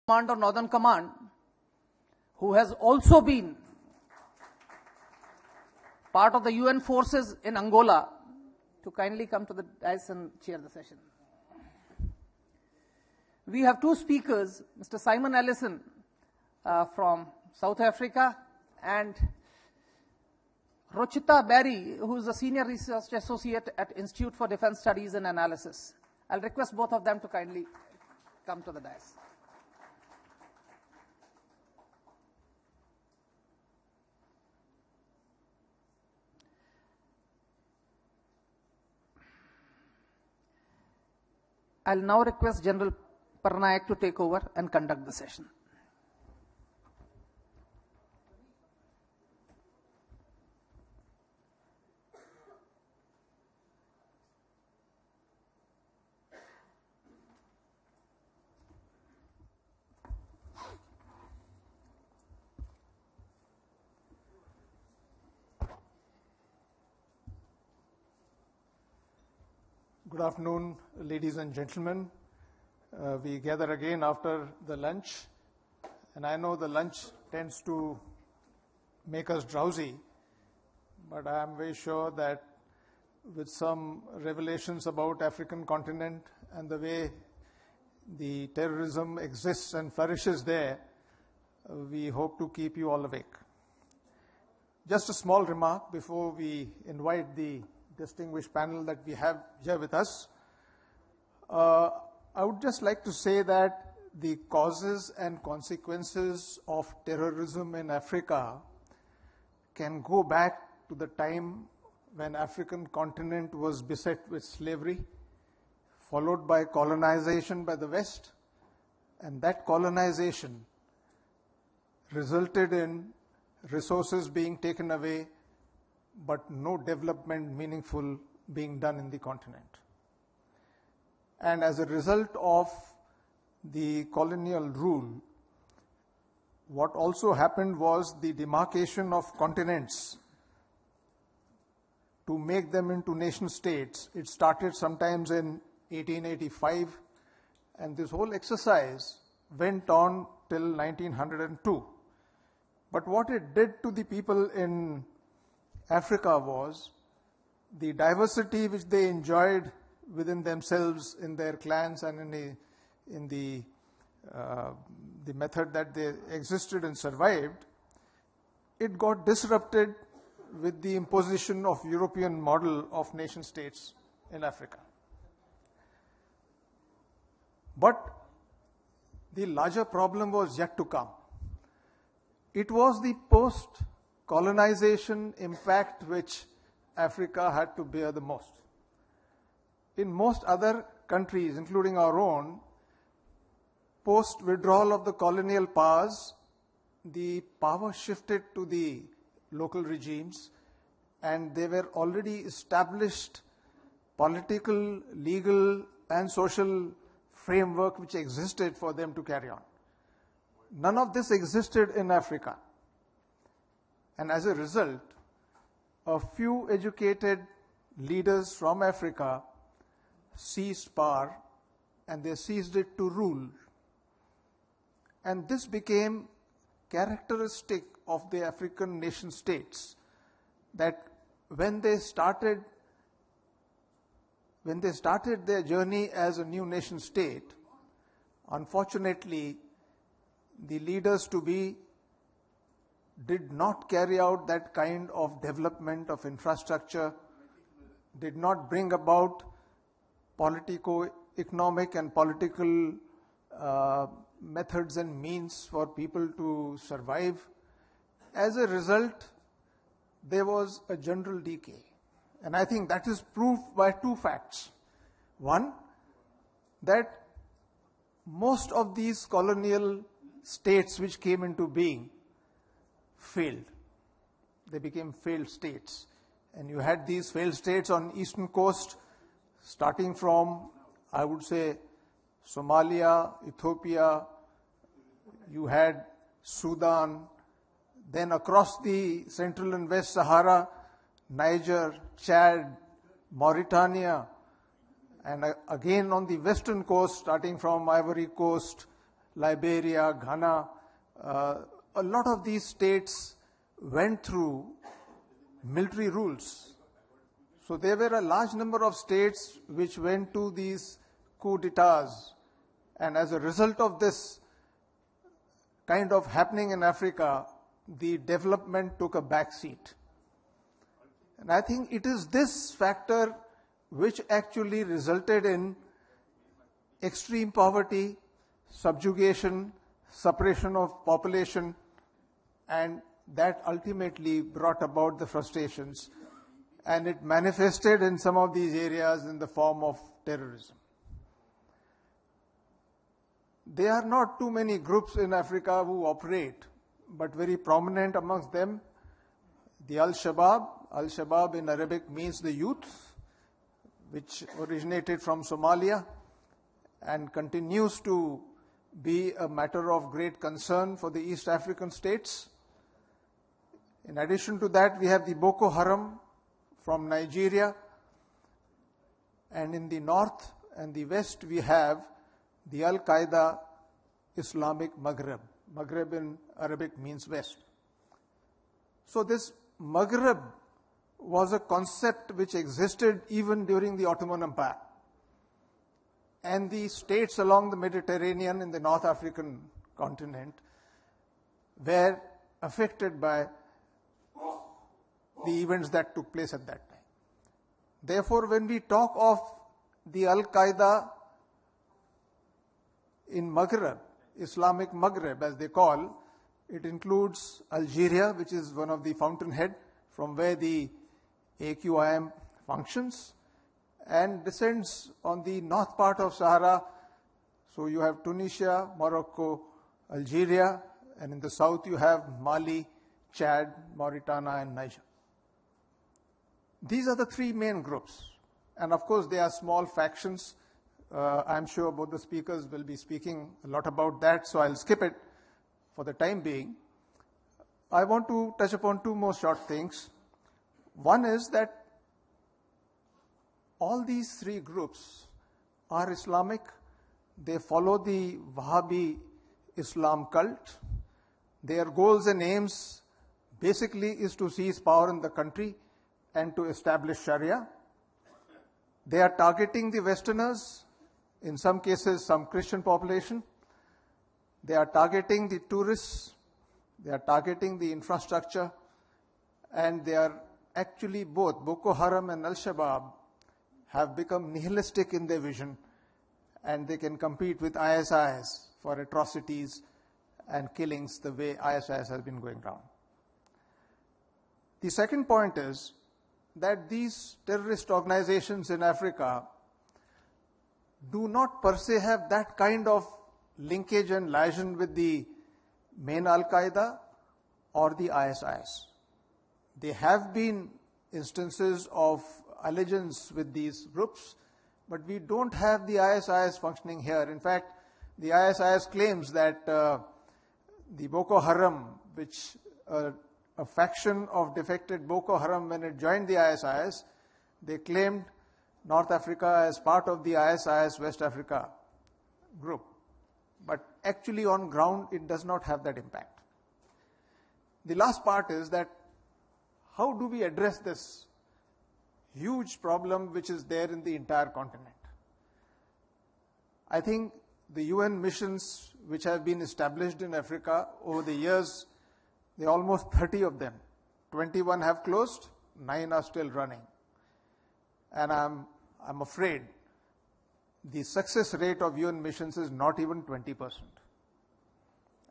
Commander, Northern Command, who has also been part of the UN forces in Angola, to kindly come to the dais and chair the session. We have two speakers, Mr. Simon Ellison from South Africa and Rochita Barry, who is a Senior Research Associate at Institute for Defense Studies and Analysis. I'll request both of them to kindly come to the dais. I'll now request General Parnaik to take over and conduct the session. Good afternoon, ladies and gentlemen. We gather again after the lunch, and I know the lunch tends to make us drowsy, but I am very sure that with some revelations about African continent and the way the terrorism exists and flourishes there, we hope to keep you all awake. Just a small remark before we invite the distinguished panel that we have here with us. I would just like to say that the causes and consequences of terrorism in Africa can go back to the time when African continent was beset with slavery, followed by colonization by the West, and that colonization resulted in resources being taken away, but no development meaningful being done in the continent. And as a result of the colonial rule, what also happened was the demarcation of continents to make them into nation states. It started sometimes in 1885, and this whole exercise went on till 1902. But what it did to the people in Africa was the diversity which they enjoyed within themselves, in their clans, and in the method that they existed and survived. It got disrupted with the imposition of European model of nation states in Africa. But the larger problem was yet to come. It was the post-colonization impact which Africa had to bear the most. In most other countries, including our own, post-withdrawal of the colonial powers, the power shifted to the local regimes, and they were already established political, legal, and social framework which existed for them to carry on. None of this existed in Africa. And as a result, a few educated leaders from Africa seized power, and they seized it to rule. And this became characteristic of the African nation states, that when they started their journey as a new nation state, unfortunately, the leaders-to-be did not carry out that kind of development of infrastructure, did not bring about politico-economic and political methods and means for people to survive. As a result, there was a general decay. And I think that is proved by two facts. One, that most of these colonial states which came into being failed. They became failed states. And you had these failed states on eastern coast, starting from, I would say, Somalia, Ethiopia, you had Sudan, then across the Central and West Sahara, Niger, Chad, Mauritania, and again on the western coast, starting from Ivory Coast, Liberia, Ghana, a lot of these states went through military rules. So there were a large number of states which went to these coup d'etats. And as a result of this kind of happening in Africa, the development took a back seat. And I think it is this factor which actually resulted in extreme poverty, subjugation, suppression of population, and that ultimately brought about the frustrations. And it manifested in some of these areas in the form of terrorism. There are not too many groups in Africa who operate, but very prominent amongst them, the Al-Shabaab. Al-Shabaab in Arabic means the youth, which originated from Somalia and continues to be a matter of great concern for the East African states. In addition to that, we have the Boko Haram from Nigeria, and in the north and the west we have the Al-Qaeda Islamic Maghreb. Maghreb in Arabic means west. So this Maghreb was a concept which existed even during the Ottoman Empire. And the states along the Mediterranean in the North African continent were affected by the events that took place at that time. Therefore, when we talk of the Al-Qaeda in Maghreb, Islamic Maghreb as they call, it includes Algeria, which is one of the fountainhead from where the AQIM functions, and descends on the north part of Sahara. So you have Tunisia, Morocco, Algeria, and in the south you have Mali, Chad, Mauritania, and Niger. These are the three main groups. And of course, they are small factions. I'm sure both the speakers will be speaking a lot about that, so I'll skip it for the time being. I want to touch upon two more short things. One is that all these three groups are Islamic. They follow the Wahhabi Islam cult. Their goals and aims basically is to seize power in the country and to establish Sharia. They are targeting the Westerners, in some cases some Christian population. They are targeting the tourists, they are targeting the infrastructure, and they are actually both, Boko Haram and Al-Shabaab, have become nihilistic in their vision, and they can compete with ISIS for atrocities and killings the way ISIS has been going down. The second point is that these terrorist organizations in Africa do not per se have that kind of linkage and liaison with the main Al-Qaeda or the ISIS. There have been instances of allegiance with these groups, but we don't have the ISIS functioning here. In fact, the ISIS claims that the Boko Haram, which a faction of defected Boko Haram, when it joined the ISIS, they claimed North Africa as part of the ISIS West Africa group. But actually on ground, it does not have that impact. The last part is that how do we address this huge problem which is there in the entire continent? I think the UN missions which have been established in Africa over the years, there are almost 30 of them. 21 have closed, 9 are still running. And I'm afraid the success rate of UN missions is not even 20%.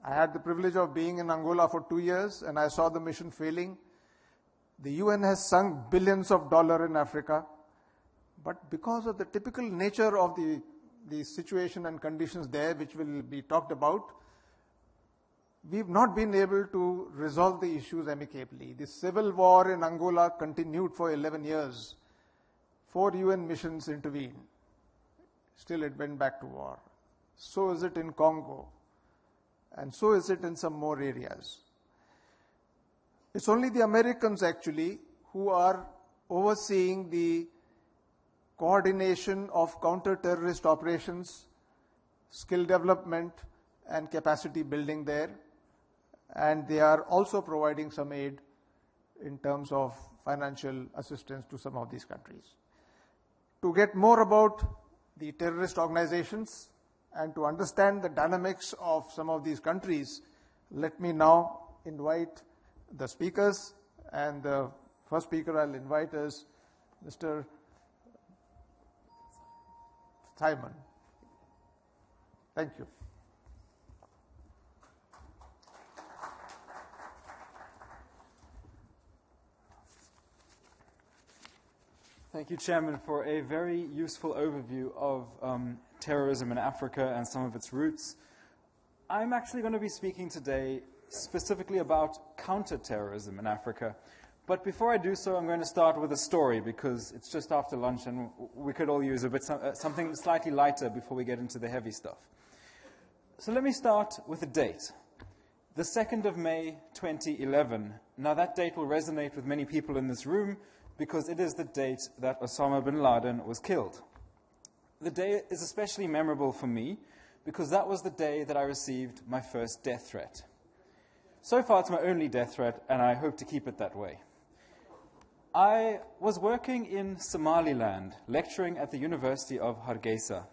I had the privilege of being in Angola for 2 years, and I saw the mission failing. The UN has sunk billions of dollars in Africa, but because of the typical nature of the situation and conditions there, which will be talked about, we've not been able to resolve the issues amicably. The civil war in Angola continued for 11 years. 4 UN missions intervened. Still it went back to war. So is it in Congo. And so is it in some more areas. It's only the Americans actually who are overseeing the coordination of counter-terrorist operations, skill development, and capacity building there. And they are also providing some aid in terms of financial assistance to some of these countries. To get more about the terrorist organizations and to understand the dynamics of some of these countries, let me now invite the speakers. And the first speaker I'll invite is Mr. Simon. Thank you. Thank you, Chairman, for a very useful overview of terrorism in Africa and some of its roots. I'm actually going to be speaking today specifically about counterterrorism in Africa. But before I do so, I'm going to start with a story because it's just after lunch and we could all use a bit something slightly lighter before we get into the heavy stuff. So let me start with a date. The 2nd of May, 2011. Now that date will resonate with many people in this room because it is the date that Osama bin Laden was killed. The day is especially memorable for me because that was the day that I received my first death threat. So far, it's my only death threat, and I hope to keep it that way. I was working in Somaliland, lecturing at the University of Hargeisa.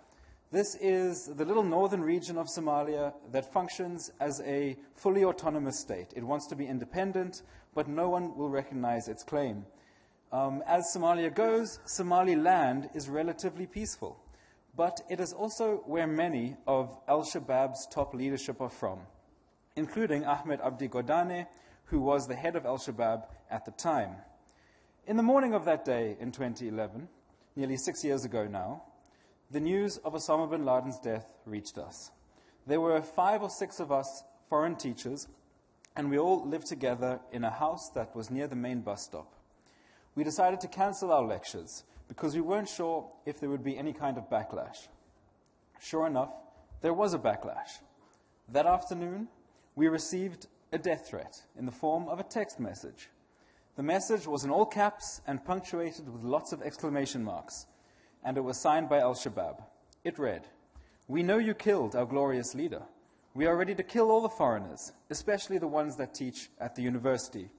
This is the little northern region of Somalia that functions as a fully autonomous state. It wants to be independent, but no one will recognize its claim. As Somalia goes, Somaliland is relatively peaceful, but it is also where many of Al-Shabaab's top leadership are from, including Ahmed Abdi Godane, who was the head of Al-Shabaab at the time. In the morning of that day in 2011, nearly 6 years ago now, the news of Osama bin Laden's death reached us. There were 5 or 6 of us foreign teachers, and we all lived together in a house that was near the main bus stop. We decided to cancel our lectures because we weren't sure if there would be any kind of backlash. Sure enough, there was a backlash. That afternoon, we received a death threat in the form of a text message. The message was in all caps and punctuated with lots of exclamation marks, and it was signed by Al-Shabaab. It read, "We know you killed our glorious leader. We are ready to kill all the foreigners, especially the ones that teach at the university.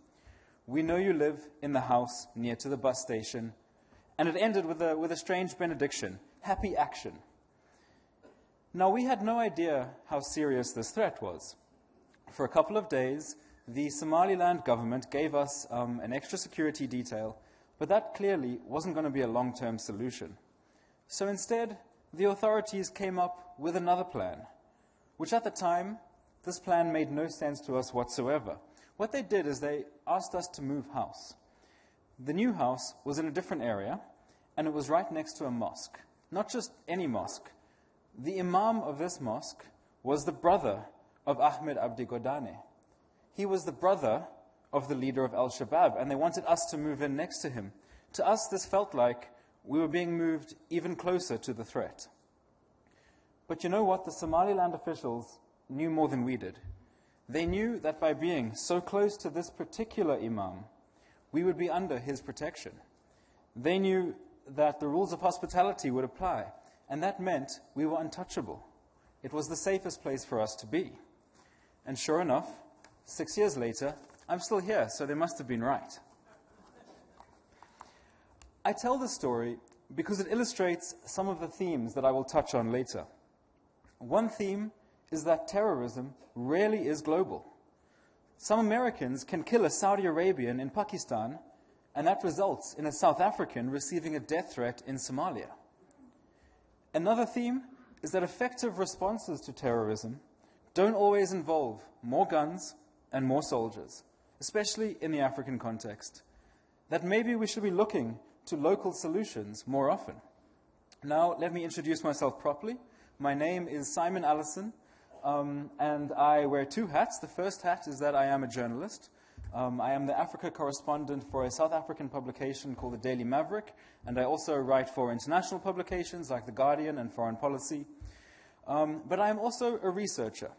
We know you live in the house near to the bus station." And it ended with a strange benediction, "Happy action." Now, we had no idea how serious this threat was. For a couple of days, the Somaliland government gave us an extra security detail, but that clearly wasn't going to be a long-term solution. So instead, the authorities came up with another plan, which at the time, this plan made no sense to us whatsoever. What they did is they asked us to move house. The new house was in a different area, and it was right next to a mosque. Not just any mosque. The imam of this mosque was the brother of Ahmed Abdi Godane. He was the brother of the leader of Al-Shabaab, and they wanted us to move in next to him. To us, this felt like we were being moved even closer to the threat. But you know what? The Somaliland officials knew more than we did. They knew that by being so close to this particular imam, we would be under his protection. They knew that the rules of hospitality would apply, and that meant we were untouchable. It was the safest place for us to be. And sure enough, 6 years later, I'm still here, so they must have been right. I tell this story because it illustrates some of the themes that I will touch on later. One theme is that terrorism rarely is global. Some Americans can kill a Saudi Arabian in Pakistan, and that results in a South African receiving a death threat in Somalia. Another theme is that effective responses to terrorism don't always involve more guns and more soldiers, especially in the African context. That maybe we should be looking to local solutions more often. Now, let me introduce myself properly. My name is Simon Allison, and I wear 2 hats. The first hat is that I am a journalist. I am the Africa correspondent for a South African publication called the Daily Maverick, and I also write for international publications like The Guardian and Foreign Policy. But I am also a researcher,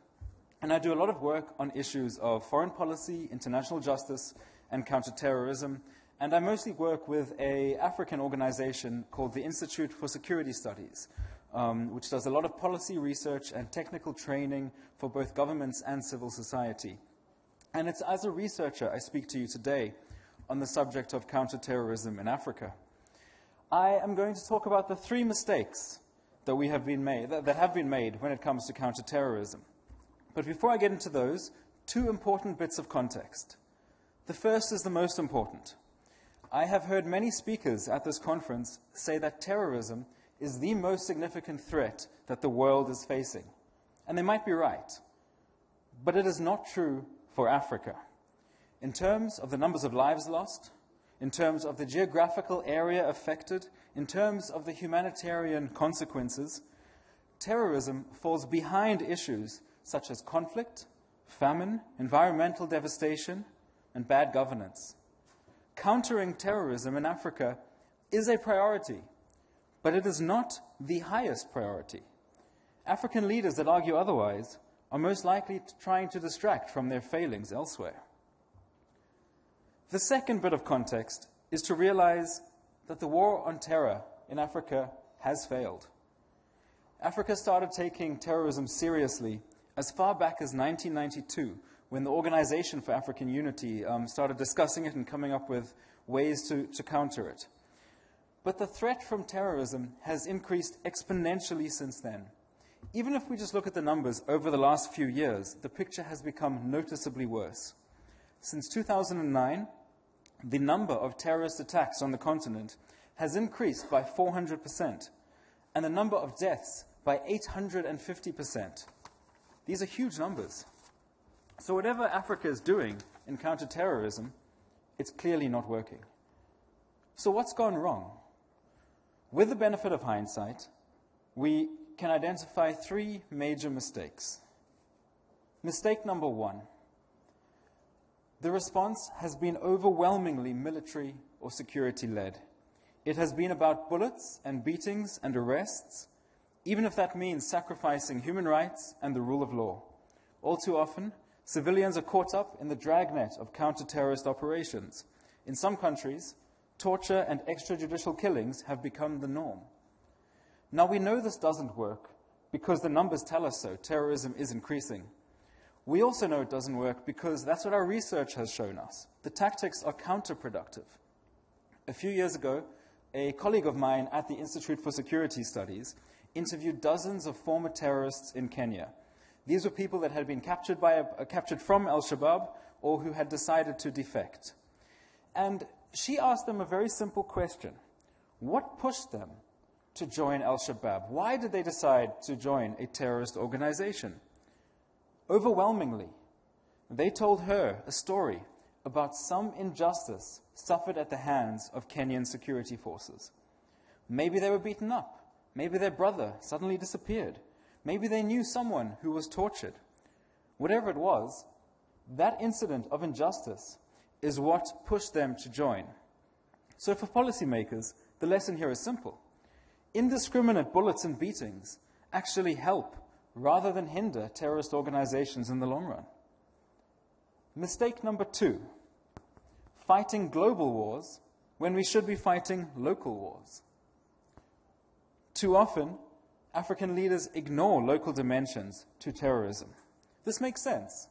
and I do a lot of work on issues of foreign policy, international justice, and counterterrorism. And I mostly work with an African organization called the Institute for Security Studies, which does a lot of policy research and technical training for both governments and civil society. And it's as a researcher I speak to you today on the subject of counterterrorism in Africa. I am going to talk about the 3 mistakes that have been made when it comes to counterterrorism. But before I get into those, 2 important bits of context. The first is the most important. I have heard many speakers at this conference say that terrorism is the most significant threat that the world is facing. And they might be right. But it is not true for Africa. In terms of the numbers of lives lost, in terms of the geographical area affected, in terms of the humanitarian consequences, terrorism falls behind issues such as conflict, famine, environmental devastation, and bad governance. Countering terrorism in Africa is a priority, but it is not the highest priority. African leaders that argue otherwise are most likely trying to distract from their failings elsewhere. The second bit of context is to realize that the war on terror in Africa has failed. Africa started taking terrorism seriously as far back as 1992, when the Organization for African Unity started discussing it and coming up with ways to counter it. But the threat from terrorism has increased exponentially since then. Even if we just look at the numbers over the last few years, the picture has become noticeably worse. Since 2009, the number of terrorist attacks on the continent has increased by 400%, and the number of deaths by 850%. These are huge numbers. So whatever Africa is doing in counterterrorism, it's clearly not working. So what's gone wrong? With the benefit of hindsight, we can identify 3 major mistakes. Mistake number 1. The response has been overwhelmingly military or security-led. It has been about bullets and beatings and arrests, even if that means sacrificing human rights and the rule of law. All too often, civilians are caught up in the dragnet of counter-terrorist operations. In some countries, torture and extrajudicial killings have become the norm. Now, we know this doesn't work because the numbers tell us so. Terrorism is increasing. We also know it doesn't work because that's what our research has shown us. The tactics are counterproductive. A few years ago, a colleague of mine at the Institute for Security Studies interviewed dozens of former terrorists in Kenya. These were people that had been captured from Al-Shabaab or who had decided to defect. And she asked them a very simple question. What pushed them to join Al-Shabaab? Why did they decide to join a terrorist organization? Overwhelmingly, they told her a story about some injustice suffered at the hands of Kenyan security forces. Maybe they were beaten up. Maybe their brother suddenly disappeared. Maybe they knew someone who was tortured. Whatever it was, that incident of injustice is what pushed them to join. So for policymakers, the lesson here is simple. Indiscriminate bullets and beatings actually help rather than hinder terrorist organizations in the long run. Mistake number 2, fighting global wars when we should be fighting local wars. Too often, African leaders ignore local dimensions to terrorism. This makes sense.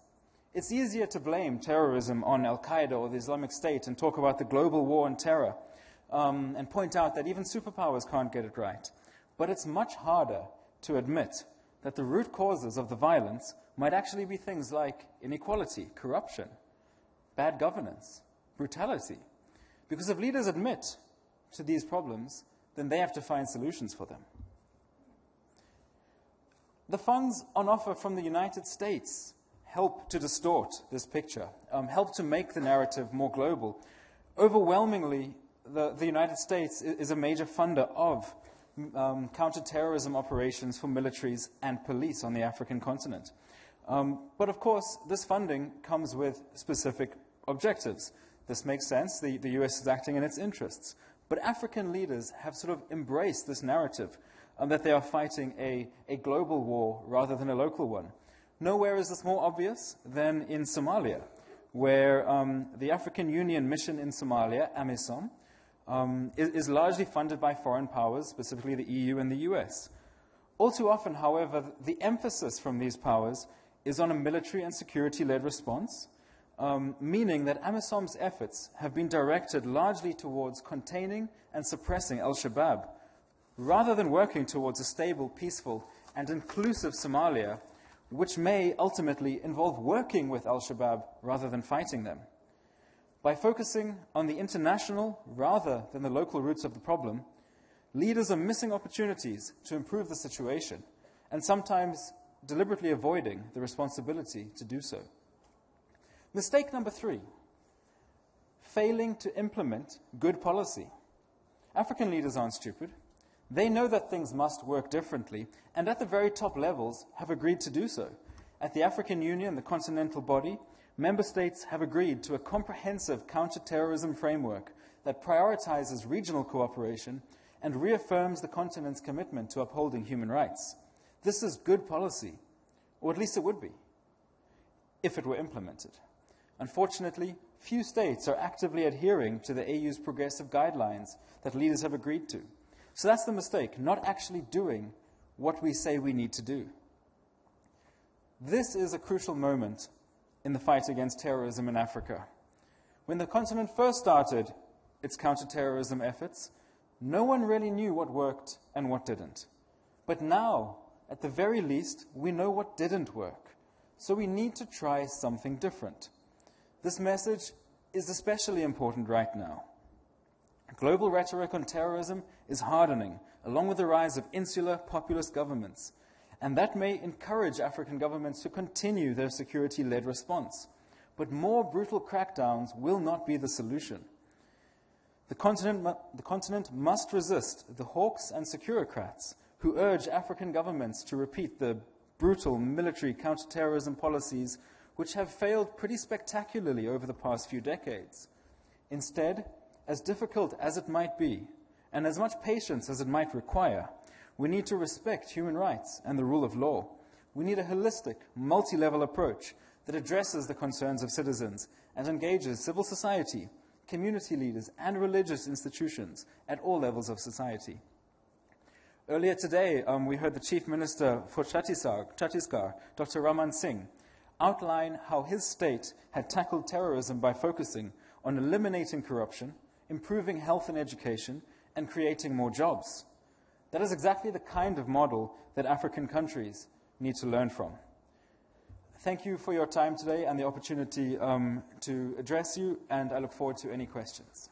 It's easier to blame terrorism on Al-Qaeda or the Islamic State and talk about the global war on terror and point out that even superpowers can't get it right. But it's much harder to admit that the root causes of the violence might actually be things like inequality, corruption, bad governance, brutality. Because if leaders admit to these problems, then they have to find solutions for them. The funds on offer from the United States help to distort this picture, help to make the narrative more global. Overwhelmingly, the United States is a major funder of counterterrorism operations for militaries and police on the African continent. But of course, this funding comes with specific objectives. This makes sense. The US is acting in its interests. But African leaders have sort of embraced this narrative that they are fighting a global war rather than a local one. Nowhere is this more obvious than in Somalia, where the African Union mission in Somalia, AMISOM, is largely funded by foreign powers, specifically the EU and the US. All too often, however, the emphasis from these powers is on a military and security-led response, meaning that AMISOM's efforts have been directed largely towards containing and suppressing al-Shabaab, rather than working towards a stable, peaceful, and inclusive Somalia, which may ultimately involve working with al-Shabaab rather than fighting them. By focusing on the international rather than the local roots of the problem, leaders are missing opportunities to improve the situation and sometimes deliberately avoiding the responsibility to do so. Mistake number 3, failing to implement good policy. African leaders aren't stupid. They know that things must work differently, and at the very top levels have agreed to do so. At the African Union, the continental body, member states have agreed to a comprehensive counter-terrorism framework that prioritizes regional cooperation and reaffirms the continent's commitment to upholding human rights. This is good policy, or at least it would be, if it were implemented. Unfortunately, few states are actively adhering to the AU's progressive guidelines that leaders have agreed to. So that's the mistake, not actually doing what we say we need to do. This is a crucial moment in the fight against terrorism in Africa. When the continent first started its counterterrorism efforts, no one really knew what worked and what didn't. But now, at the very least, we know what didn't work. So we need to try something different. This message is especially important right now. Global rhetoric on terrorism is hardening, along with the rise of insular populist governments, and that may encourage African governments to continue their security-led response. But more brutal crackdowns will not be the solution. The continent must resist the hawks and securocrats who urge African governments to repeat the brutal military counterterrorism policies which have failed pretty spectacularly over the past few decades. Instead, as difficult as it might be, and as much patience as it might require, we need to respect human rights and the rule of law. We need a holistic, multi-level approach that addresses the concerns of citizens and engages civil society, community leaders, and religious institutions at all levels of society. Earlier today, we heard the Chief Minister for Chhattisgarh, Dr. Raman Singh, outline how his state had tackled terrorism by focusing on eliminating corruption, improving health and education, and creating more jobs. That is exactly the kind of model that African countries need to learn from. Thank you for your time today and the opportunity to address you, and I look forward to any questions.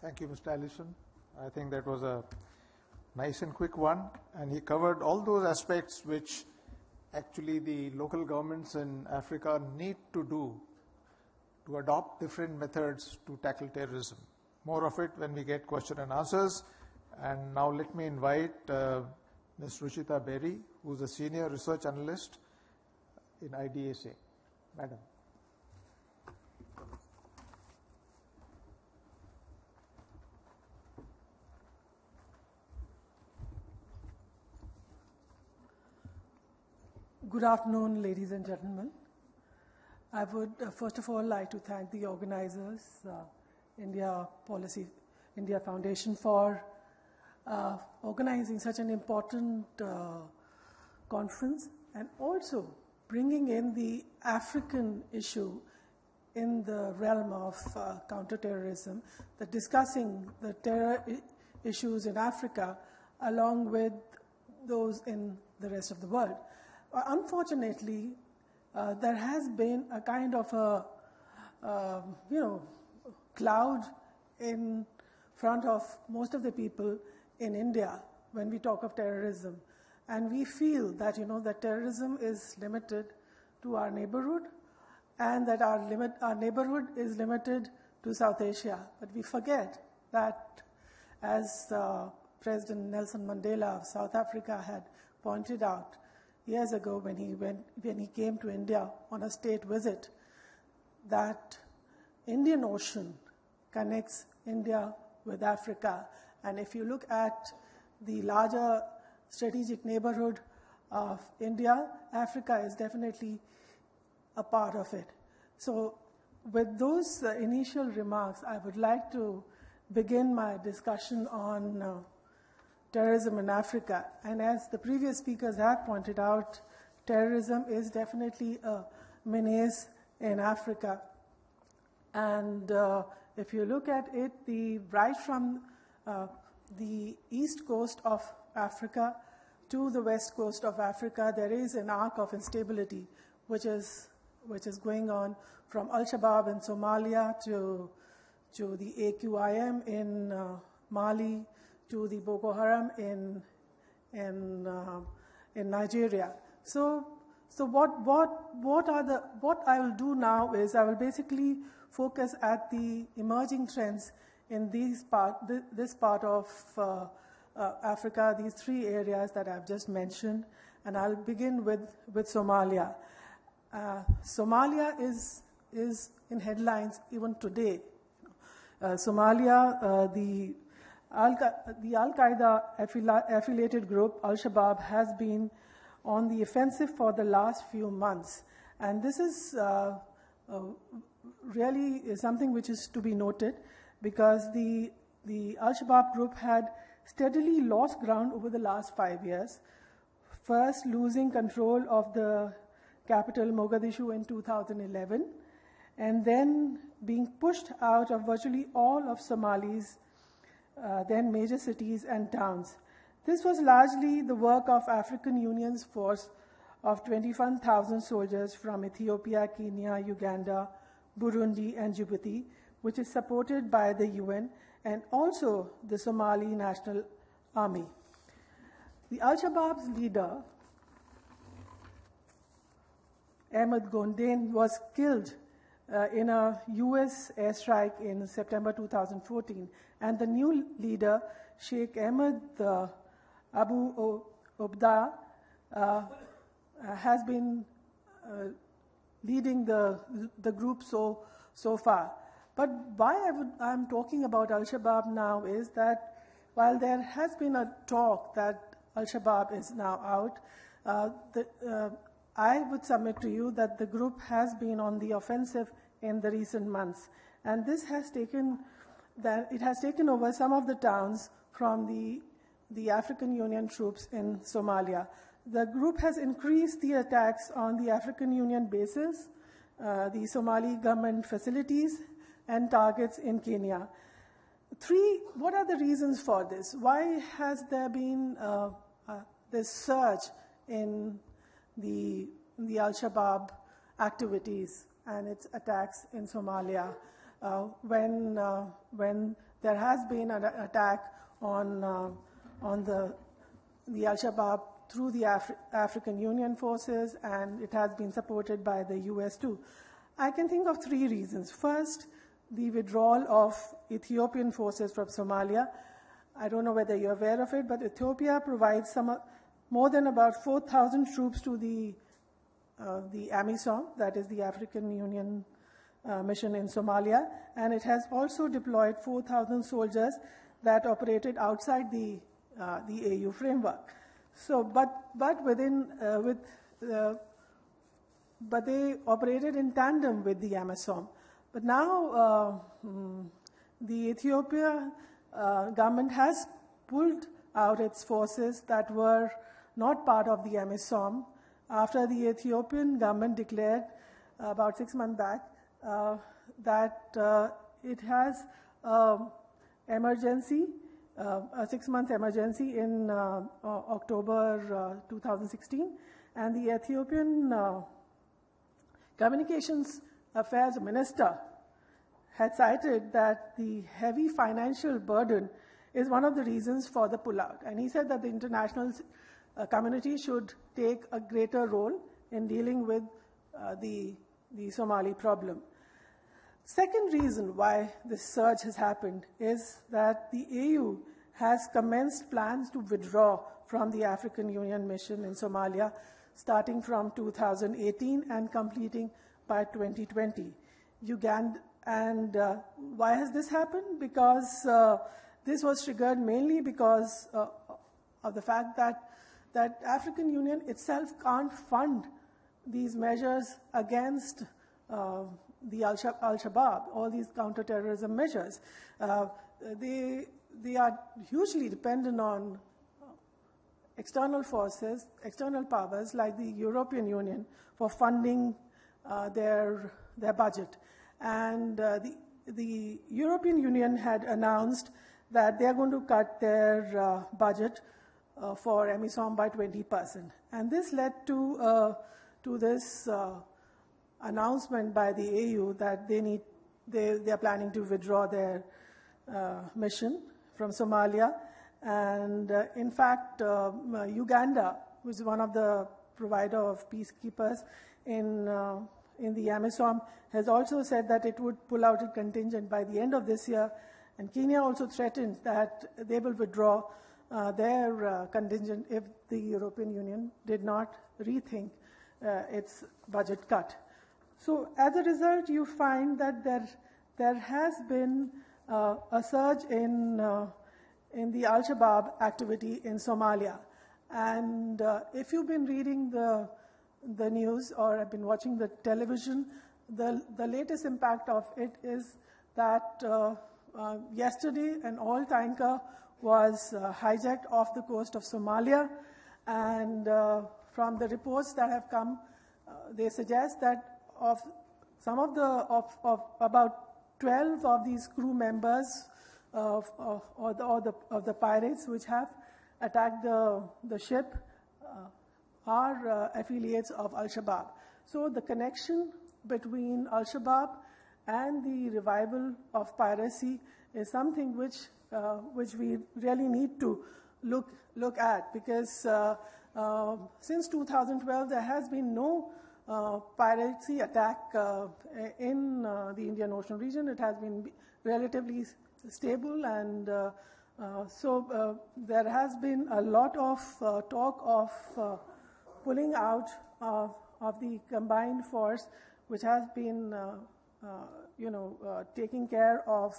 Thank you, Mr. Allison. I think that was a nice and quick one, and he covered all those aspects which actually the local governments in Africa need to do to adopt different methods to tackle terrorism. More of it when we get question and answers. And now let me invite Ms. Ruchita Berry, who is a senior research analyst in IDSA. Madam. Good afternoon, ladies and gentlemen. I would first of all like to thank the organizers, India Foundation, for organizing such an important conference and also bringing in the African issue in the realm of counterterrorism, discussing the terror issues in Africa along with those in the rest of the world. Unfortunately, there has been a kind of a, cloud in front of most of the people in India when we talk of terrorism. And we feel that, that terrorism is limited to our neighborhood and that our neighborhood is limited to South Asia. But we forget that, as President Nelson Mandela of South Africa had pointed out years ago when he came to India on a state visit, that Indian Ocean connects India with Africa. And if you look at the larger strategic neighborhood of India, Africa is definitely a part of it. So with those initial remarks, I would like to begin my discussion on terrorism in Africa. And as the previous speakers have pointed out, terrorism is definitely a menace in Africa. And if you look at it, right from the east coast of Africa to the west coast of Africa, there is an arc of instability which is going on from Al-Shabaab in Somalia to the AQIM in Mali to the Boko Haram in Nigeria. So what I will do now is I will basically focus at the emerging trends in this part of Africa, these three areas that I've just mentioned, and I'll begin with Somalia. Somalia is in headlines even today. Somalia, the Al-Qaeda affiliated group, Al-Shabaab, has been on the offensive for the last few months. And this is really something which is to be noted, because the Al-Shabaab group had steadily lost ground over the last 5 years, first losing control of the capital Mogadishu in 2011, and then being pushed out of virtually all of Somali's then major cities and towns. This was largely the work of African Union's force of 21,000 soldiers from Ethiopia, Kenya, Uganda, Burundi, and Djibouti, which is supported by the UN and also the Somali National Army. The Al-Shabaab's leader, Ahmed Gondain, was killed in a US airstrike in September 2014, and the new leader, Sheikh Ahmed Abu Obda, has been leading the group so far. But why I'm talking about Al-Shabaab now is that while there has been a talk that Al-Shabaab is now out, I would submit to you that the group has been on the offensive in the recent months. And this has taken over some of the towns from the African Union troops in Somalia. The group has increased the attacks on the African Union bases, the Somali government facilities, and targets in Kenya. What are the reasons for this? Why has there been this surge in the Al-Shabaab activities and its attacks in Somalia when there has been an attack on the Al-Shabaab through the African Union forces, and it has been supported by the US too? I can think of three reasons. First, the withdrawal of Ethiopian forces from Somalia. I don't know whether you're aware of it, but Ethiopia provides more than about 4,000 troops to the AMISOM, that is the African Union mission in Somalia, and it has also deployed 4,000 soldiers that operated outside the AU framework. So, but they operated in tandem with the AMISOM. But now the Ethiopia government has pulled out its forces that were not part of the AMISOM after the Ethiopian government declared about 6 months back that it has emergency, a 6-month emergency in October 2016, and the Ethiopian Communications Affairs Minister had cited that the heavy financial burden is one of the reasons for the pullout. And he said that the international community should take a greater role in dealing with the Somali problem. Second reason why this surge has happened is that the AU has commenced plans to withdraw from the African Union mission in Somalia starting from 2018 and completing by 2020. Uganda, and why has this happened? Because this was triggered mainly because of the fact that African Union itself can't fund these measures against the Al-Shabaab, all these counter-terrorism measures, they are hugely dependent on external forces, external powers like the European Union for funding their budget. And the European Union had announced that they are going to cut their budget for AMISOM by 20%. And this led to this announcement by the AU that they are planning to withdraw their mission from Somalia. And in fact, Uganda, which is one of the provider of peacekeepers in the AMISOM, has also said that it would pull out its contingent by the end of this year. And Kenya also threatened that they will withdraw their contingent if the European Union did not rethink its budget cut. So as a result, you find that there has been a surge in the Al-Shabaab activity in Somalia. And if you've been reading the news or have been watching the television, the latest impact of it is that yesterday an oil tanker was hijacked off the coast of Somalia. And from the reports that have come, they suggest that of about 12 of these crew members of the pirates which have attacked the ship are affiliates of Al-Shabaab. So the connection between Al-Shabaab and the revival of piracy is something which we really need to look at, because since 2012 there has been no piracy attack in the Indian Ocean region. It has been relatively stable, and so there has been a lot of talk of pulling out of the combined force which has been taking care of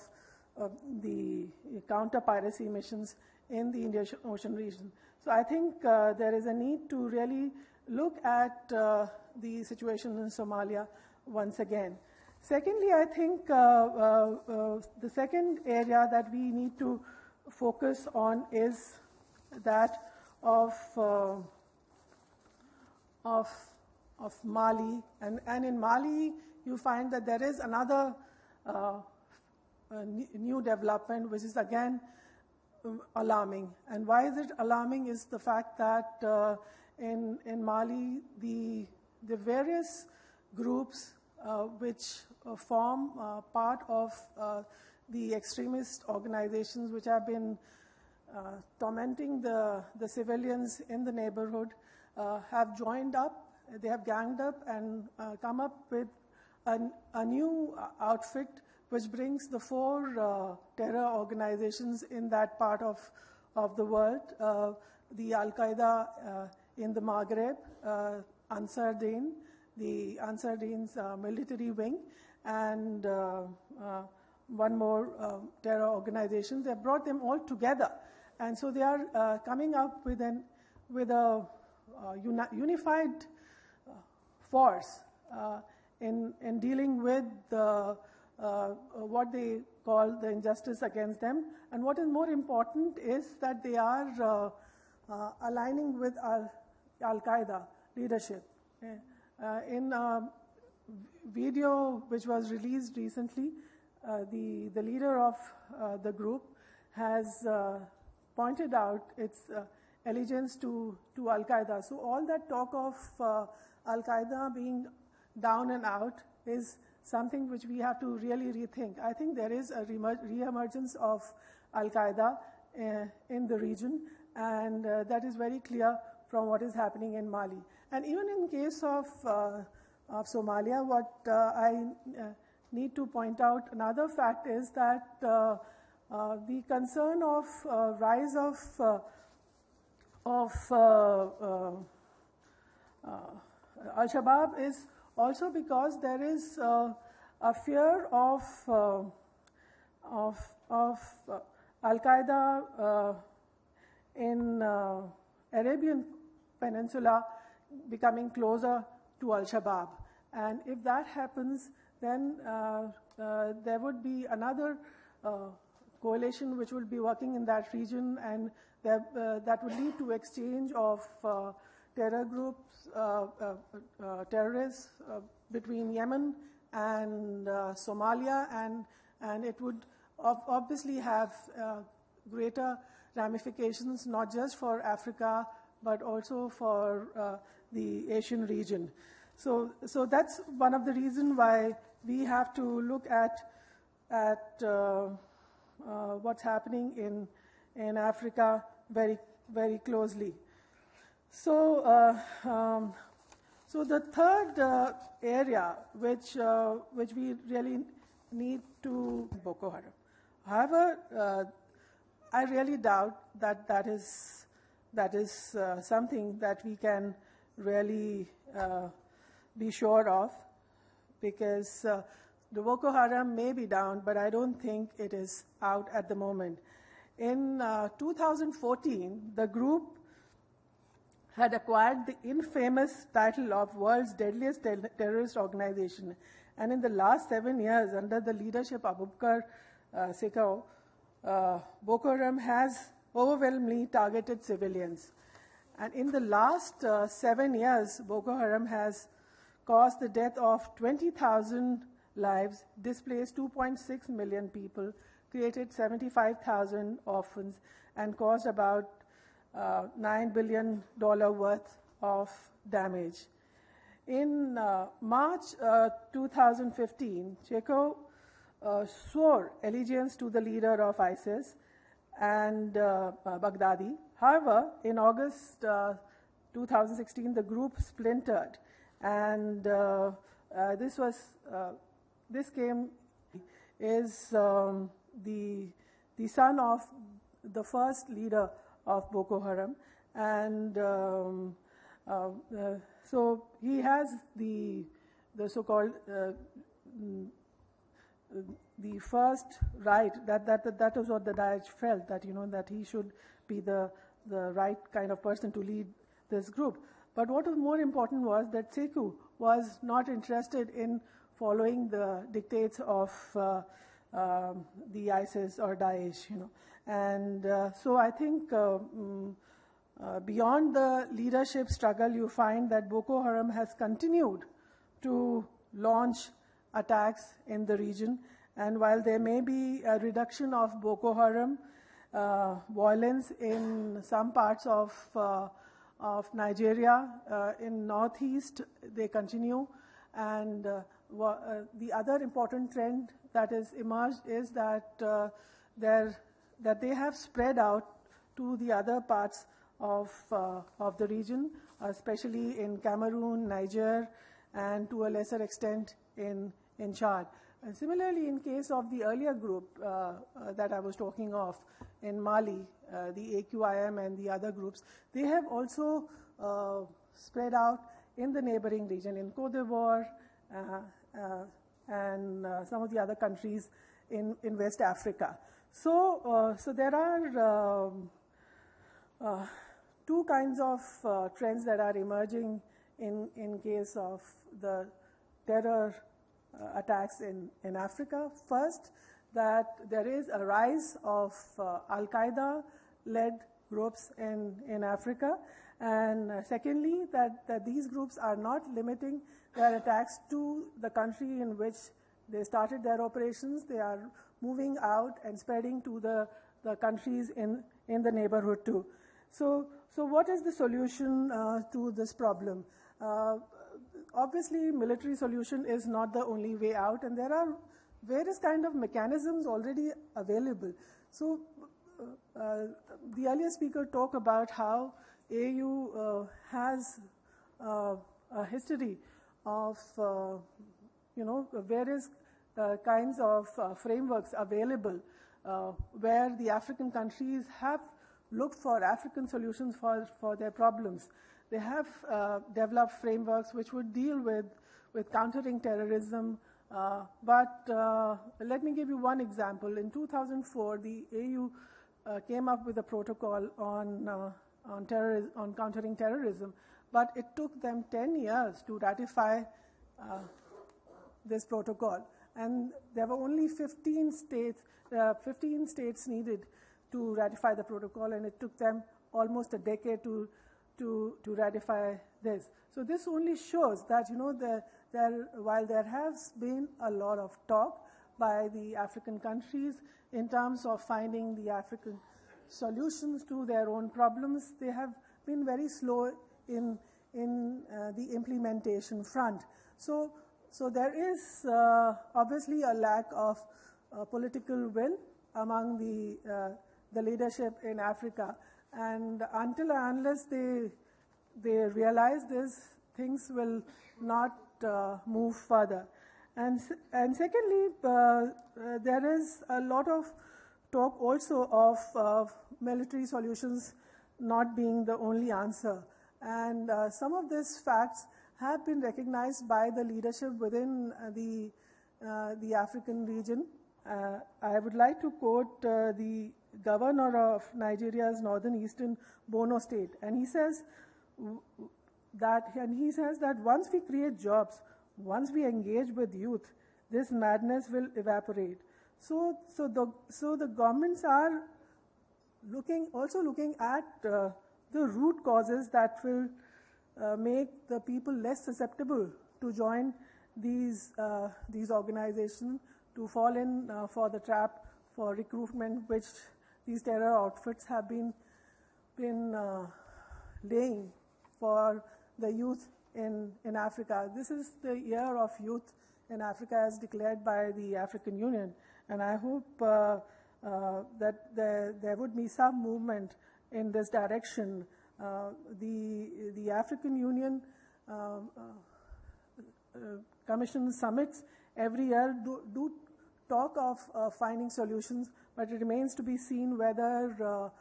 the counter-piracy missions in the Indian Ocean region. So I think there is a need to really look at the situation in Somalia once again. Secondly, I think the second area that we need to focus on is that of Mali. And in Mali, you find that there is another new development, which is again alarming. And why is it alarming is the fact that in Mali, the various groups which form part of the extremist organizations which have been tormenting the civilians in the neighborhood have joined up. They have ganged up and come up with a new outfit which brings the four terror organizations in that part of the world. The Al-Qaeda in the Maghreb, Ansar Dine, the Ansar Dine's military wing, and one more terror organization. They have brought them all together. And so they are coming up with a unified force in dealing with what they call the injustice against them. And what is more important is that they are aligning with Al-Qaeda leadership. In a video which was released recently, the leader of the group has pointed out its allegiance to Al-Qaeda. So all that talk of Al-Qaeda being down and out is something which we have to really rethink. I think there is a re-emergence of Al-Qaeda in the region, and that is very clear from what is happening in Mali. And even in case of Somalia, what I need to point out, another fact is that the concern of rise of Al-Shabaab is also because there is a fear of Al-Qaeda in Arabian Peninsula becoming closer to Al-Shabaab. And if that happens, then there would be another coalition which would be working in that region, and that would lead to exchange of terror groups, terrorists between Yemen and Somalia, and it would obviously have greater ramifications, not just for Africa, but also for the Asian region. So that's one of the reasons why we have to look at what's happening in Africa very, very closely. So the third area which we really need to Boko Haram. However, I really doubt that is something that we can really be sure of, because the Boko Haram may be down, but I don't think it is out at the moment. In 2014, the group had acquired the infamous title of world's deadliest terrorist organization. And in the last 7 years, under the leadership of Abubakar Sekau, Boko Haram has overwhelmingly targeted civilians. And in the last 7 years, Boko Haram has caused the death of 20,000 lives, displaced 2.6 million people, created 75,000 orphans, and caused about $9 billion worth of damage. In March 2015, Cheko swore allegiance to the leader of ISIS and Baghdadi. However, in August 2016, the group splintered, and this is the son of the first leader of Boko Haram, and so he has the so-called the first right. That was what the Daesh felt, that that he should be the right kind of person to lead this group. But what was more important was that Sekou was not interested in following the dictates of the ISIS or Daesh, and so I think beyond the leadership struggle, you find that Boko Haram has continued to launch attacks in the region. And while there may be a reduction of Boko Haram violence in some parts of Nigeria, in northeast they continue. And the other important trend that has emerged is that they have spread out to the other parts of the region, especially in Cameroon, Niger, and to a lesser extent in Chad. And similarly, in case of the earlier group that I was talking of in Mali, the AQIM and the other groups, they have also spread out in the neighboring region, in Côte d'Ivoire and some of the other countries in West Africa. So there are two kinds of trends that are emerging in case of the terror attacks in Africa. First, that there is a rise of Al-Qaeda-led groups in Africa. And secondly, that these groups are not limiting their attacks to the country in which they started their operations. They are moving out and spreading to the countries in the neighborhood too. So what is the solution to this problem? Obviously, military solution is not the only way out, and there are various kind of mechanisms already available. So the earlier speaker talked about how AU has a history of various kinds of frameworks available where the African countries have looked for African solutions for their problems. They have developed frameworks which would deal with countering terrorism. But let me give you one example. In 2004, the AU came up with a protocol on countering terrorism, but it took them 10 years to ratify this protocol. And there were only 15 states needed to ratify the protocol, and it took them almost a decade to ratify this. So this only shows that, while there has been a lot of talk by the African countries in terms of finding the African solutions to their own problems, they have been very slow in the implementation front. So there is obviously a lack of political will among the leadership in Africa, and until and unless they realize this, things will not move further. And secondly, there is a lot of talk also of military solutions not being the only answer. And some of these facts have been recognized by the leadership within the African region. I would like to quote the governor of Nigeria's northern-eastern Borno state, and he says that once we create jobs, once we engage with youth, this madness will evaporate. So the governments are also looking at the root causes that will make the people less susceptible to join these organizations, to fall in for the trap for recruitment, which these terror outfits have been laying for the youth in Africa. This is the year of youth in Africa as declared by the African Union, and I hope that there would be some movement in this direction. The African Union Commission summits every year do talk of finding solutions, but it remains to be seen whether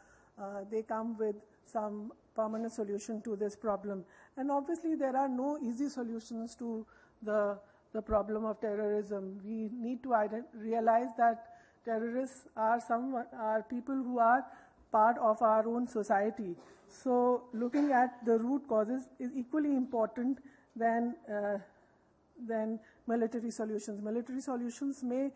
they come with some permanent solution to this problem. And obviously there are no easy solutions to the problem of terrorism. We need to realize that terrorists are people who are part of our own society. So looking at the root causes is equally important than military solutions. Military solutions may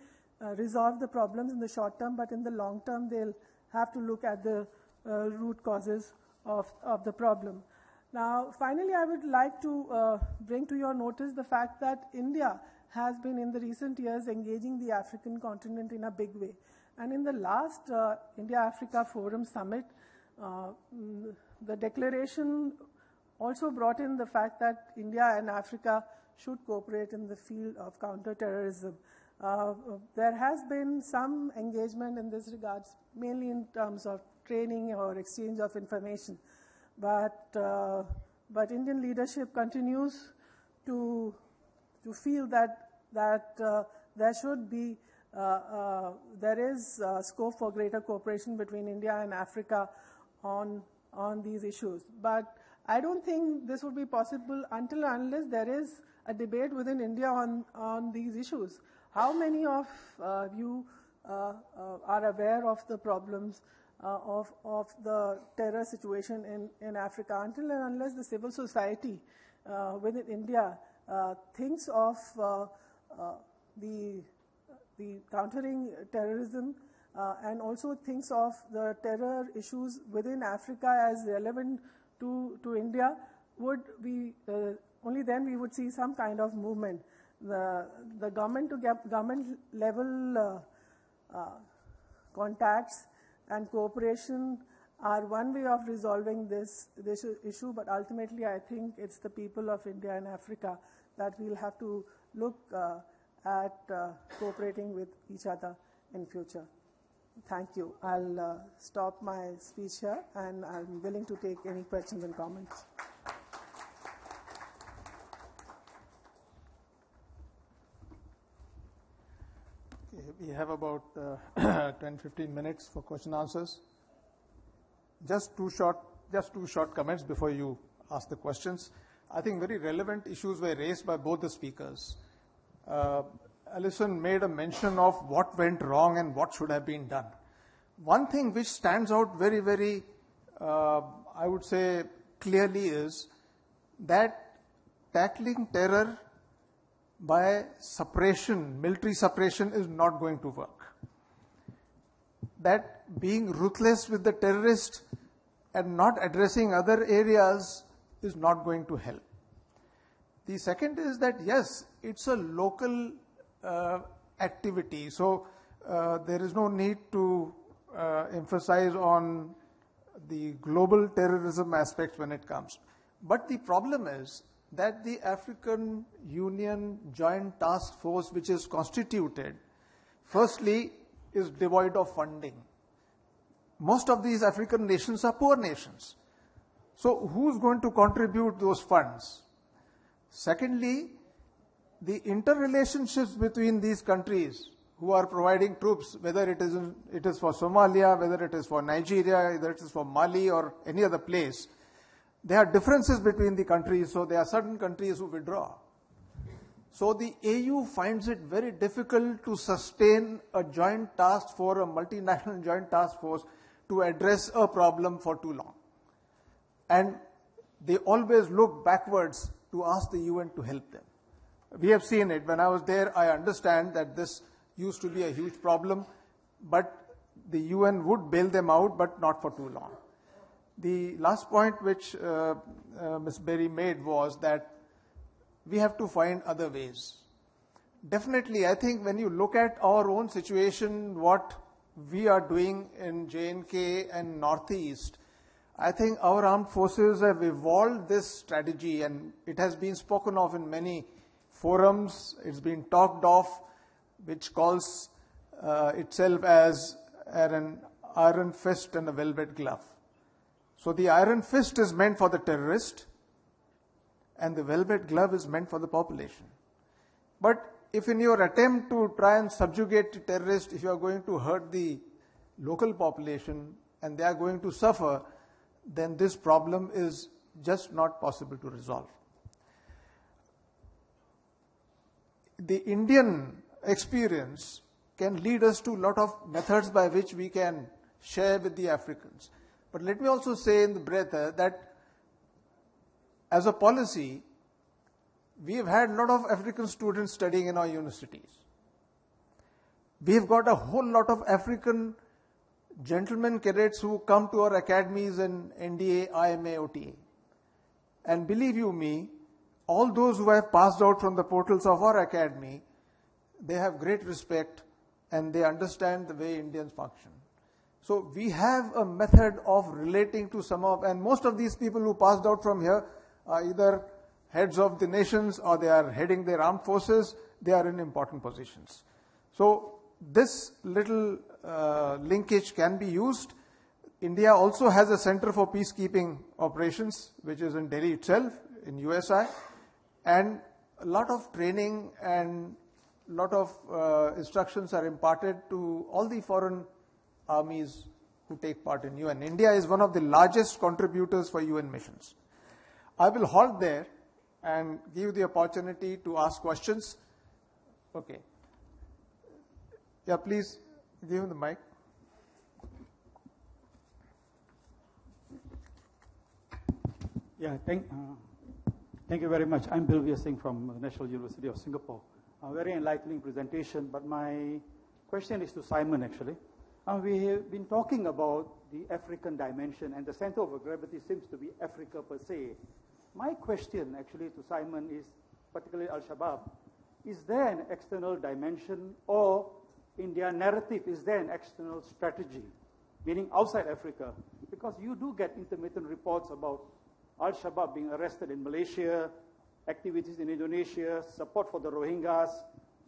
resolve the problems in the short term, but in the long term they'll have to look at the root causes of the problem. Now, finally, I would like to bring to your notice the fact that India has been in the recent years engaging the African continent in a big way. And in the last India-Africa Forum Summit, the declaration also brought in the fact that India and Africa should cooperate in the field of counter-terrorism. There has been some engagement in this regards, mainly in terms of training or exchange of information. But Indian leadership continues to feel that there should be there is scope for greater cooperation between India and Africa on these issues. But I don't think this would be possible until and unless there is a debate within India on these issues. How many of you are aware of the problems of the terror situation in Africa? Until and unless the civil society within India thinks of the countering terrorism and also thinks of the terror issues within Africa as relevant to India, would be only then we would see some kind of movement. The government to government level contacts and cooperation are one way of resolving this issue, but ultimately I think it's the people of India and Africa that we'll have to look at cooperating with each other in future. Thank you. I'll stop my speech here, and I'm willing to take any questions and comments. Okay, we have about 10-15 minutes for question answers. Just two short comments before you ask the questions. I think very relevant issues were raised by both the speakers. Alison made a mention of what went wrong and what should have been done. One thing which stands out very, very, I would say, clearly is that tackling terror by suppression, military suppression, is not going to work. That being ruthless with the terrorist and not addressing other areas is not going to help. The second is that, yes, it's a local activity, so there is no need to emphasize on the global terrorism aspects when it comes. But the problem is that the African Union Joint Task Force, which is constituted, firstly, is devoid of funding. Most of these African nations are poor nations. So who's going to contribute those funds? Secondly, the interrelationships between these countries who are providing troops, whether it is for Somalia, whether it is for Nigeria, whether it is for Mali or any other place, there are differences between the countries, so there are certain countries who withdraw. So the AU finds it very difficult to sustain a joint task force, a multinational joint task force, to address a problem for too long. And they always look backwards to ask the UN to help them. We have seen it. When I was there, I understand that this used to be a huge problem, but the UN would bail them out, but not for too long. The last point which Ms. Berry made was that we have to find other ways. Definitely, I think when you look at our own situation, what we are doing in J&K and Northeast, I think our armed forces have evolved this strategy, and it has been spoken of in many forums. It's been talked of, which calls itself as an iron fist and a velvet glove. So the iron fist is meant for the terrorist, and the velvet glove is meant for the population. But if in your attempt to try and subjugate the terrorist, if you are going to hurt the local population and they are going to suffer, then this problem is just not possible to resolve. The Indian experience can lead us to a lot of methods by which we can share with the Africans. But let me also say in the breath that as a policy, we have had a lot of African students studying in our universities. We have got a whole lot of African gentlemen cadets who come to our academies in NDA, IMA, OTA. And believe you me, all those who have passed out from the portals of our academy, they have great respect and they understand the way Indians function. So we have a method of relating to some of, and most of these people who passed out from here are either heads of the nations or they are heading their armed forces. They are in important positions. So this little linkage can be used. India also has a Center for Peacekeeping Operations, which is in Delhi itself, in USI, and a lot of training and a lot of instructions are imparted to all the foreign armies who take part in UN. India is one of the largest contributors for UN missions. I will halt there and give you the opportunity to ask questions. Okay. Yeah, please give him the mic. Yeah, thank you very much. I'm Bilvia Singh from the National University of Singapore. A very enlightening presentation, but my question is to Simon, actually. We have been talking about the African dimension, and the center of gravity seems to be Africa per se. My question, actually, to Simon is, particularly Al-Shabaab, is there an external dimension, or in their narrative, is there an external strategy, meaning outside Africa? Because you do get intermittent reports about Al-Shabaab being arrested in Malaysia, activities in Indonesia, support for the Rohingyas.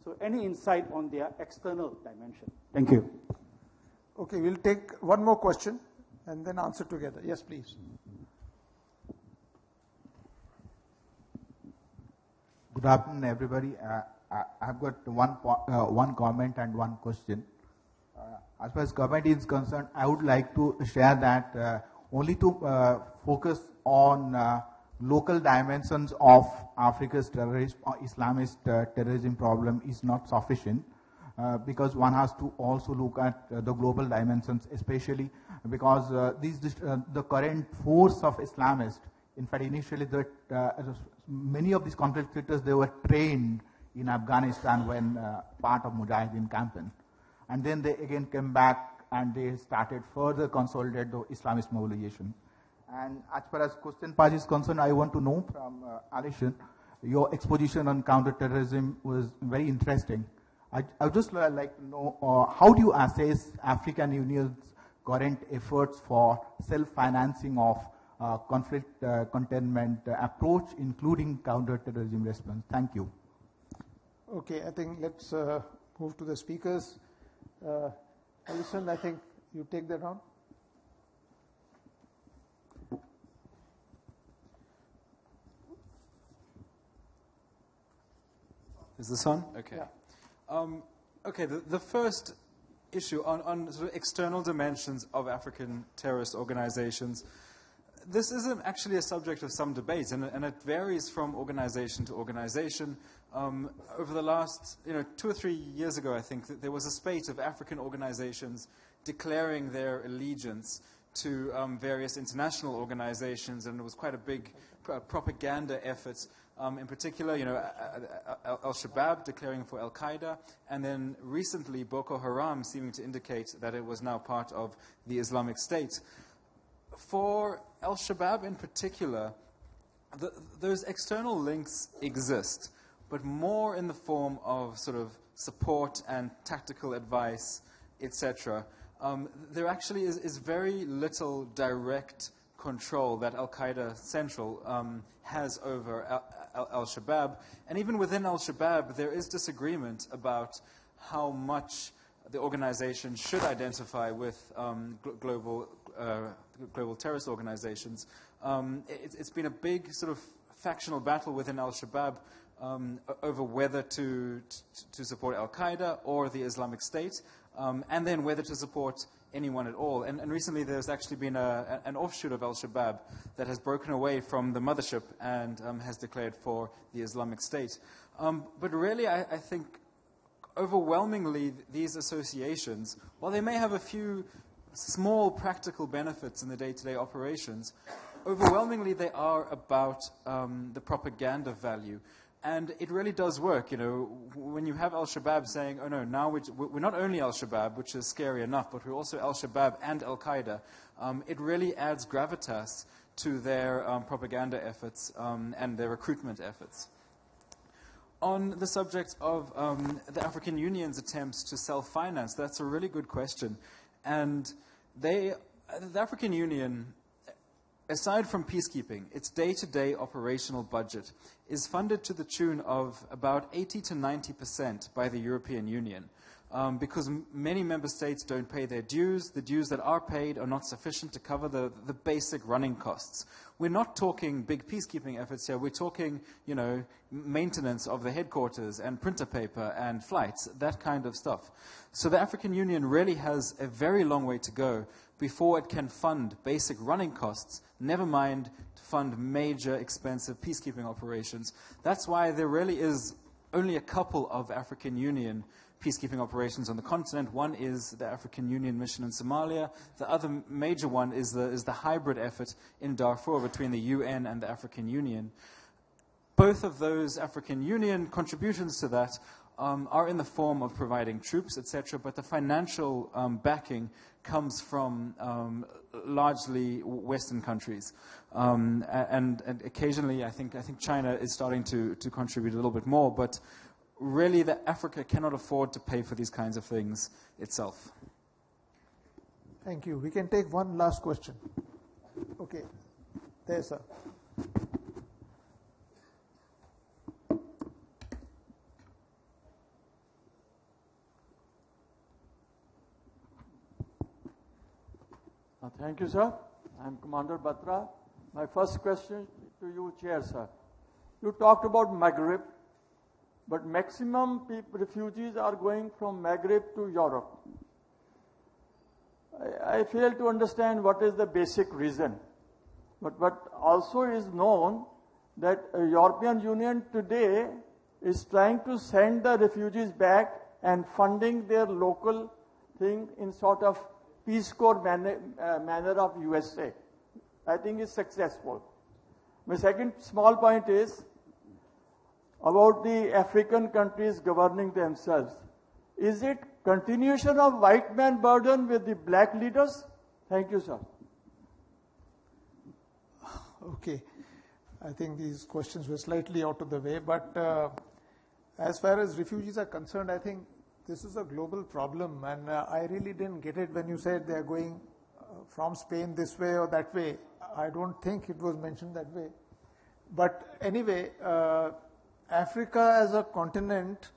So any insight on their external dimension? Thank you. Okay, we'll take one more question and then answer together. Yes, please. Good afternoon, everybody. I've got one comment and one question. As far as comment is concerned, I would like to share that only to focus on local dimensions of Africa's Islamist terrorism problem is not sufficient. Because one has to also look at the global dimensions, especially because the current force of Islamists, in fact, initially many of these conflict fighters, they were trained in Afghanistan when part of Mujahideen campaign. And then they again came back and they started further consolidate the Islamist mobilization. And as far as question part is concerned, I want to know from Alison, your exposition on counterterrorism was very interesting. I would just like to know how do you assess African Union's current efforts for self-financing of conflict containment approach, including counterterrorism response? Thank you. Okay, I think let's move to the speakers. Alison, I think you take that on. Is this on? Okay. Yeah. Okay, the first issue on sort of external dimensions of African terrorist organizations, this is actually a subject of some debate, and it varies from organization to organization. Over the last 2 or 3 years ago, I think, that there was a spate of African organizations declaring their allegiance to various international organizations, and it was quite a big propaganda effort. In particular, Al-Shabaab declaring for Al-Qaeda, and then recently Boko Haram seeming to indicate that it was now part of the Islamic State. For Al-Shabaab in particular, those external links exist, but more in the form of sort of support and tactical advice, etc. There actually is very little direct control that Al-Qaeda Central has over Al-Shabaab. And even within Al-Shabaab, there is disagreement about how much the organization should identify with global terrorist organizations. It's been a big sort of factional battle within Al-Shabaab over whether to support Al-Qaeda or the Islamic State, and then whether to support anyone at all. And recently there's actually been an offshoot of Al-Shabaab that has broken away from the mothership and has declared for the Islamic State. But really, I think overwhelmingly these associations, while they may have a few small practical benefits in the day-to-day operations, overwhelmingly they are about the propaganda value. And it really does work, when you have Al-Shabaab saying, oh no, now we're not only Al-Shabaab, which is scary enough, but we're also Al-Shabaab and Al-Qaeda, it really adds gravitas to their propaganda efforts and their recruitment efforts. On the subject of the African Union's attempts to self-finance, that's a really good question. And the African Union, aside from peacekeeping, its day-to-day operational budget is funded to the tune of about 80 to 90% by the European Union. Because many member states don't pay their dues. The dues that are paid are not sufficient to cover the basic running costs. We're not talking big peacekeeping efforts here. We're talking, maintenance of the headquarters and printer paper and flights, that kind of stuff. So the African Union really has a very long way to go before it can fund basic running costs, never mind to fund major expensive peacekeeping operations. That's why there really is only a couple of African Union peacekeeping operations on the continent. One is the African Union mission in Somalia. The other major one is the hybrid effort in Darfur between the UN and the African Union. Both of those African Union contributions to that are in the form of providing troops, etc., but the financial backing comes from largely Western countries. And occasionally, I think China is starting to contribute a little bit more, but really that Africa cannot afford to pay for these kinds of things itself. Thank you. We can take one last question. Okay. There, sir. Thank you, sir. I'm Commander Batra. My first question to you, Chair, sir. You talked about Maghreb, but maximum refugees are going from Maghreb to Europe. I fail to understand what is the basic reason. But what also is known that European Union today is trying to send the refugees back and funding their local thing in sort of Peace Corps manner of USA. I think it's successful. My second small point is, about the African countries governing themselves. Is it continuation of white man burden with the black leaders? Thank you, sir. Okay. I think these questions were slightly out of the way, but as far as refugees are concerned, I think this is a global problem, and I really didn't get it when you said they are going from Spain this way or that way. I don't think it was mentioned that way. But anyway, Africa as a continent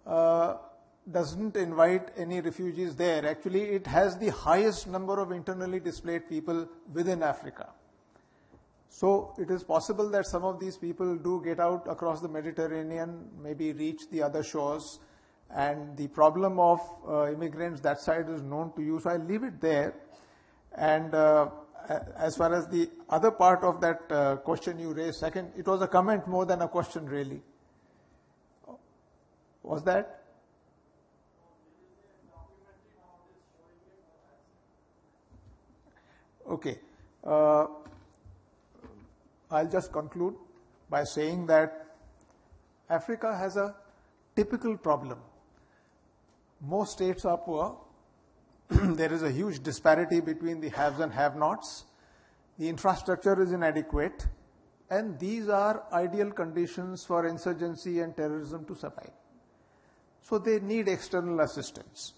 doesn't invite any refugees there. Actually, it has the highest number of internally displaced people within Africa. So it is possible that some of these people do get out across the Mediterranean, maybe reach the other shores, and the problem of immigrants that side is known to you. So I'll leave it there. And as far as the other part of that question you raised, second, it was a comment more than a question really. Was that? Okay. I'll just conclude by saying that Africa has a typical problem. Most states are poor. There is a huge disparity between the haves and have-nots. The infrastructure is inadequate. And these are ideal conditions for insurgency and terrorism to survive. So they need external assistance.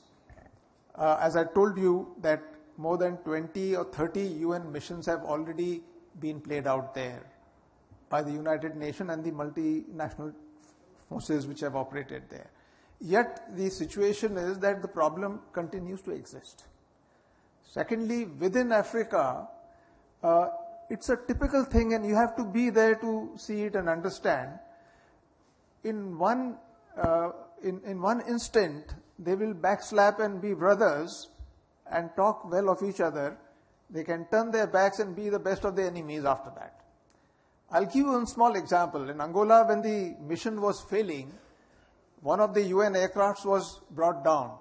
As I told you that more than 20 or 30 UN missions have already been played out there by the United Nations and the multinational forces which have operated there. Yet the situation is that the problem continues to exist. Secondly, within Africa, it's a typical thing and you have to be there to see it and understand. In one instant, they will backslap and be brothers and talk well of each other. They can turn their backs and be the best of the enemies after that. I'll give you a small example. In Angola, when the mission was failing, one of the UN aircrafts was brought down.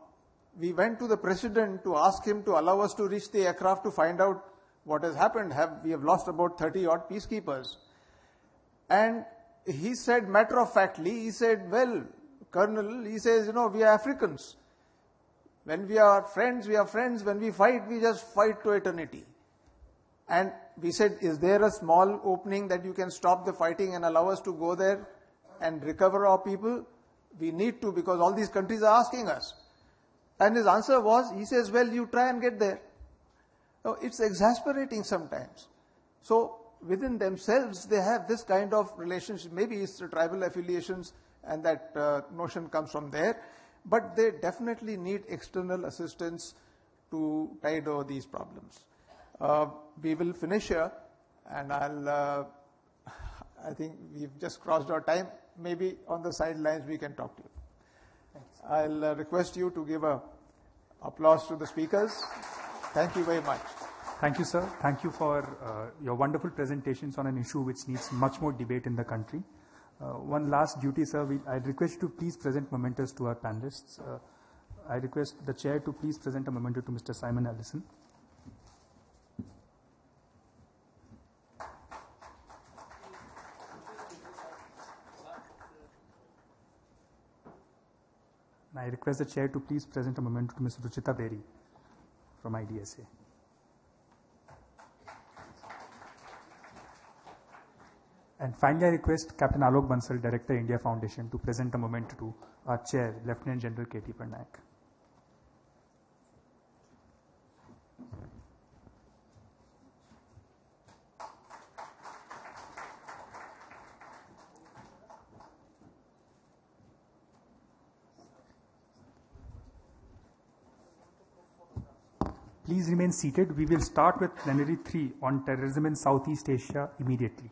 We went to the president to ask him to allow us to reach the aircraft to find out what has happened. We have lost about 30 odd peacekeepers. And he said, matter of factly, he said, well, Colonel, he says, we are Africans. When we are friends, we are friends. When we fight, we just fight to eternity. And we said, is there a small opening that you can stop the fighting and allow us to go there and recover our people? We need to, because all these countries are asking us. And his answer was, he says, well, you try and get there. So it's exasperating sometimes. So within themselves, they have this kind of relationship. Maybe it's the tribal affiliations and that notion comes from there. But they definitely need external assistance to tide over these problems. We will finish here, and I think we've just crossed our time. Maybe on the sidelines we can talk to you. Thanks. I'll request you to give a applause to the speakers. Thank you very much. Thank you, sir. Thank you for your wonderful presentations on an issue which needs much more debate in the country. One last duty, sir. I request you to please present mementos to our panelists. I request the chair to please present a memento to Mr. Simon Allison. And I request the chair to please present a memento to Ms. Ruchita Beri from IDSA. And finally, I request Captain Alok Bansal, Director, India Foundation, to present a memento to our chair, Lieutenant General K.T. Parnaik. Please remain seated. We will start with plenary 3 on terrorism in Southeast Asia immediately.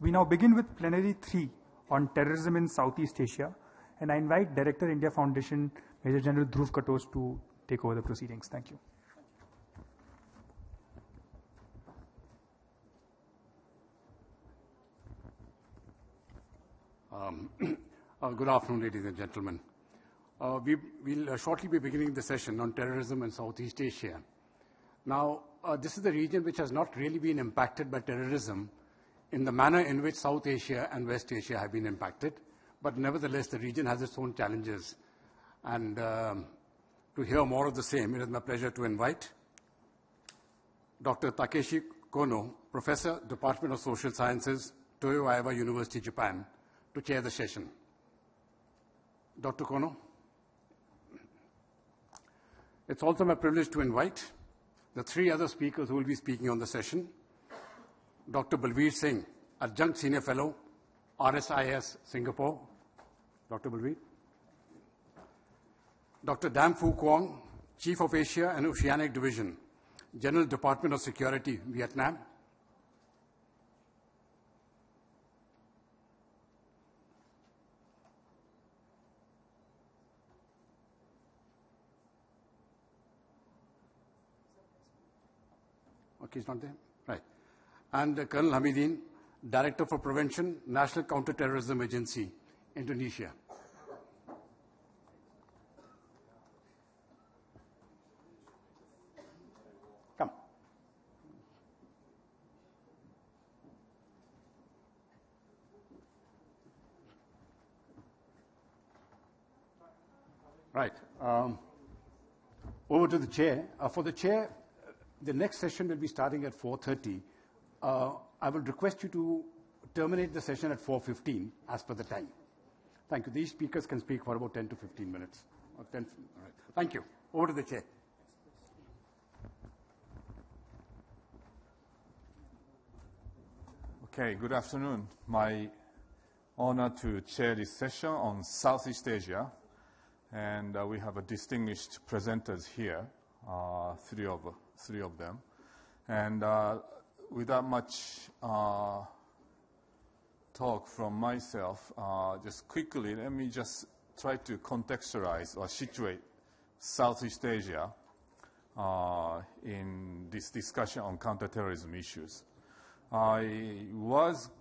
We now begin with plenary 3 on terrorism in Southeast Asia, and I invite Director, India Foundation, Major General Dhruv Katos to take over the proceedings. Thank you. Good afternoon, ladies and gentlemen. We'll shortly be beginning the session on terrorism in Southeast Asia. Now, this is the region which has not really been impacted by terrorism in the manner in which South Asia and West Asia have been impacted, but nevertheless, the region has its own challenges. And to hear more of the same, it is my pleasure to invite Dr. Takeshi Kono, Professor, Department of Social Sciences, Toyo Aiwa University, Japan, to chair the session. Dr. Kono. It's also my privilege to invite the 3 other speakers who will be speaking on the session. Dr. Balveer Singh, Adjunct Senior Fellow, RSIS, Singapore. Dr. Balveer. Dr. Dam Phu Quang, Chief of Asia and Oceanic Division, General Department of Security, Vietnam. Okay, he's not there? Right. And Colonel Hamidin, Director for Prevention, National Counter-terrorism Agency, Indonesia. Come. Right. Over to the chair. For the chair, the next session will be starting at 4:30. I will request you to terminate the session at 4:15 as per the time. Thank you. These speakers can speak for about 10 to 15 minutes. Or 10, all right. Thank you. Over to the chair. Okay, good afternoon. My honor to chair this session on Southeast Asia. And we have a distinguished presenters here, three of them. And without much talk from myself, just quickly, let me just try to contextualize or situate Southeast Asia in this discussion on counterterrorism issues. I was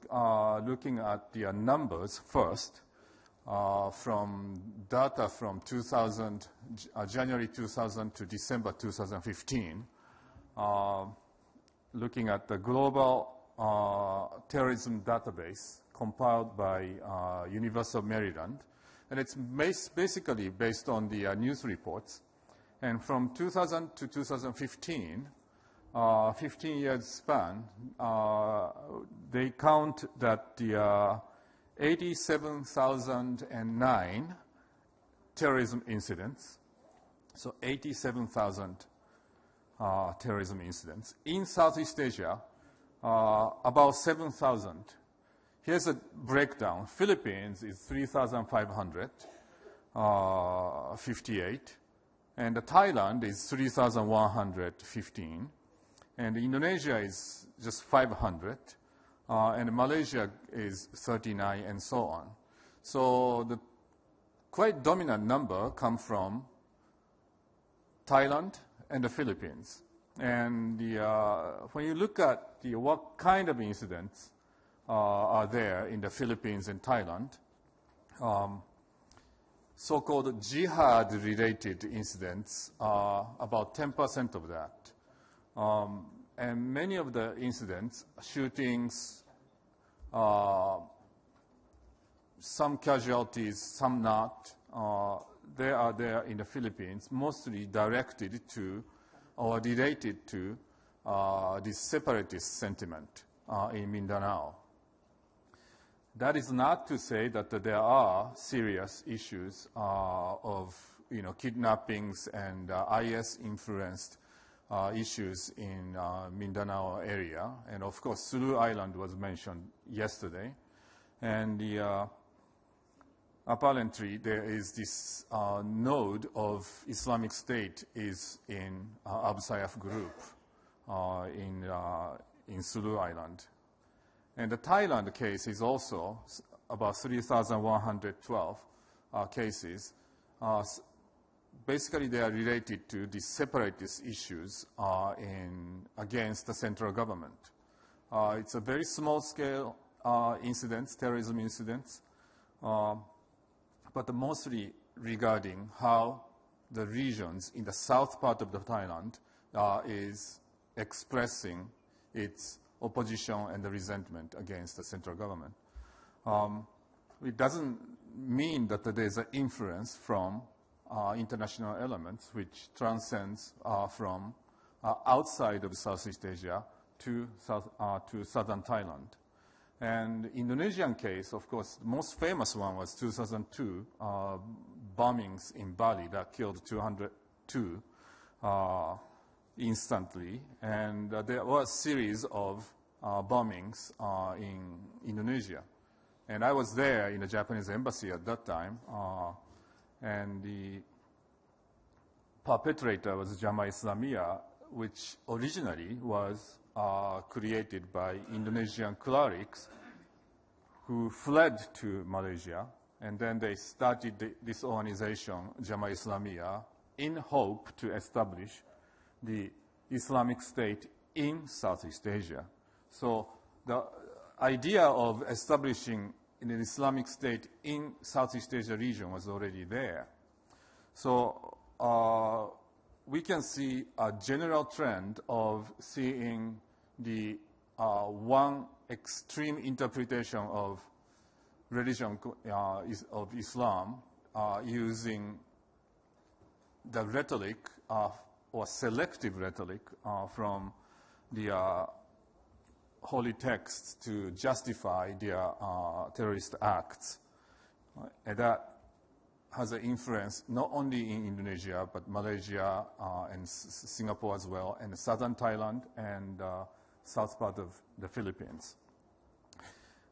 looking at the numbers first from data from January 2000 to December 2015, looking at the global terrorism database compiled by University of Maryland. And it's basically based on the news reports. And from 2000 to 2015, 15 years span, they count that the 87,009 terrorism incidents. So 87,000 terrorism incidents. In Southeast Asia, about 7,000. Here's a breakdown. Philippines is 3,558. And Thailand is 3,115. And Indonesia is just 500. And Malaysia is 39, and so on. So the quite dominant number come from Thailand and the Philippines. And when you look at what kind of incidents are there in the Philippines and Thailand, so-called jihad-related incidents are about 10% of that. And many of the incidents, shootings, some casualties, some not, they are there in the Philippines, mostly directed to or related to this separatist sentiment in Mindanao. That is not to say that there are serious issues of kidnappings and IS-influenced issues in Mindanao area. And of course, Sulu Island was mentioned yesterday. And apparently, there is this node of Islamic State is in Abu Sayyaf group in Sulu Island. And the Thailand case is also about 3,112 cases. Basically, they are related to the separatist issues against the central government. It's a very small-scale incidents, terrorism incidents, but mostly regarding how the regions in the south part of the Thailand is expressing its opposition and the resentment against the central government. It doesn't mean that there is an influence from international elements which transcends from outside of Southeast Asia to southern Thailand. And Indonesian case, of course, the most famous one was 2002 bombings in Bali that killed 202 instantly. And there was a series of bombings in Indonesia. And I was there in the Japanese embassy at that time. And the perpetrator was Jamaah Islamiyah, which originally was created by Indonesian clerics who fled to Malaysia, and then they started this organization, Jamaah Islamiyah, in hope to establish the Islamic State in Southeast Asia. So the idea of establishing an Islamic State in Southeast Asia region was already there. So we can see a general trend of seeing the one extreme interpretation of religion of Islam using the rhetoric or selective rhetoric from the holy texts to justify their terrorist acts. And that has an influence not only in Indonesia, but Malaysia and Singapore as well, and southern Thailand and south part of the Philippines.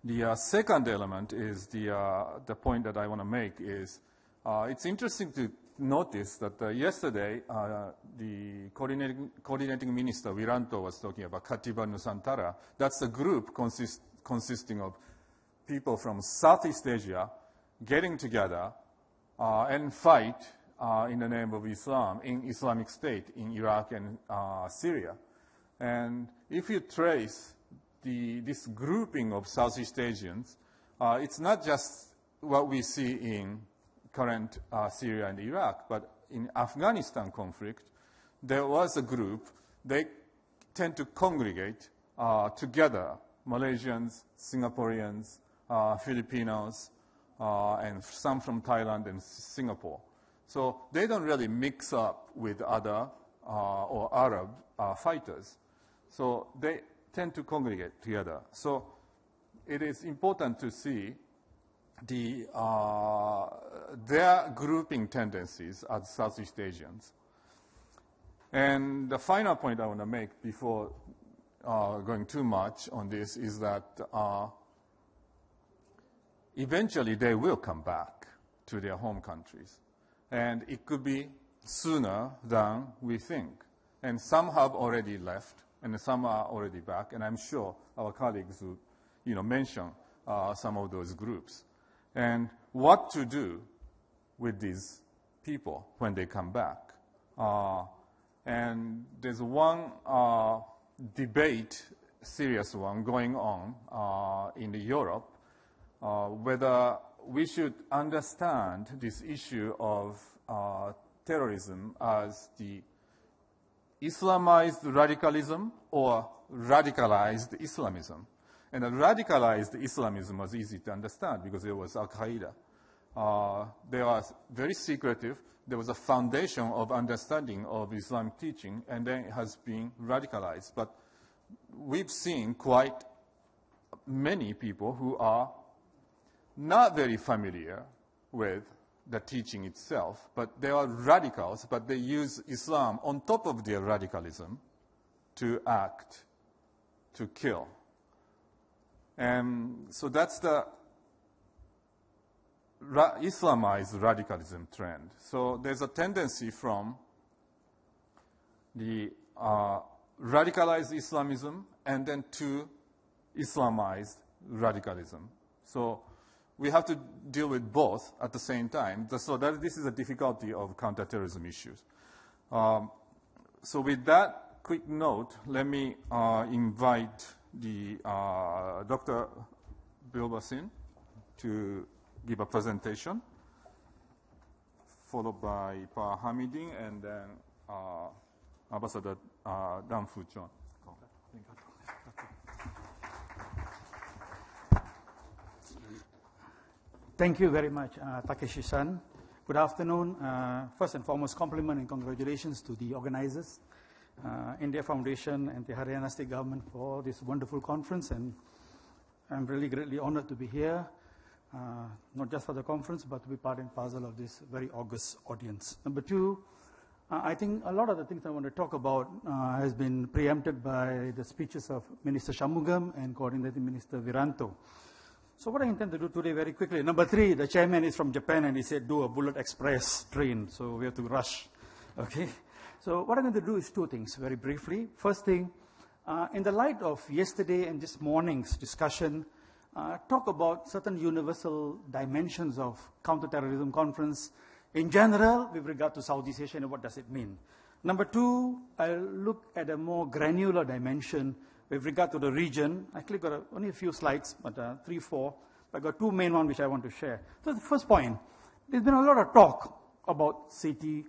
The second element is the point that I want to make is it's interesting to notice that yesterday the coordinating minister Wiranto was talking about Katiba Nusantara. That's a group consisting of people from Southeast Asia getting together and fight in the name of Islam in Islamic State in Iraq and Syria. And if you trace this grouping of Southeast Asians, it's not just what we see in current Syria and Iraq, but in Afghanistan conflict, there was a group. They tend to congregate together, Malaysians, Singaporeans, Filipinos, and some from Thailand and Singapore. So they don't really mix up with other or Arab fighters. So they tend to congregate together. So it is important to see their grouping tendencies as Southeast Asians. And the final point I want to make before going too much on this is that eventually they will come back to their home countries. And it could be sooner than we think. And some have already left, and some are already back. And I'm sure our colleagues will mention some of those groups. And what to do with these people when they come back. And there's one debate, serious one, going on in Europe, whether we should understand this issue of terrorism as the Islamized radicalism or radicalized Islamism. And radicalized Islamism was easy to understand because it was Al-Qaeda. They are very secretive. There was a foundation of understanding of Islamic teaching, and then it has been radicalized. But we've seen quite many people who are not very familiar with the teaching itself, but they are radicals, but they use Islam on top of their radicalism to act, to kill. And so that's the Islamized radicalism trend. So there's a tendency from the radicalized Islamism and then to Islamized radicalism. So we have to deal with both at the same time. So this is a difficulty of counterterrorism issues. So with that quick note, let me invite the Dr. Bilbasin to give a presentation, followed by Pa Hamidin and then Ambassador Dan Fuchon. Thank you very much, Takeshi-san. Good afternoon. First and foremost, compliment and congratulations to the organizers, India Foundation and the Haryana State Government for this wonderful conference. And I'm really greatly honored to be here, not just for the conference, but to be part and parcel of this very august audience. Number two, I think a lot of the things I want to talk about has been preempted by the speeches of Minister Shanmugam and Coordinating Minister Viranto. So what I intend to do today very quickly. Number three, the chairman is from Japan and he said do a bullet express train, so we have to rush. Okay. So what I'm going to do is two things very briefly. First thing, in the light of yesterday and this morning's discussion, talk about certain universal dimensions of counterterrorism conference in general with regard to Southeast Asia and what does it mean. Number two, I'll look at a more granular dimension with regard to the region. I actually got only a few slides, but 3, 4. I've got two main ones which I want to share. So the first point, there's been a lot of talk about CT.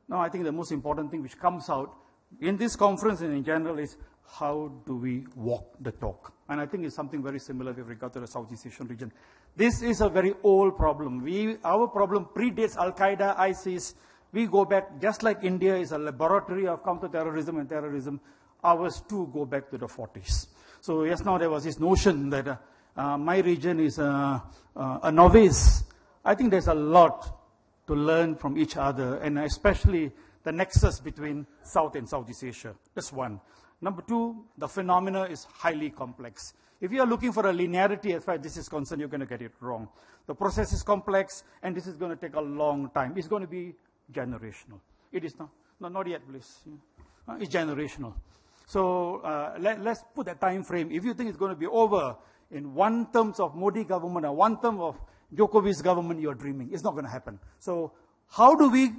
Now I think the most important thing which comes out in this conference and in general is how do we walk the talk? And I think it's something very similar with regard to the Southeast Asian region. This is a very old problem. Our problem predates Al-Qaeda, ISIS. We go back, just like India is a laboratory of counterterrorism and terrorism, ours too go back to the 40s. So yes, now there was this notion that my region is a novice. I think there's a lot to learn from each other, and especially the nexus between South and Southeast Asia. That's one. Number two, the phenomena is highly complex. If you are looking for a linearity as far as this is concerned, you're going to get it wrong. The process is complex, and this is going to take a long time. It's going to be generational. It is not. No, not yet, please. It's generational. So let's put a time frame. If you think it's going to be over in one terms of Modi government or one term of Djokovic's government, you're dreaming. It's not going to happen. So how do we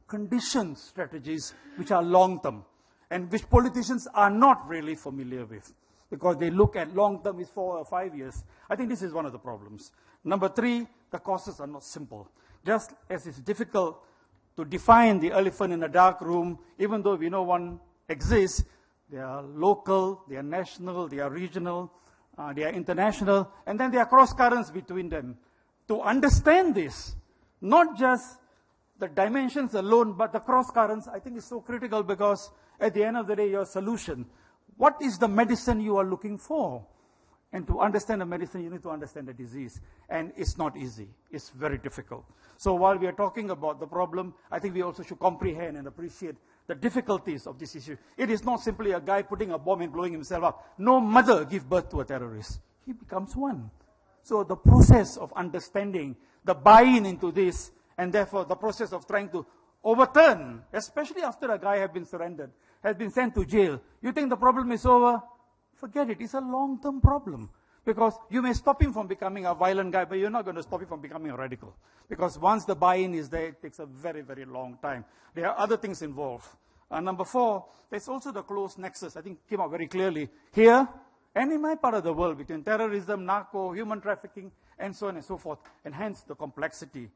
condition strategies which are long-term and which politicians are not really familiar with because they look at long-term is 4 or 5 years. I think this is one of the problems. Number three, the causes are not simple. Just as it's difficult to define the elephant in the dark room, even though we know one exists, they are local, they are national, they are regional, they are international, and then there are cross-currents between them. To understand this, not just the dimensions alone, but the cross-currents, I think is so critical because at the end of the day, your solution, what is the medicine you are looking for? And to understand the medicine, you need to understand the disease. And it's not easy. It's very difficult. So while we are talking about the problem, I think we also should comprehend and appreciate the difficulties of this issue. It is not simply a guy putting a bomb and blowing himself up. No mother gives birth to a terrorist. He becomes one. So the process of understanding, the buy-in into this, and therefore the process of trying to overturn, especially after a guy has been surrendered, has been sent to jail. You think the problem is over? Forget it. It's a long-term problem. Because you may stop him from becoming a violent guy, but you're not going to stop him from becoming a radical. Because once the buy-in is there, it takes a very, very long time. There are other things involved. Number four, there's also the close nexus. I think came out very clearly here and in my part of the world between terrorism, narco, human trafficking, and so on and so forth, and hence the complexity.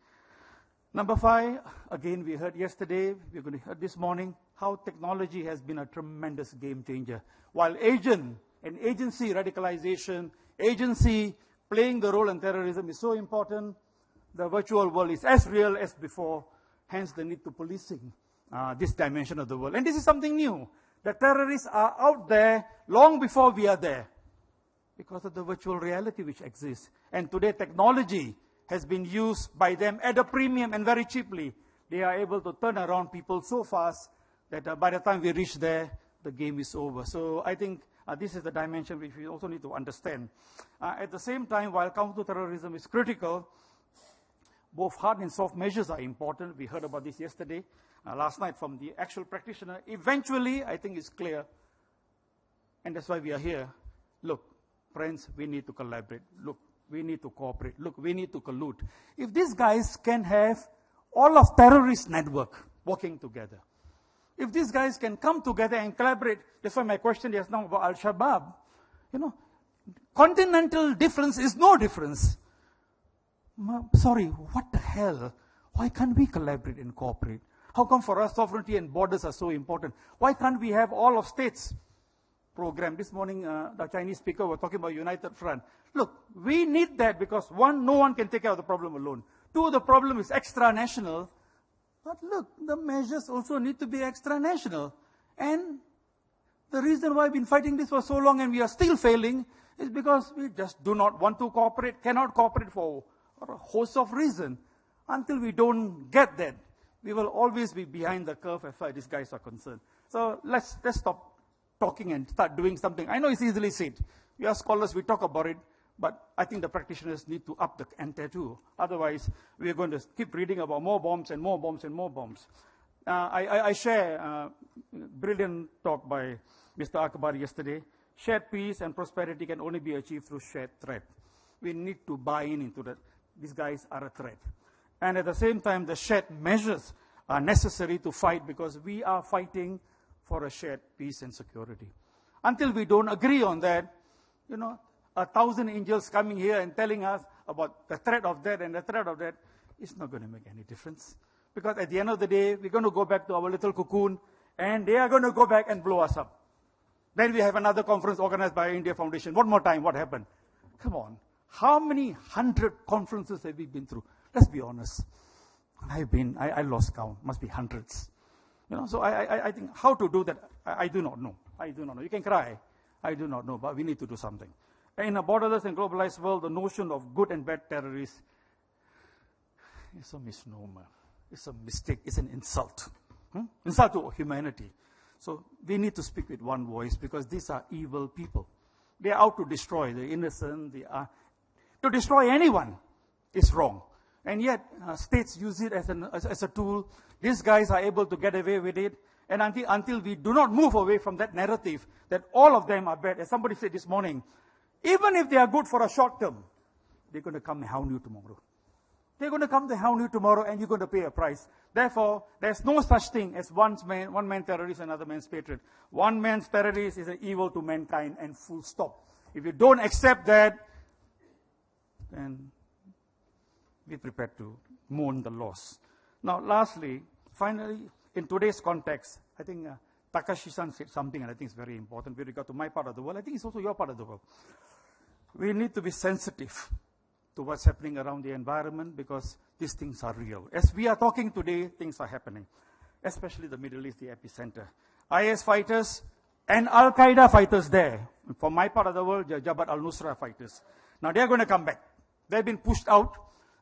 Number five, again, we heard yesterday, we're going to hear this morning, how technology has been a tremendous game changer. While agency radicalization, agency playing the role in terrorism is so important, the virtual world is as real as before, hence the need to policing this dimension of the world. And this is something new. The terrorists are out there long before we are there because of the virtual reality which exists. And today technology has been used by them at a premium and very cheaply. They are able to turn around people so fast that by the time we reach there, the game is over. So I think this is the dimension which we also need to understand. At the same time, while counterterrorism is critical, both hard and soft measures are important. We heard about this yesterday, last night from the actual practitioner. Eventually, I think it's clear, and that's why we are here, look, friends, we need to collaborate. Look, we need to cooperate. Look, we need to collude. If these guys can have all of terrorist network working together, if these guys can come together and collaborate, that's why my question is now about Al-Shabaab. Continental difference is no difference. Sorry, what the hell? Why can't we collaborate and cooperate? How come for us sovereignty and borders are so important? Why can't we have all of states program? This morning, the Chinese speaker was talking about United Front. Look, we need that because one, no one can take care of the problem alone. Two, the problem is extra-national. But look, the measures also need to be extra-national. And the reason why we've been fighting this for so long and we are still failing is because we just do not want to cooperate, cannot cooperate for a host of reasons. Until we don't get that, we will always be behind the curve as far as these guys are concerned. So let's stop talking and start doing something. I know it's easily said. We are scholars, we talk about it, but I think the practitioners need to up the ante too. Otherwise, we are going to keep reading about more bombs and more bombs and more bombs. I share a brilliant talk by Mr. Akbar yesterday. Shared peace and prosperity can only be achieved through shared threat. We need to buy into that. These guys are a threat. And at the same time, the shared measures are necessary to fight because we are fighting for a shared peace and security. Until we don't agree on that, 1,000 angels coming here and telling us about the threat of that and the threat of that, it's not going to make any difference. Because at the end of the day, we're going to go back to our little cocoon, and they are going to go back and blow us up. Then we have another conference organized by India Foundation. One more time, what happened? Come on. How many 100 conferences have we been through? Let's be honest. I lost count. Must be hundreds. So I think how to do that, I do not know. I do not know. You can cry. I do not know, but we need to do something. In a borderless and globalized world, the notion of good and bad terrorists is a misnomer. It's a mistake. It's an insult. Insult to humanity. So we need to speak with one voice because these are evil people. They are out to destroy the innocent. To destroy anyone is wrong. And yet, states use it as a tool. These guys are able to get away with it. And until we do not move away from that narrative that all of them are bad, as somebody said this morning, even if they are good for a short term, they're going to come and hound you tomorrow. They're going to come to hound you tomorrow and you're going to pay a price. Therefore, there's no such thing as one man terrorist, another man's patriot. One man's terrorist is an evil to mankind and full stop. If you don't accept that, then be prepared to mourn the loss. Now, lastly, finally, in today's context, I think Takashi-san said something, and I think it's very important with regard to my part of the world. I think it's also your part of the world. We need to be sensitive to what's happening around the environment because these things are real. As we are talking today, things are happening, especially the Middle East, the epicenter. IS fighters and Al-Qaeda fighters there. For my part of the world, the Jabhat al-Nusra fighters. Now, they're going to come back. They've been pushed out.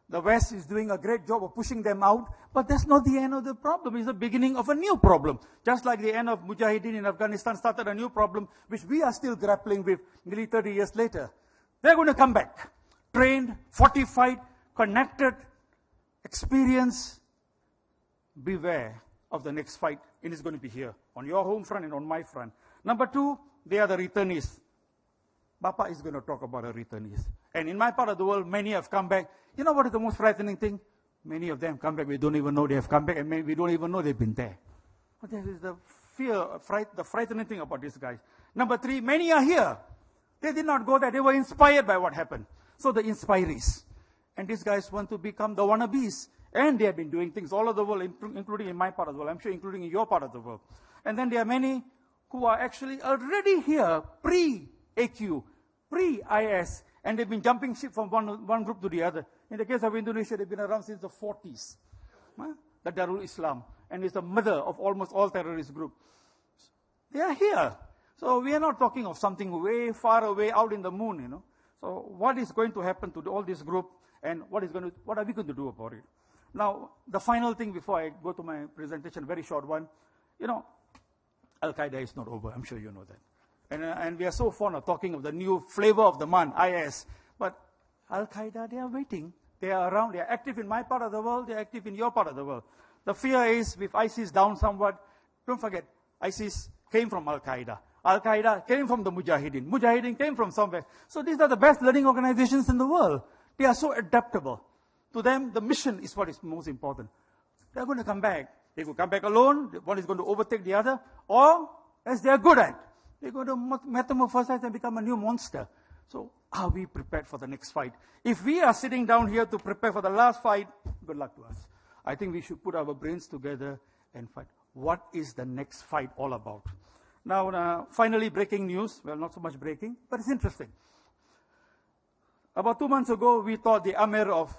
The West is doing a great job of pushing them out, but that's not the end of the problem. It's the beginning of a new problem. Just like the end of Mujahideen in Afghanistan started a new problem, which we are still grappling with nearly 30 years later. They're going to come back. Trained, fortified, connected, experienced. Beware of the next fight. It is going to be here, on your home front and on my front. Number two, they are the returnees. Bapa is going to talk about the returnees. And in my part of the world, many have come back. You know what is the most frightening thing? Many of them come back. We don't even know they have come back, and we don't even know they've been there. But this is the fear, the frightening thing about these guys. Number three, many are here. They did not go there. They were inspired by what happened. So the inspirees. And these guys want to become the wannabes. And they have been doing things all over the world, including in my part of the world. I'm sure including in your part of the world. And then there are many who are actually already here, pre-AQ, pre-IS. And they've been jumping ship from one group to the other. In the case of Indonesia, they've been around since the 40s. The Darul Islam. And it's the mother of almost all terrorist groups. They are here. So we are not talking of something way far away out in the moon, So what is going to happen to all this group and what are we going to do about it? Now, the final thing before I go to my presentation, very short one, Al-Qaeda is not over. I'm sure you know that. And we are so fond of talking of the new flavor of the month, IS. But Al-Qaeda, they are waiting. They are around. They are active in my part of the world. They are active in your part of the world. The fear is, with ISIS down somewhat, don't forget, ISIS came from Al-Qaeda. Al-Qaeda came from the Mujahideen. Mujahideen came from somewhere. So these are the best learning organizations in the world. They are so adaptable. To them, the mission is what is most important. They're going to come back. They could come back alone. One is going to overtake the other. Or, as they are good at, they're going to metamorphosize and become a new monster. So, are we prepared for the next fight? If we are sitting down here to prepare for the last fight, good luck to us. I think we should put our brains together and fight. What is the next fight all about? Now, finally, breaking news. Well, not so much breaking, but it's interesting. About 2 months ago, we thought the Amir of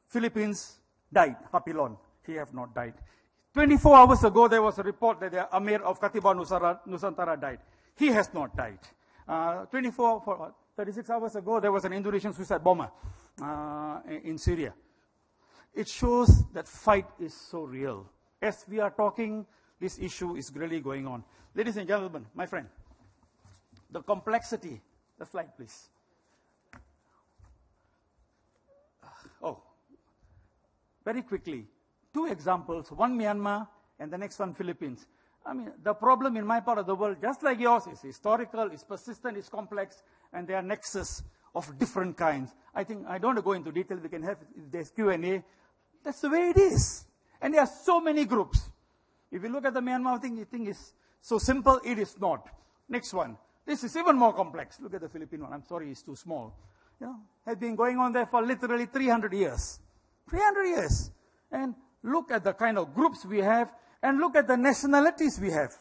Philippines died, Hapilon. He have not died. 24 hours ago, there was a report that the Amir of Katiba Nusantara died. He has not died. 36 hours ago, there was an Indonesian suicide bomber in Syria. It shows that fight is so real. As we are talking, this issue is really going on. Ladies and gentlemen, my friend, the complexity, the slide please. Oh, very quickly, 2 examples, one Myanmar and the next one Philippines. I mean, the problem in my part of the world, just like yours, is historical, is persistent, is complex, and there are nexus of different kinds. I think, I don't want to go into detail, we can have, if there's Q&A. That's the way it is. And there are so many groups. If you look at the Myanmar thing, you think it's so simple, it is not. Next one. This is even more complex. Look at the Philippine one. I'm sorry, it's too small. You know, has been going on there for literally 300 years. 300 years. And look at the kind of groups we have, and look at the nationalities we have.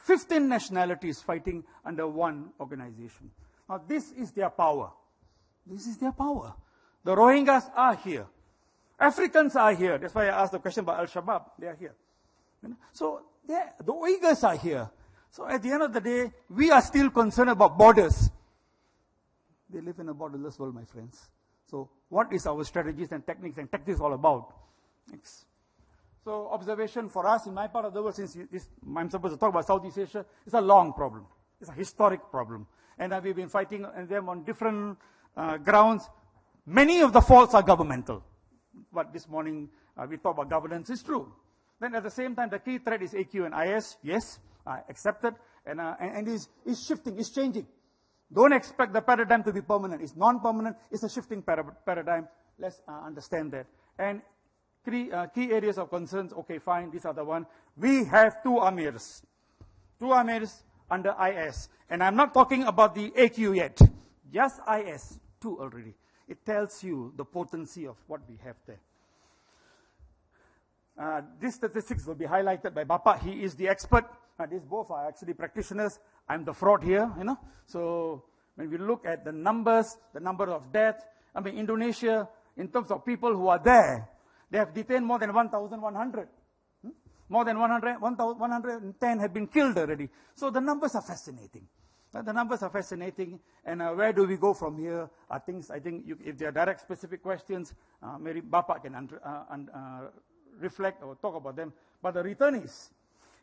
15 nationalities fighting under one organization. Now, this is their power. This is their power. The Rohingyas are here. Africans are here. That's why I asked the question about Al-Shabaab. They are here. You know? So, the Uyghurs are here. So, at the end of the day, we are still concerned about borders. They live in a borderless world, my friends. So, what is our strategies and techniques and tactics all about? Next. So, observation for us in my part of the world, since I'm supposed to talk about Southeast Asia, it's a long problem. It's a historic problem. And we've been fighting them on different grounds. Many of the faults are governmental. What this morning we talked about governance is true. Then at the same time, the key threat is AQ and IS. Yes, I accept it. And is shifting, is changing. Don't expect the paradigm to be permanent. It's non-permanent. It's a shifting paradigm. Let's understand that. And key areas of concerns, okay, fine, these are the one. We have 2 Amirs. 2 Amirs under IS. And I'm not talking about the AQ yet. Just IS, 2 already. It tells you the potency of what we have there. These statistics will be highlighted by Bapa. He is the expert. These both are actually practitioners. I'm the fraud here, you know. So when we look at the numbers, the number of deaths, I mean, Indonesia, in terms of people who are there, they have detained more than 1,100. More than 110 have been killed already. So the numbers are fascinating. The numbers are fascinating. And where do we go from here? I think if there are direct specific questions, maybe Bapa can reflect or talk about them. But the return is,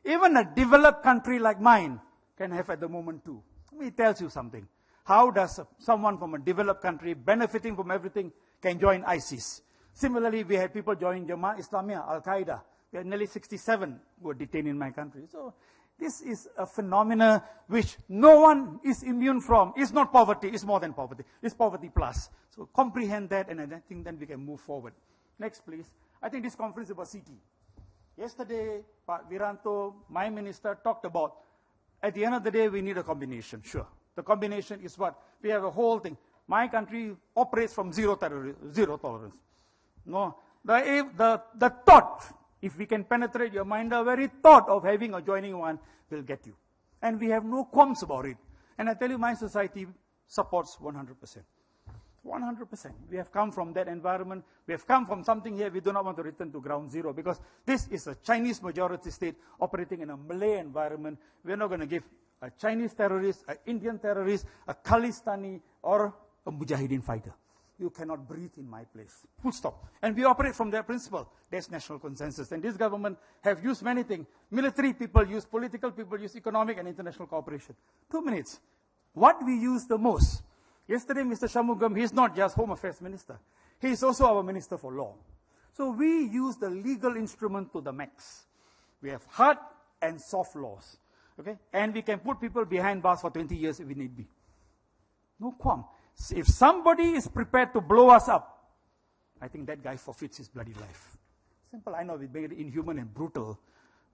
even a developed country like mine can have at the moment too. It tells you something. How does someone from a developed country, benefiting from everything, can join ISIS? Similarly, we had people joining Jamaat Islamiyah, Al-Qaeda. We had nearly 67 who were detained in my country. So this is a phenomena which no one is immune from. It's not poverty, it's more than poverty. It's poverty plus. So comprehend that, and I think then we can move forward. Next, please. I think this conference is about CT. Yesterday, Pak Wiranto, my minister, talked about, at the end of the day, we need a combination. Sure. The combination is what? We have a whole thing. My country operates from zero tolerance. No, the thought, if we can penetrate your mind, the very thought of having or joining one will get you. And we have no qualms about it. And I tell you, my society supports 100%. 100%. We have come from that environment. We have come from something here. We do not want to return to ground zero because this is a Chinese majority state operating in a Malay environment. We're not going to give a Chinese terrorist, an Indian terrorist, a Khalistani, or a Mujahideen fighter. You cannot breathe in my place. Full stop. And we operate from that principle. There's national consensus. And this government have used many things. Military people use, political people use, economic and international cooperation. 2 minutes. What we use the most. Yesterday, Mr. Shanmugam, he's not just Home Affairs Minister. He is also our Minister for Law. So we use the legal instrument to the max. We have hard and soft laws. Okay? And we can put people behind bars for 20 years if we need be. No qualm. If somebody is prepared to blow us up, I think that guy forfeits his bloody life. Simple. I know we made it inhuman and brutal.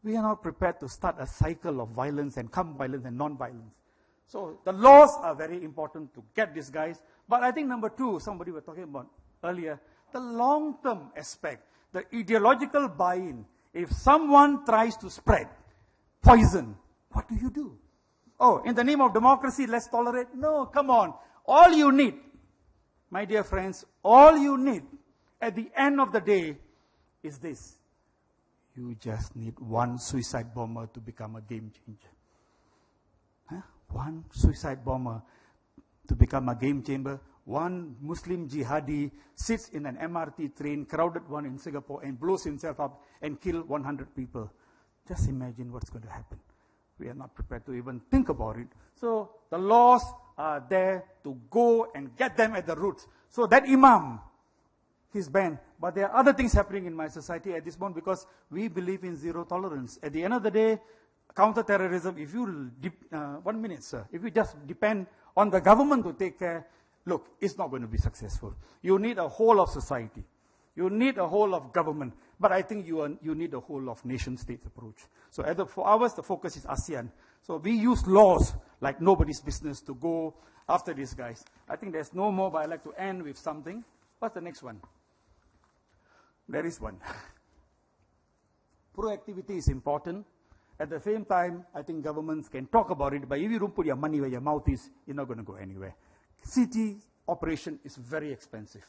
We are not prepared to start a cycle of violence and violence and non-violence. So the laws are very important to get these guys. But I think number two, somebody was talking about earlier, the long-term aspect, the ideological buy-in. If someone tries to spread poison, what do? Oh, in the name of democracy, let's tolerate? No, come on. All you need, my dear friends, all you need at the end of the day is this. You just need one suicide bomber to become a game changer. Huh? One suicide bomber to become a game changer. One Muslim jihadi sits in an MRT train, crowded one in Singapore, and blows himself up and kills 100 people. Just imagine what's going to happen. We are not prepared to even think about it. So the laws are there to go and get them at the roots. So that imam, he's banned. But there are other things happening in my society at this moment because we believe in zero tolerance. At the end of the day, counter-terrorism, if you, 1 minute, sir, if you just depend on the government to take care, look, it's not going to be successful. You need a whole of society. You need a whole of government. But I think you need a whole of nation-state approach. So for ours, the focus is ASEAN. So we use laws like nobody's business to go after these guys. I think there's no more, but I'd like to end with something. What's the next one? There is one. Proactivity is important. At the same time, I think governments can talk about it, but if you don't put your money where your mouth is, you're not going to go anywhere. City operation is very expensive.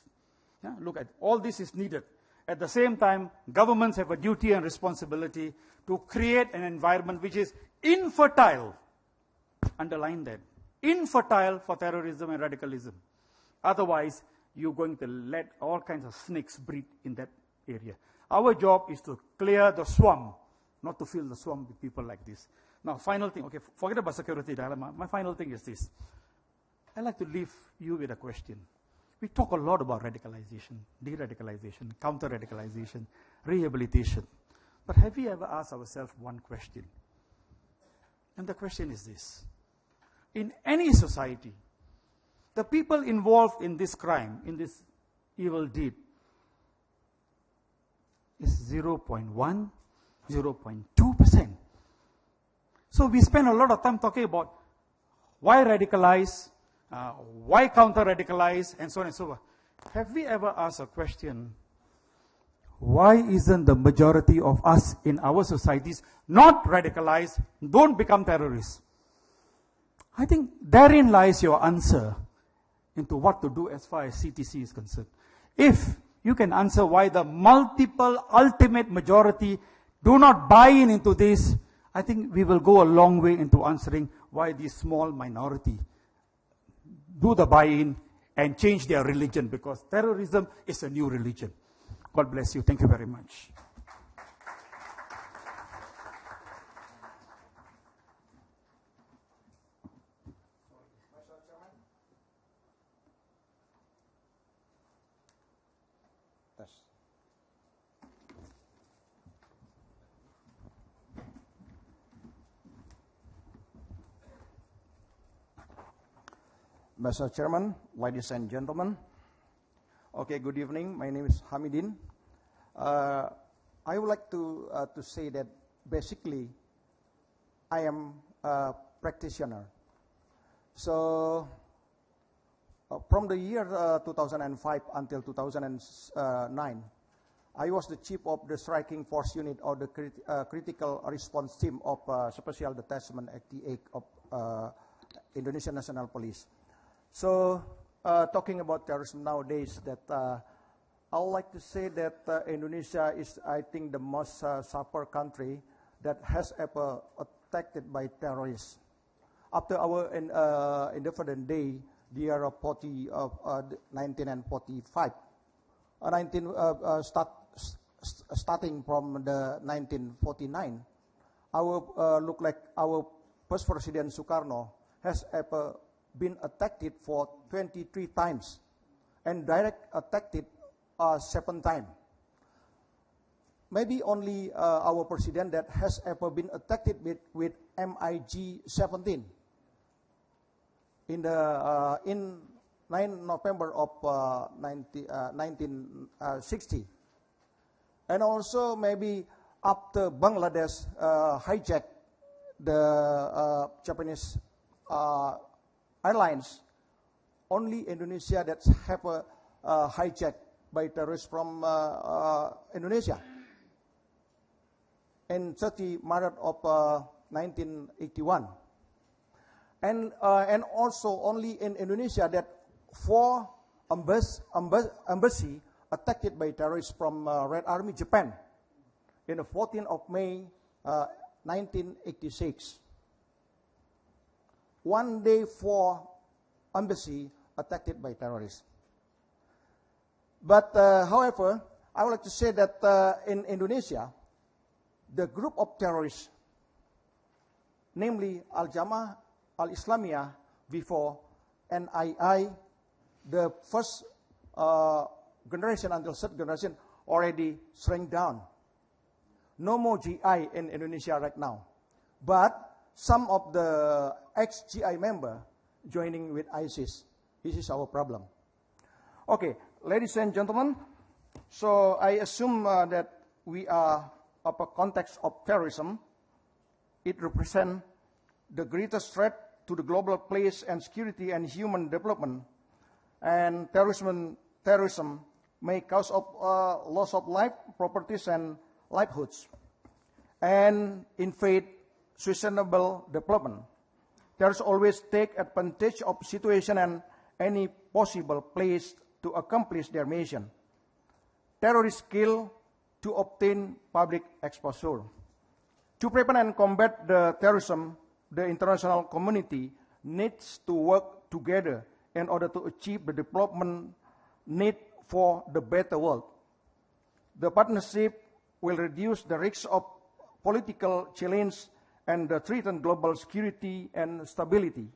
Yeah? Look, at all this is needed. At the same time, governments have a duty and responsibility to create an environment which is infertile. Underline that. Infertile for terrorism and radicalism. Otherwise, you're going to let all kinds of snakes breed in that area. Our job is to clear the swamp, not to fill the swamp with people like this. Now, final thing. Okay, forget about security dilemma. My final thing is this. I'd like to leave you with a question. We talk a lot about radicalization, de-radicalization, counter-radicalization, rehabilitation. But have we ever asked ourselves one question? And the question is this. In any society, the people involved in this crime, in this evil deed, is 0.1, 0.2%. So we spend a lot of time talking about why radicalize, why counter-radicalize, and so on and so forth. Have we ever asked a question, why isn't the majority of us in our societies not radicalized, don't become terrorists? I think therein lies your answer into what to do as far as CTC is concerned. If you can answer why the multiple ultimate majority do not buy into this, I think we will go a long way into answering why this small minority do the buy-in and change their religion, because terrorism is a new religion. God bless you. Thank you very much. Mr. Chairman, ladies and gentlemen. Okay, good evening. My name is Hamidin. I would like to say that basically I am a practitioner. So from the year 2005 until 2009, I was the chief of the striking force unit of the critical response team of Special Detachment 88 of Indonesian National Police. So, talking about terrorism nowadays, that I would like to say that Indonesia is, I think, the most suffer country that has ever attacked by terrorists. After our independent day, the year of 1945, starting from the 1949, look like our first President Sukarno has ever been attacked for 23 times and direct attacked 7 times. maybe only our president that has ever been attacked with MiG-17 in 9 November of 1960. And also maybe after Bangladesh hijacked the Japanese airlines, only Indonesia that have hijacked by terrorists from Indonesia. In 30 March of 1981. And also only in Indonesia that 4 embassy attacked by terrorists from Red Army Japan in the 14th of May 1986. One day 4 embassy attacked by terrorists. But however, I would like to say that in Indonesia, the group of terrorists, namely Al-Jamaah Al-Islamiyah before NII, the first generation until third generation already shrank down. No more GI in Indonesia right now. But some of the ex-GI member joining with ISIS. This is our problem. Okay, ladies and gentlemen, so I assume that we are of a context of terrorism. It represents the greatest threat to the global peace and security and human development. And terrorism may cause loss of life, properties, and livelihoods, and invade sustainable development. Terrorists always take advantage of situation and any possible place to accomplish their mission. Terrorists kill to obtain public exposure. To prevent and combat the terrorism, the international community needs to work together in order to achieve the development need for the better world. The partnership will reduce the risks of political challenge and threaten global security and stability.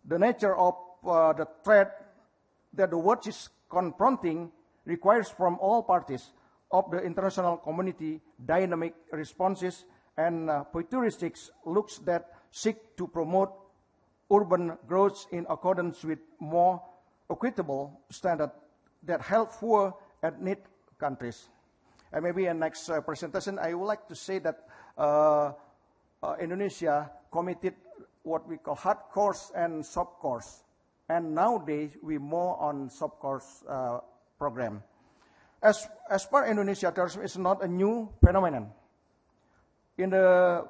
The nature of the threat that the world is confronting requires from all parties of the international community dynamic responses and futuristic looks that seek to promote urban growth in accordance with more equitable standards that help poor and needy countries. And maybe in next presentation, I would like to say that Indonesia committed what we call hard course and soft course. And nowadays, we more on soft course program. As per Indonesia, terrorism is not a new phenomenon. In the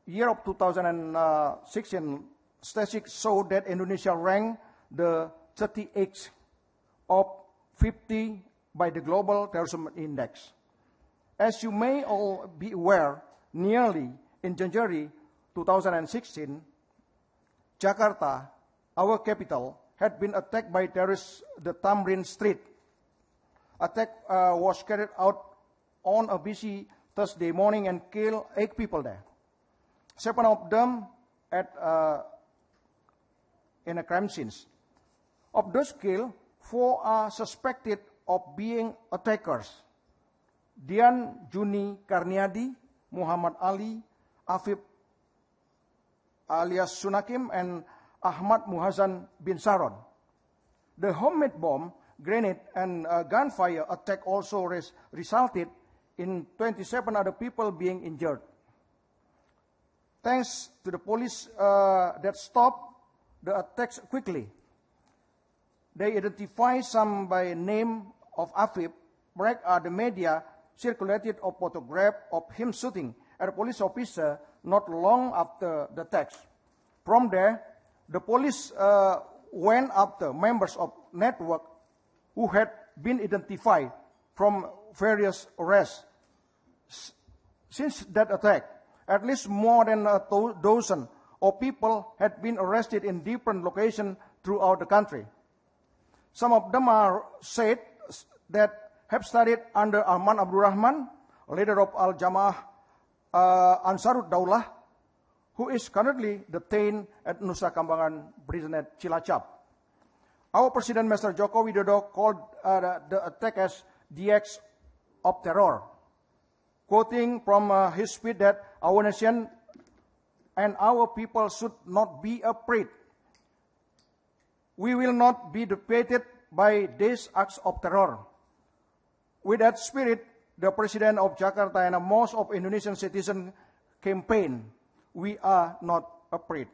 year of 2016, statistics show that Indonesia ranked the 38th of 50 by the Global Terrorism Index. As you may all be aware, nearly in January 2016, Jakarta, our capital, had been attacked by terrorists. The Tamrin Street attack was carried out on a busy Thursday morning and killed 8 people there. 7 of them in a crime scenes. Of those killed, 4 are suspected of being attackers. Dian Juni Karniadi, Muhammad Ali, Afif alias Sunakim, and Ahmad Muhazan bin Saron. The homemade bomb, grenade, and gunfire attack also resulted in 27 other people being injured. Thanks to the police that stopped the attacks quickly. They identify some by name of Afif. The media circulated a photograph of him shooting at a police officer not long after the attacks. From there, the police went after members of network who had been identified from various arrests. Since that attack, at least more than a dozen of people had been arrested in different locations throughout the country. Some of them are said that have studied under Ahmad Abdul Rahman, leader of Al-Jamaah Ansarud Daulah, who is currently detained at Nusa Kambangan prison at Cilacap. Our President, Mr. Joko Widodo, called the attack as the acts of terror. quoting from his speech that our nation and our people should not be afraid. We will not be defeated by these acts of terror. With that spirit, the President of Jakarta and most of Indonesian citizens campaign, "We are not afraid,"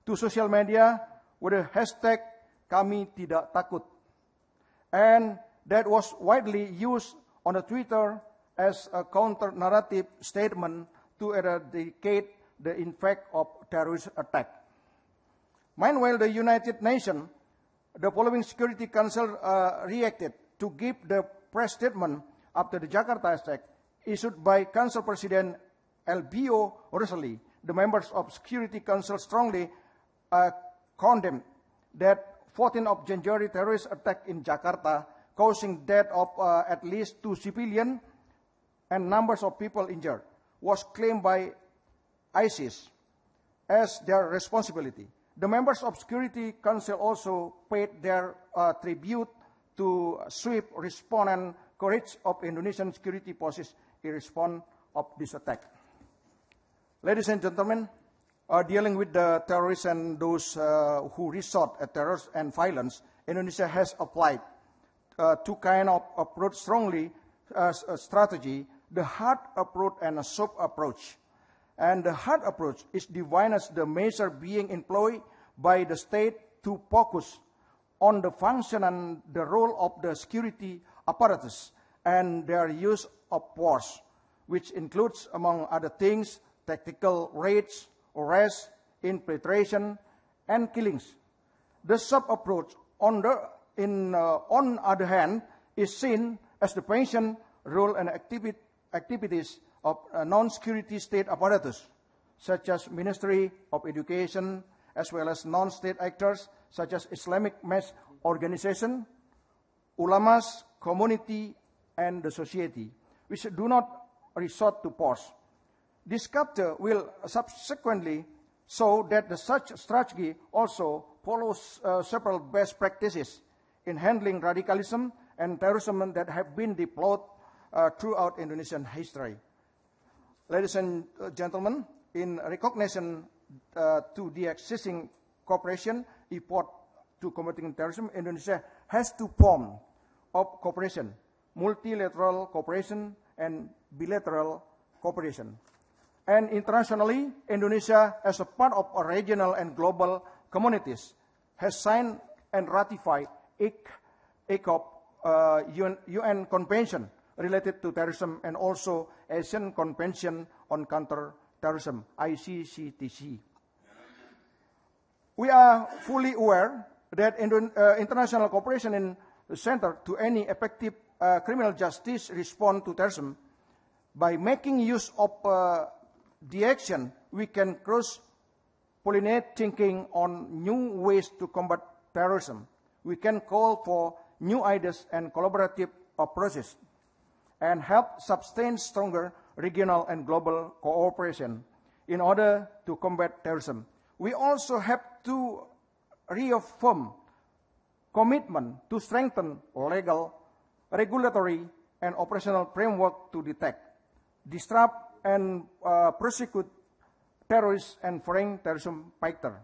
to social media with the hashtag "Kami Tidak Takut." And that was widely used on the Twitter as a counter-narrative statement to eradicate the impact of terrorist attack. Meanwhile, the United Nations, the following Security Council reacted to give the press statement after the Jakarta attack issued by Council President Elbio Rosali. The members of Security Council strongly condemned that 14th of January terrorist attack in Jakarta, causing death of at least 2 civilians and numbers of people injured, was claimed by ISIS as their responsibility. The members of Security Council also paid their tribute to swift response and courage of Indonesian security forces in response of this attack. Ladies and gentlemen, dealing with the terrorists and those who resort at terror and violence, Indonesia has applied two kinds of approach strongly strategy: the hard approach and a soft approach. And the hard approach is defined as the measure being employed by the state to focus on the function and the role of the security apparatus and their use of force, which includes, among other things, tactical raids, arrests, infiltration, and killings. The soft approach, on the other hand, is seen as the function, role, and activities of non-security state apparatus, such as Ministry of Education, as well as non-state actors, such as Islamic mass organization, ulamas, community, and the society, which do not resort to force. This chapter will subsequently show that such strategy also follows several best practices in handling radicalism and terrorism that have been deployed throughout Indonesian history. Ladies and gentlemen, in recognition to the existing cooperation effort to combating terrorism, Indonesia has two forms of cooperation: multilateral cooperation and bilateral cooperation. And internationally, Indonesia, as a part of a regional and global communities, has signed and ratified UN Convention related to terrorism and also Asian Convention on Counter-terrorism, ICCTC. We are fully aware that international cooperation in the center to any effective criminal justice response to terrorism. By making use of the action, we can cross-pollinate thinking on new ways to combat terrorism. We can call for new ideas and collaborative approaches and help sustain stronger regional and global cooperation in order to combat terrorism. We also have to reaffirm commitment to strengthen legal, regulatory, and operational framework to detect, disrupt, and prosecute terrorists and foreign terrorism fighters.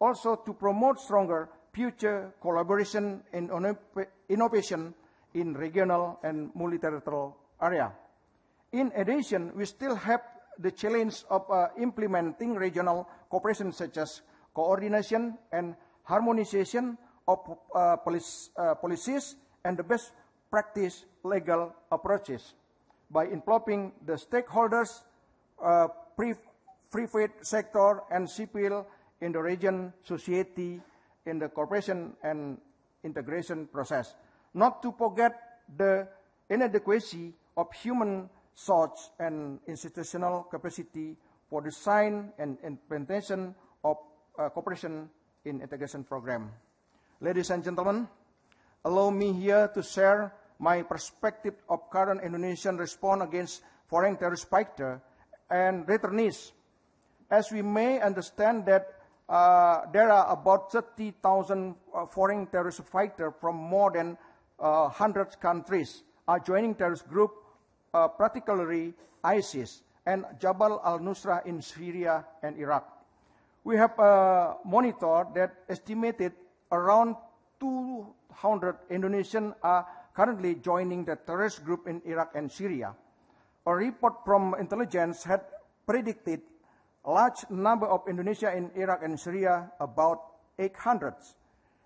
Also to promote stronger future collaboration and innovation in regional and multilateral area. In addition, we still have the challenge of implementing regional cooperation, such as coordination and harmonization of policies and the best practice legal approaches by involving the stakeholders, private sector, and civil in the region, society, in the cooperation and integration process. Not to forget the inadequacy of human resource and institutional capacity for design and implementation of cooperation in integration program. Ladies and gentlemen, allow me here to share my perspective of current Indonesian response against foreign terrorist fighters and returnees. As we may understand that there are about 30,000 foreign terrorist fighters from more than 100 countries are joining terrorist group particularly ISIS, and Jabal al-Nusra in Syria and Iraq. We have monitored that estimated around 200 Indonesians are currently joining the terrorist group in Iraq and Syria. A report from intelligence had predicted a large number of Indonesians in Iraq and Syria, about 800.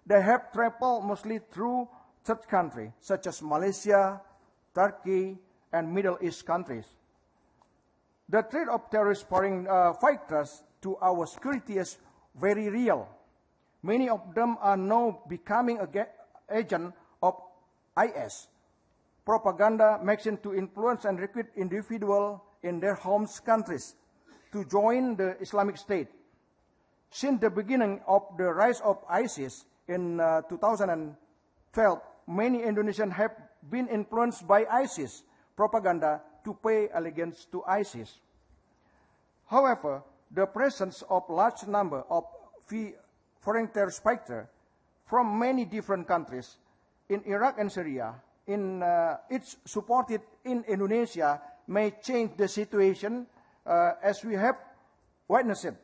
They have traveled mostly through third countries, such as Malaysia, Turkey, and Middle East countries. The threat of terrorist foreign fighters to our security is very real. Many of them are now becoming agents of IS. Propaganda machine to influence and recruit individuals in their home countries to join the Islamic State. Since the beginning of the rise of ISIS in 2012, many Indonesians have been influenced by ISIS propaganda to pay allegiance to ISIS. However, the presence of large number of foreign terrorist fighters from many different countries in Iraq and Syria, it's supported in Indonesia, may change the situation as we have witnessed it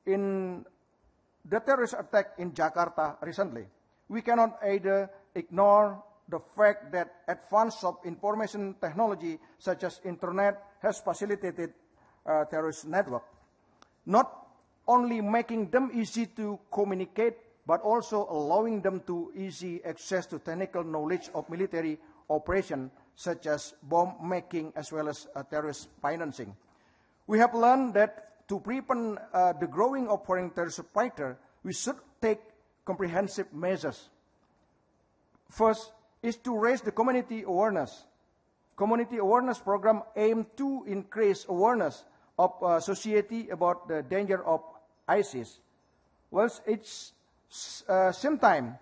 in the terrorist attack in Jakarta recently. We cannot either ignore the fact that advance of information technology such as internet has facilitated terrorist network, not only making them easy to communicate, but also allowing them to easy access to technical knowledge of military operation, such as bomb making as well as terrorist financing. We have learned that to prevent the growing of foreign terrorist fighters, we should take comprehensive measures. First is to raise the community awareness. Community awareness program aim to increase awareness of society about the danger of ISIS. Whilst it's same time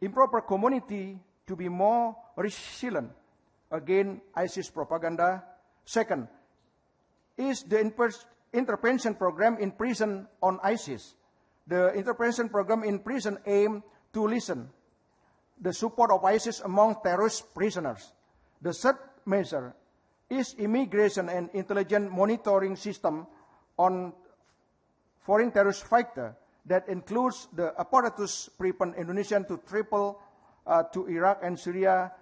improper community to be more resilient against ISIS propaganda. Second is the intervention program in prison on ISIS. The intervention program in prison aim to listen the support of ISIS among terrorist prisoners. The third measure is immigration and intelligence monitoring system on foreign terrorist fighter that includes the apparatus prevent Indonesian to travel to Iraq and Syria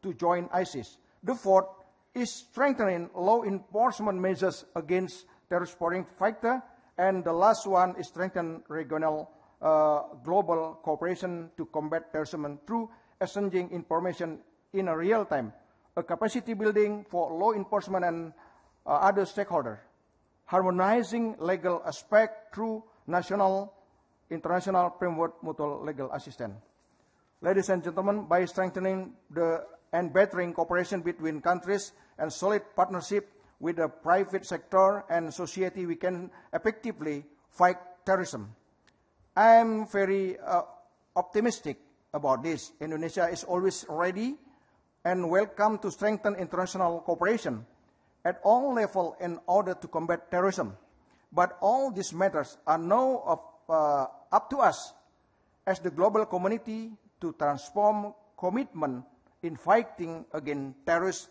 to join ISIS. The fourth is strengthening law enforcement measures against terrorist foreign fighter, and the last one is strengthen regional global cooperation to combat terrorism through exchanging information in a real time, a capacity building for law enforcement and other stakeholders, harmonizing legal aspect through national, international framework mutual legal assistance. Ladies and gentlemen, by strengthening and bettering cooperation between countries and solid partnership with the private sector and society, we can effectively fight terrorism. I am very optimistic about this. Indonesia is always ready and welcome to strengthen international cooperation at all levels in order to combat terrorism. But all these matters are now up to us as the global community to transform commitment in fighting against terrorists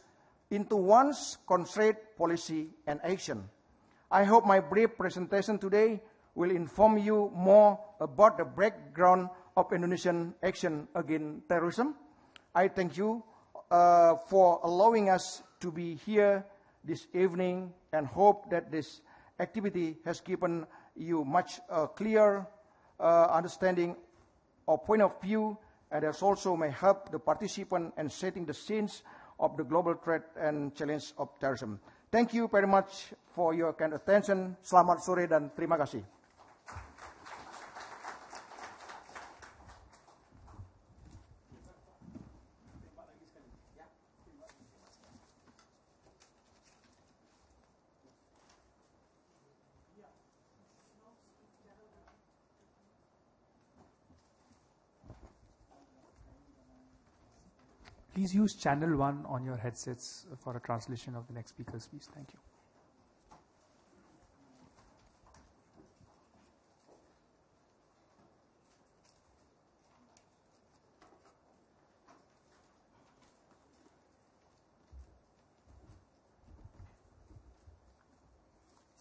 into one's concerted policy and action. I hope my brief presentation today will inform you more about the background of Indonesian action against terrorism. I thank you for allowing us to be here this evening and hope that this activity has given you much clear understanding or point of view, and has also may help the participant in setting the scenes of the global threat and challenge of terrorism. Thank you very much for your kind attention. Selamat sore dan terima kasih. Please use channel 1 on your headsets for a translation of the next speaker's piece. Thank you.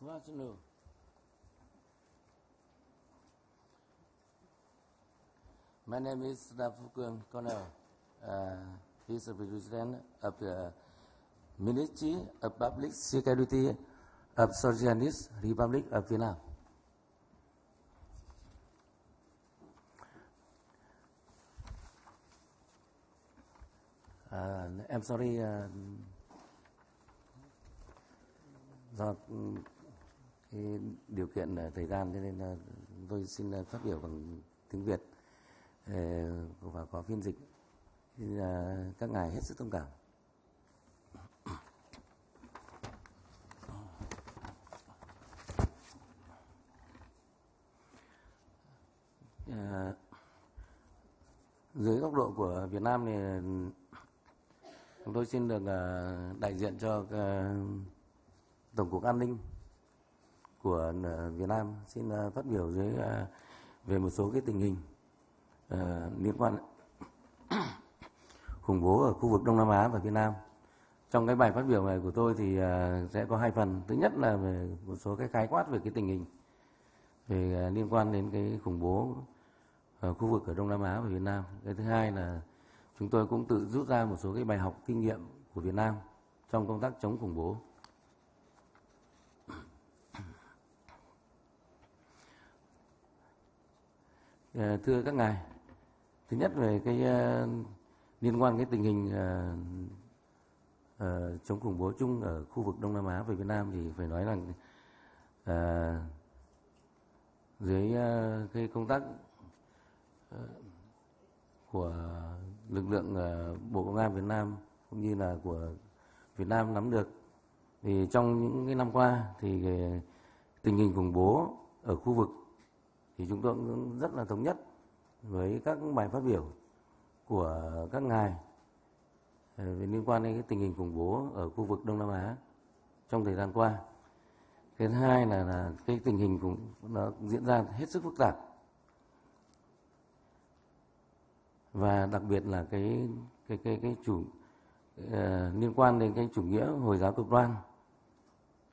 Good afternoon. My name is Dapukun Connell. He's a representative of the Ministry of Public Security of Socialist Republic of Vietnam. Em sorry, do cái điều kiện thời gian cho nên tôi xin phát biểu bằng tiếng Việt và có phiên dịch. Các ngài hết sức thông cảm. Dưới góc độ của Việt Nam thì chúng tôi xin được đại diện cho Tổng cục An ninh của Việt Nam xin phát biểu về một số cái tình hình liên quan khủng bố ở khu vực Đông Nam Á và Việt Nam. Trong cái bài phát biểu này của tôi thì sẽ có hai phần. Thứ nhất là về một số cái khái quát về cái tình hình về liên quan đến cái khủng bố ở khu vực ở Đông Nam Á và Việt Nam. Cái thứ hai là chúng tôi cũng tự rút ra một số cái bài học kinh nghiệm của Việt Nam trong công tác chống khủng bố. Thưa các ngài, thứ nhất về cái liên quan cái tình hình chống khủng bố chung ở khu vực Đông Nam Á và Việt Nam thì phải nói rằng dưới cái công tác của lực lượng Bộ Công an Việt Nam cũng như là của Việt Nam nắm được thì trong những cái năm qua thì tình hình khủng bố ở khu vực thì chúng tôi cũng rất là thống nhất với các bài phát biểu của các ngài về liên quan đến cái tình hình khủng bố ở khu vực Đông Nam Á trong thời gian qua. Cái thứ hai là cái tình hình cũng nó diễn ra hết sức phức tạp và đặc biệt là cái liên quan đến cái chủ nghĩa Hồi giáo cực đoan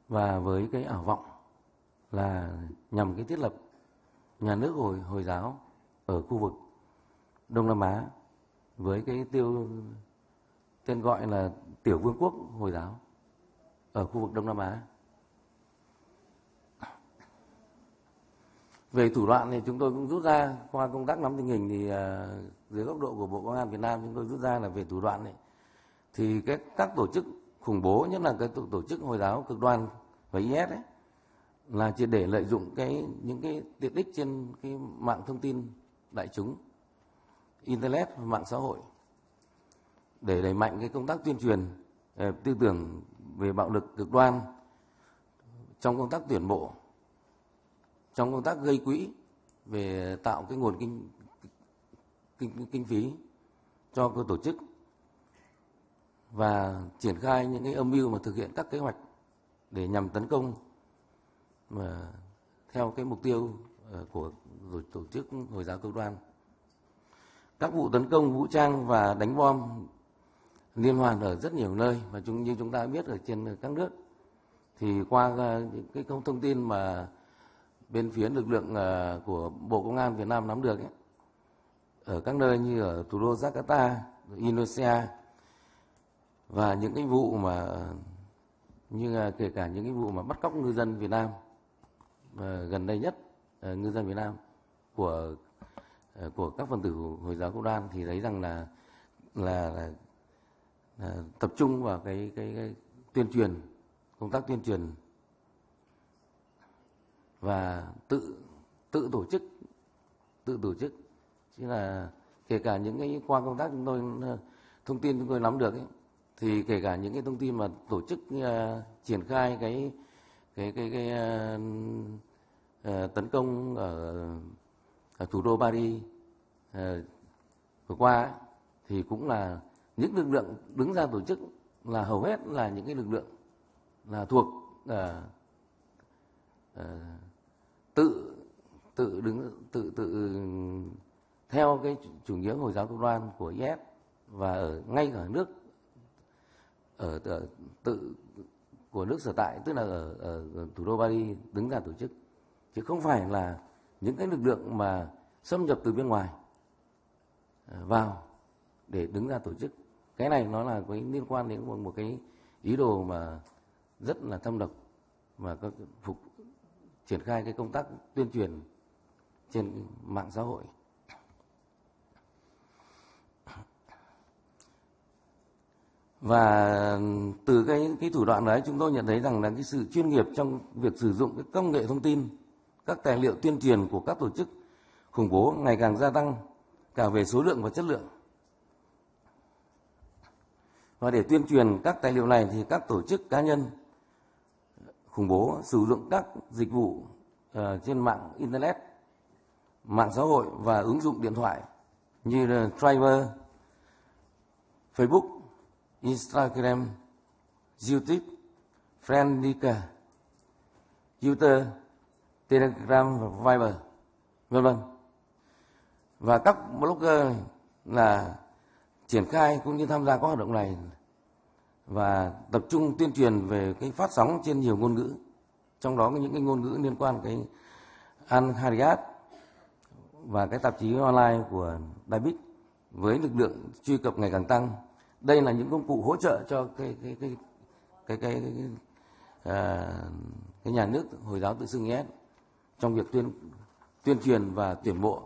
và với cái ảo vọng là nhằm cái thiết lập nhà nước Hồi giáo ở khu vực Đông Nam Á với cái tên gọi là Tiểu Vương quốc Hồi giáo ở khu vực Đông Nam Á. Về thủ đoạn thì chúng tôi cũng rút ra qua công tác nắm tình hình thì dưới góc độ của Bộ Công an Việt Nam chúng tôi rút ra là về thủ đoạn này thì các tổ chức khủng bố, nhất là cái tổ chức Hồi giáo cực đoan và IS ấy, là chỉ để lợi dụng những cái tiện ích trên cái mạng thông tin đại chúng, internet và mạng xã hội để đẩy mạnh cái công tác tuyên truyền tư tưởng về bạo lực cực đoan trong công tác tuyển mộ, trong công tác gây quỹ về tạo cái nguồn kinh phí cho các tổ chức và triển khai những cái âm mưu mà thực hiện các kế hoạch để nhằm tấn công mà theo cái mục tiêu của tổ chức Hồi giáo cực đoan. Các vụ tấn công vũ trang và đánh bom liên hoàn ở rất nhiều nơi và như chúng ta biết ở trên các nước thì qua cái thông tin mà bên phía lực lượng của Bộ Công an Việt Nam nắm được ấy, ở các nơi như ở thủ đô Jakarta, Indonesia và những cái vụ mà như là kể cả những cái vụ mà bắt cóc ngư dân Việt Nam gần đây nhất, ngư dân Việt Nam của các phần tử Hồi giáo cực đoan thì thấy rằng là tập trung vào cái tuyên truyền, công tác tuyên truyền và tự tổ chức chứ là kể cả những cái qua công tác chúng tôi thông tin chúng tôi nắm được ấy, thì kể cả những cái thông tin mà tổ chức triển khai cái tấn công ở thủ đô Paris vừa qua ấy, thì cũng là những lực lượng đứng ra tổ chức là hầu hết là những cái lực lượng là thuộc tự theo cái chủ nghĩa Hồi giáo cực đoan của IS và ngay ở nước tự của nước sở tại, tức là ở thủ đô Paris đứng ra tổ chức, chứ không phải là những cái lực lượng mà xâm nhập từ bên ngoài vào để đứng ra tổ chức. Cái này nó là cái liên quan đến một cái ý đồ mà rất là thâm độc và có triển khai cái công tác tuyên truyền trên mạng xã hội. Và từ cái thủ đoạn đấy chúng tôi nhận thấy rằng là cái sự chuyên nghiệp trong việc sử dụng cái công nghệ thông tin, các tài liệu tuyên truyền của các tổ chức khủng bố ngày càng gia tăng cả về số lượng và chất lượng. Và để tuyên truyền các tài liệu này thì các tổ chức cá nhân khủng bố sử dụng các dịch vụ trên mạng Internet, mạng xã hội và ứng dụng điện thoại như là Twitter, Facebook, Instagram, YouTube, Friendica, Twitter, Telegram và Viber, v.v. Và các blogger là triển khai cũng như tham gia các hoạt động này và tập trung tuyên truyền về cái phát sóng trên nhiều ngôn ngữ, trong đó có những cái ngôn ngữ liên quan cái Al Hariyat và cái tạp chí online của David với lực lượng truy cập ngày càng tăng. Đây là những công cụ hỗ trợ cho cái nhà nước Hồi giáo tự xưng IS trong việc tuyên truyền và tuyển mộ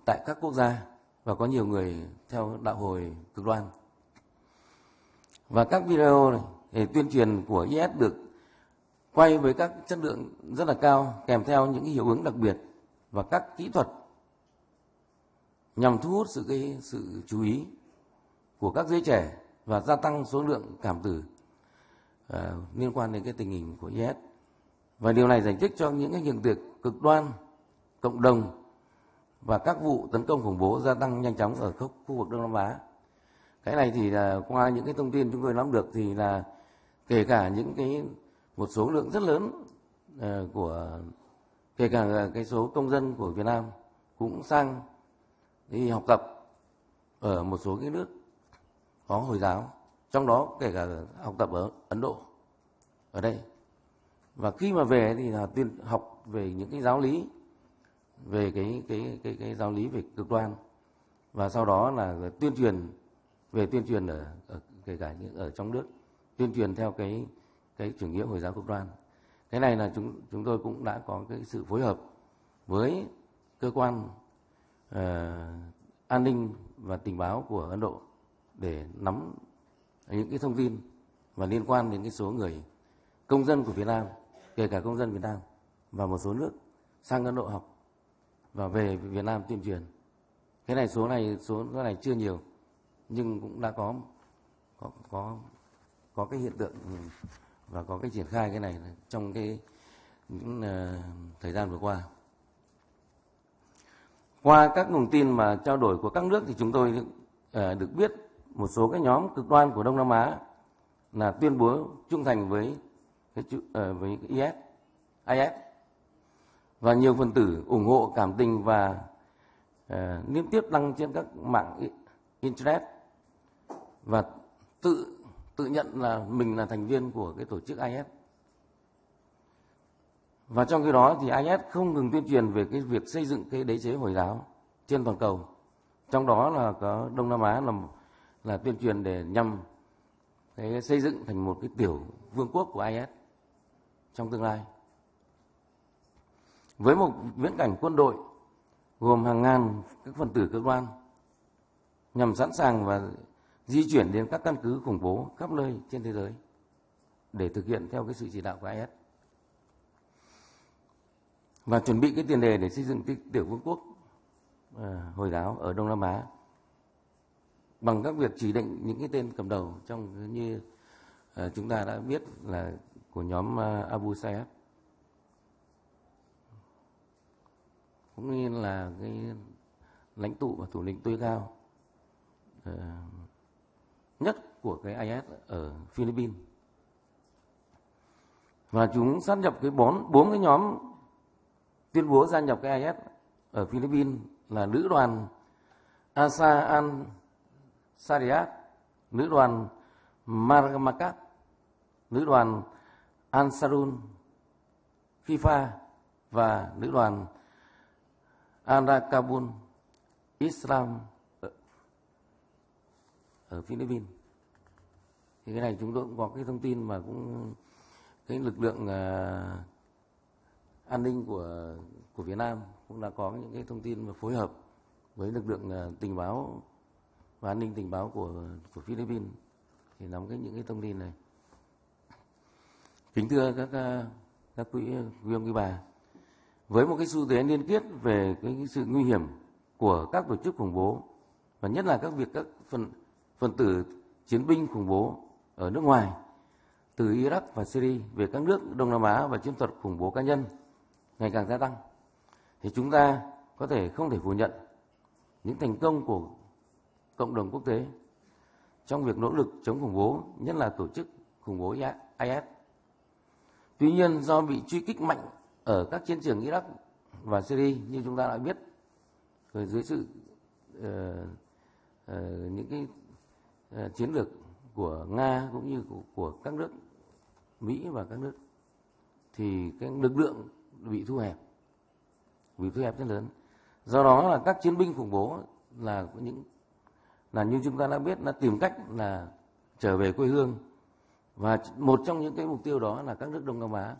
tại các quốc gia và có nhiều người theo đạo hồi cực đoan. Và các video này để tuyên truyền của IS được quay với các chất lượng rất là cao, kèm theo những hiệu ứng đặc biệt và các kỹ thuật nhằm thu hút sự chú ý của các giới trẻ và gia tăng số lượng cảm tử liên quan đến cái tình hình của IS. Và điều này giải thích cho những cái hiện tượng cực đoan, cộng đồng và các vụ tấn công khủng bố gia tăng nhanh chóng ở khu vực Đông Nam Á. Cái này thì là qua những cái thông tin chúng tôi nắm được thì là kể cả một số lượng rất lớn kể cả cái số công dân của Việt Nam cũng sang đi học tập ở một số cái nước có Hồi giáo, trong đó kể cả học tập ở Ấn Độ ở đây. Và khi mà về thì là học về những cái giáo lý, về cái giáo lý về cực đoan, và sau đó là tuyên truyền ở kể cả ở trong nước, tuyên truyền theo cái chủ nghĩa Hồi giáo cực đoan. Cái này là chúng tôi cũng đã có cái sự phối hợp với cơ quan an ninh và tình báo của Ấn Độ để nắm những cái thông tin và liên quan đến cái số người công dân của Việt Nam, kể cả công dân Việt Nam và một số nước sang Ấn Độ học và về Việt Nam tuyên truyền. Cái này số này chưa nhiều, nhưng cũng đã có cái hiện tượng và có cái triển khai cái này trong những thời gian vừa qua. Qua các nguồn tin mà trao đổi của các nước thì chúng tôi được biết một số cái nhóm cực đoan của Đông Nam Á là tuyên bố trung thành với IS, và nhiều phần tử ủng hộ cảm tình và liên tiếp đăng trên các mạng Internet và tự nhận là mình là thành viên của cái tổ chức IS. Và trong khi đó thì IS không ngừng tuyên truyền về cái việc xây dựng cái đế chế Hồi giáo trên toàn cầu. Trong đó là có Đông Nam Á là tuyên truyền để nhằm xây dựng thành một cái tiểu vương quốc của IS trong tương lai. Với một viễn cảnh quân đội gồm hàng ngàn các phần tử cực đoan nhằm sẵn sàng và di chuyển đến các căn cứ khủng bố khắp nơi trên thế giới để thực hiện theo cái sự chỉ đạo của IS và chuẩn bị cái tiền đề để xây dựng cái tiểu vương quốc Hồi giáo ở Đông Nam Á bằng các việc chỉ định những cái tên cầm đầu trong như chúng ta đã biết là của nhóm Abu Sayyaf, cũng như là cái lãnh tụ và thủ lĩnh tối cao nhất của cái IS ở Philippines. Và chúng sát nhập cái bốn cái nhóm tuyên bố gia nhập cái IS ở Philippines là lữ đoàn Asa al-Sariyat, lữ đoàn Maramakat nữ đoàn Ansarul FIFA và nữ đoàn Arakabul Islam ở Philippines. Thì cái này chúng tôi cũng có cái thông tin mà cũng cái lực lượng an ninh của Việt Nam cũng đã có những cái thông tin mà phối hợp với lực lượng tình báo và an ninh tình báo của Philippines thì nắm những cái thông tin này. Kính thưa các quý ông quý bà, với một cái xu thế liên kết về cái sự nguy hiểm của các tổ chức khủng bố và nhất là các phần tử chiến binh khủng bố ở nước ngoài từ Iraq và Syria về các nước Đông Nam Á và chiến thuật khủng bố cá nhân ngày càng gia tăng, thì chúng ta không thể phủ nhận những thành công của cộng đồng quốc tế trong việc nỗ lực chống khủng bố, nhất là tổ chức khủng bố IS. Tuy nhiên, do bị truy kích mạnh ở các chiến trường Iraq và Syria như chúng ta đã biết, rồi dưới sự những cái chiến lược của Nga cũng như của các nước Mỹ và các nước, thì cái lực lượng bị thu hẹp rất lớn. Do đó là các chiến binh khủng bố là như chúng ta đã biết là tìm cách là trở về quê hương, và một trong những cái mục tiêu đó là các nước Đông Nam Á,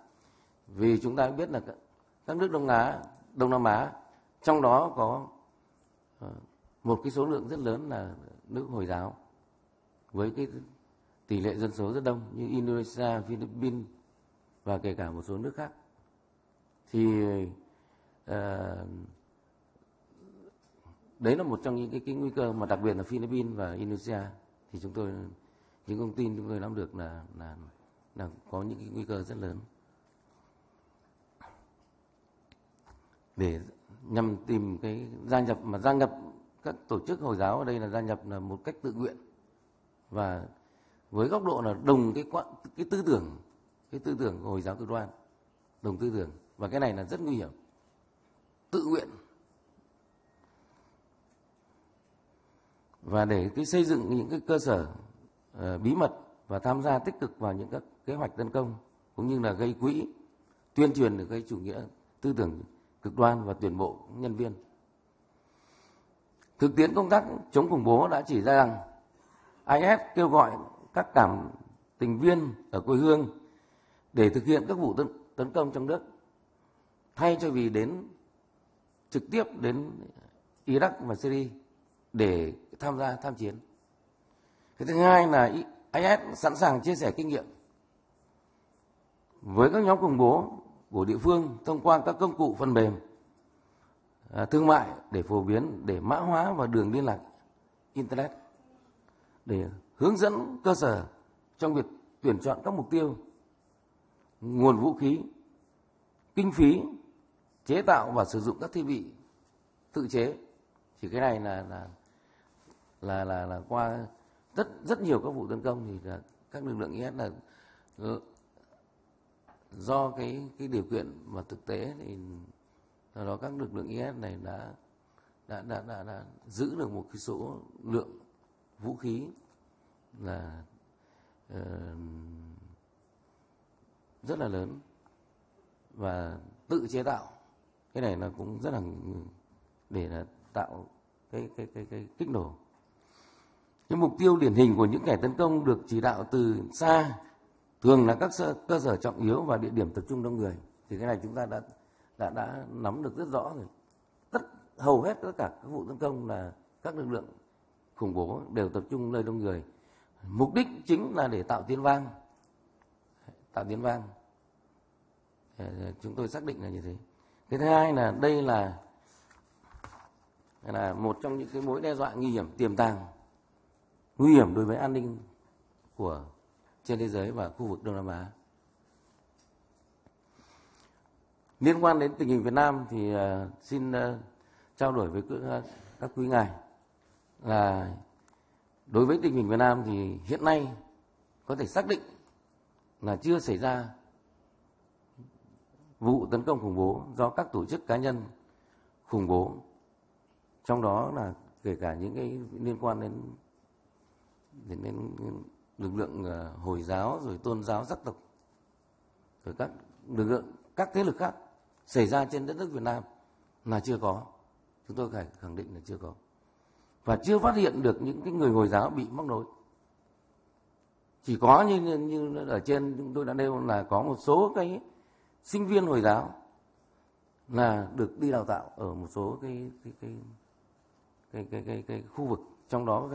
vì chúng ta biết là các nước Đông Nam Á trong đó có một cái số lượng rất lớn là nước Hồi giáo với cái tỷ lệ dân số rất đông như Indonesia, Philippines và kể cả một số nước khác. Thì đấy là một trong những cái nguy cơ mà đặc biệt là Philippines và Indonesia thì những thông tin chúng tôi nắm được là có những cái nguy cơ rất lớn để nhằm tìm cái gia nhập các tổ chức Hồi giáo ở đây là gia nhập là một cách tự nguyện và với góc độ là đồng cái tư tưởng của Hồi giáo cực đoan, đồng tư tưởng, và cái này là rất nguy hiểm. Tự nguyện và để cái xây dựng những cái cơ sở bí mật và tham gia tích cực vào những các kế hoạch tấn công cũng như là gây quỹ tuyên truyền được cái chủ nghĩa tư tưởng cực đoan và tuyển mộ nhân viên. Thực tiễn công tác chống khủng bố đã chỉ ra rằng IS kêu gọi các cảm tình viên ở quê hương để thực hiện các vụ tấn công trong nước thay cho vì đến trực tiếp đến Iraq và Syria để tham chiến. Cái thứ hai là IS sẵn sàng chia sẻ kinh nghiệm với các nhóm khủng bố của địa phương thông qua các công cụ phần mềm thương mại để phổ biến, để mã hóa và đường liên lạc Internet, để hướng dẫn cơ sở trong việc tuyển chọn các mục tiêu, nguồn vũ khí, kinh phí, chế tạo và sử dụng các thiết bị tự chế. Thì cái này là qua rất nhiều các vụ tấn công thì là các lực lượng IS là do cái điều kiện mà thực tế thì đó các lực lượng IS này đã giữ được một cái số lượng vũ khí là rất là lớn và tự chế tạo. Cái này là cũng rất là để là tạo cái kích nổ. Cái mục tiêu điển hình của những kẻ tấn công được chỉ đạo từ xa thường là các cơ sở trọng yếu và địa điểm tập trung đông người. Thì cái này chúng ta đã nắm được rất rõ rồi. Hầu hết tất cả các vụ tấn công là các lực lượng khủng bố đều tập trung nơi đông người. Mục đích chính là để tạo tiếng vang. Chúng tôi xác định là như thế. Cái thứ hai là đây là một trong những cái mối đe dọa nguy hiểm tiềm tàng, nguy hiểm đối với an ninh của trên thế giới và khu vực Đông Nam Á. Liên quan đến tình hình Việt Nam thì xin trao đổi với các quý ngài là đối với tình hình Việt Nam thì hiện nay có thể xác định là chưa xảy ra vụ tấn công khủng bố do các tổ chức cá nhân khủng bố, trong đó là kể cả những cái liên quan lực lượng Hồi giáo rồi tôn giáo sắc tộc rồi các lực lượng các thế lực khác xảy ra trên đất nước Việt Nam là chưa có. Chúng tôi phải khẳng định là chưa có. Và chưa phát hiện được những cái người Hồi giáo bị móc nối. Chỉ có như ở trên chúng tôi đã nêu là có một số cái sinh viên Hồi giáo là được đi đào tạo ở một số cái khu vực, trong đó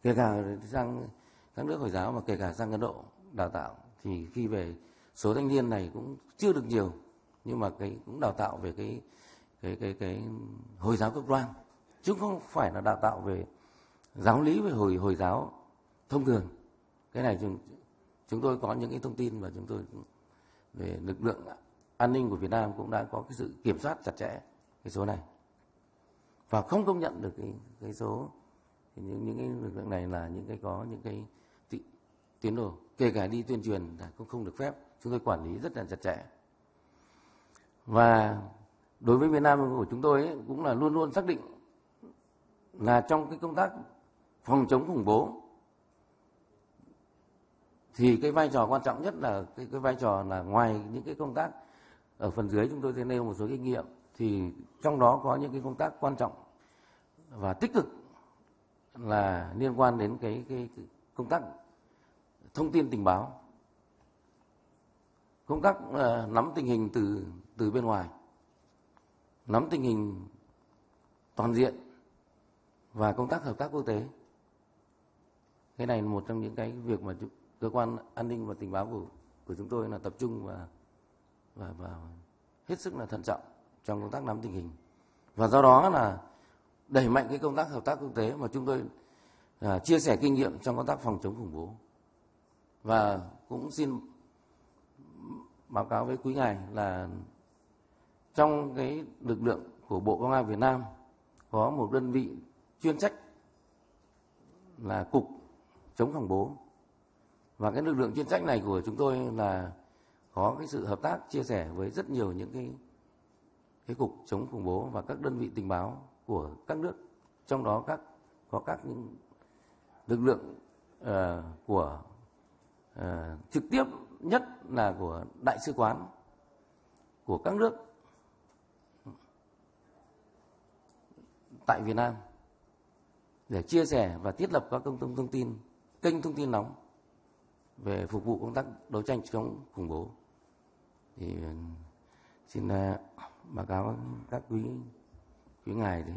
kể cả sang các nước Hồi giáo mà kể cả sang Ấn Độ đào tạo, thì khi về số thanh niên này cũng chưa được nhiều, nhưng mà cũng đào tạo về cái Hồi giáo cực đoan, chứ không phải là đào tạo về giáo lý về Hồi giáo thông thường. Cái này chúng tôi có những cái thông tin và chúng tôi về lực lượng an ninh của Việt Nam cũng đã có cái sự kiểm soát chặt chẽ cái số này và không công nhận được cái số những cái lực lượng này là những cái có những cái tiến đồ, kể cả đi tuyên truyền cũng không được phép. Chúng tôi quản lý rất là chặt chẽ. Và đối với Việt Nam của chúng tôi ấy, cũng là luôn luôn xác định là trong cái công tác phòng chống khủng bố thì cái vai trò quan trọng nhất là cái vai trò là ngoài những cái công tác ở phần dưới chúng tôi sẽ nêu một số kinh nghiệm, thì trong đó có những cái công tác quan trọng và tích cực là liên quan đến cái công tác thông tin tình báo, công tác nắm tình hình từ bên ngoài, nắm tình hình toàn diện và công tác hợp tác quốc tế. Cái này là một trong những cái việc mà cơ quan an ninh và tình báo của chúng tôi là tập trung và hết sức là thận trọng trong công tác nắm tình hình, và do đó là đẩy mạnh cái công tác hợp tác quốc tế mà chúng tôi chia sẻ kinh nghiệm trong công tác phòng chống khủng bố. Và cũng xin báo cáo với quý ngài là trong cái lực lượng của Bộ Công an Việt Nam có một đơn vị chuyên trách là Cục chống khủng bố, và cái lực lượng chuyên trách này của chúng tôi là có cái sự hợp tác chia sẻ với rất nhiều những cái cục chống khủng bố và các đơn vị tình báo của các nước, trong đó có các những lực lượng của trực tiếp nhất là của đại sứ quán của các nước tại Việt Nam để chia sẻ và thiết lập các thông tin, kênh thông tin nóng về phục vụ công tác đấu tranh chống khủng bố. Thì xin báo cáo các quý ngài đấy.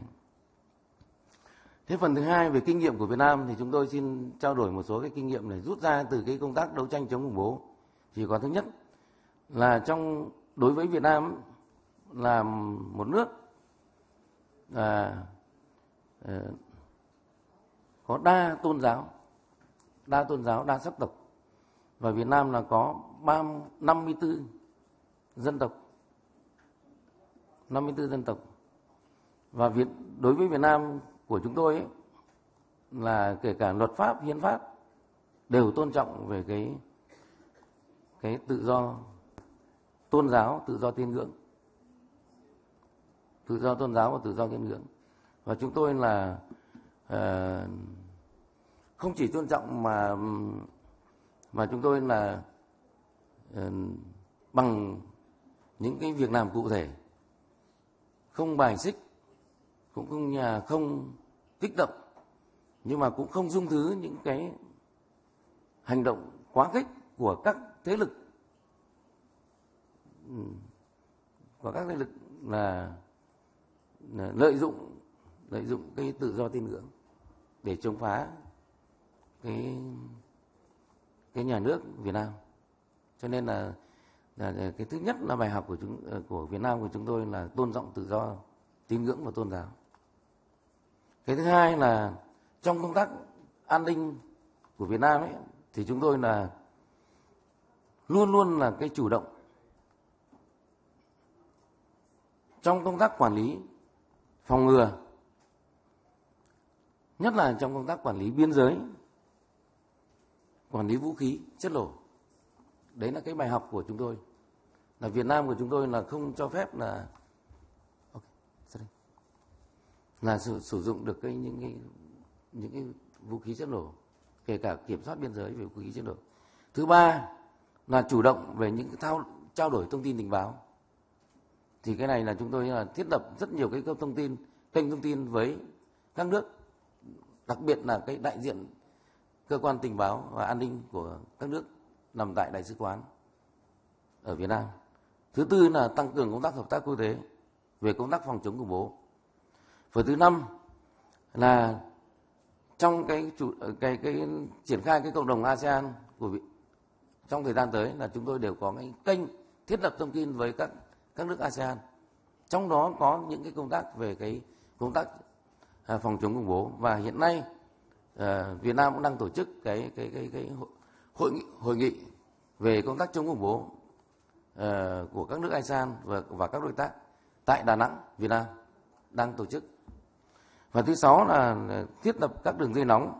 Thế phần thứ hai về kinh nghiệm của Việt Nam thì chúng tôi xin trao đổi một số cái kinh nghiệm này rút ra từ cái công tác đấu tranh chống khủng bố. Thì có thứ nhất là đối với Việt Nam là một nước có đa tôn giáo, đa sắc tộc, và Việt Nam là có 54 dân tộc, 54 dân tộc. Và đối với Việt Nam của chúng tôi ấy, là kể cả luật pháp, hiến pháp đều tôn trọng về cái tự do tôn giáo, tự do tín ngưỡng, tự do tôn giáo và tự do tín ngưỡng. Và chúng tôi là không chỉ tôn trọng mà chúng tôi là bằng những cái việc làm cụ thể, không bài xích, cũng không kích động, nhưng mà cũng không dung thứ những cái hành động quá khích của các thế lực, là lợi dụng cái tự do tín ngưỡng để chống phá cái nhà nước Việt Nam. Cho nên là cái thứ nhất là bài học của Việt Nam của chúng tôi là tôn trọng tự do tín ngưỡng và tôn giáo. Cái thứ hai là trong công tác an ninh của Việt Nam ấy, thì chúng tôi là luôn luôn là cái chủ động trong công tác quản lý, phòng ngừa, nhất là trong công tác quản lý biên giới, quản lý vũ khí chất nổ. Đấy là cái bài học của chúng tôi, là Việt Nam của chúng tôi là không cho phép là sử dụng được những cái vũ khí chất nổ, kể cả kiểm soát biên giới về vũ khí chiến lược. Thứ ba là chủ động về những trao đổi thông tin tình báo. Thì cái này là chúng tôi là thiết lập rất nhiều cái kênh thông tin với các nước, đặc biệt là cái đại diện cơ quan tình báo và an ninh của các nước nằm tại đại sứ quán ở Việt Nam. Thứ tư là tăng cường công tác hợp tác quốc tế về công tác phòng chống khủng bố. Và thứ năm là trong cái triển khai cái cộng đồng ASEAN trong thời gian tới là chúng tôi đều có cái kênh thiết lập thông tin với các nước ASEAN. Trong đó có những cái công tác về cái công tác phòng chống khủng bố, và hiện nay Việt Nam cũng đang tổ chức cái hội nghị về công tác chống khủng bố của các nước ASEAN và các đối tác tại Đà Nẵng, Việt Nam đang tổ chức. Và thứ sáu là thiết lập các đường dây nóng.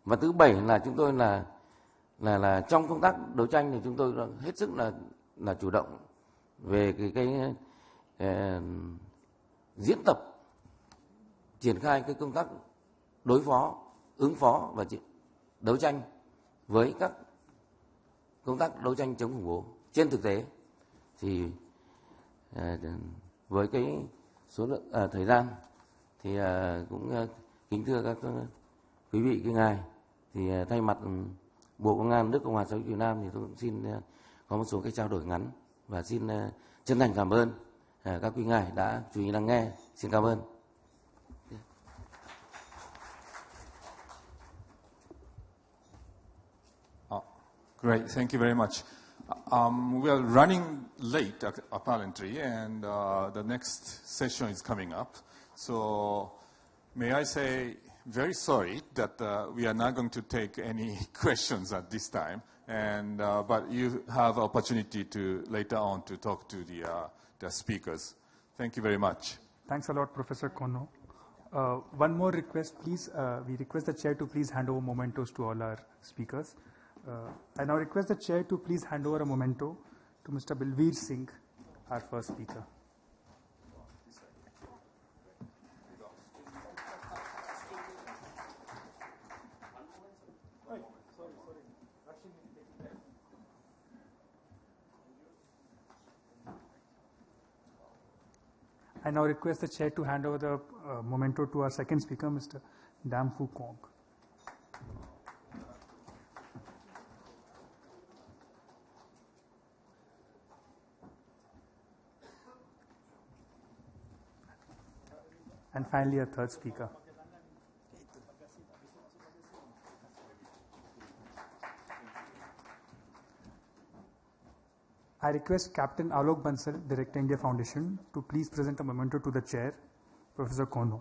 Và thứ bảy là chúng tôi là trong công tác đấu tranh thì chúng tôi hết sức là chủ động về cái diễn tập triển khai cái công tác đối phó, ứng phó và đấu tranh với các công tác đấu tranh chống khủng bố. Trên thực tế thì với cái số lượng thời gian thì cũng kính thưa các quý vị, cái ngài, thì thay mặt Bộ Công an nước Cộng hòa xã hội Việt Nam thì tôi cũng xin có một số cái trao đổi ngắn và xin chân thành cảm ơn các quý ngài đã chú ý lắng nghe. Xin cảm ơn. Great, thank you very much. We are running late, apparently, and the next session is coming up. So, may I say, very sorry that we are not going to take any questions at this time, and but you have opportunity to later on to talk to the speakers. Thank you very much. Thanks a lot, Professor Kono. One more request, please. We request the chair to please hand over mementos to all our speakers. I now request the chair to please hand over a memento to Mr. Balveer Singh, our first speaker. I now request the chair to hand over the memento to our second speaker, Mr. Dam Phu Kong. And finally, a third speaker. I request Captain Alok Bansal, Director, India Foundation, to please present a memento to the chair, Professor Kono.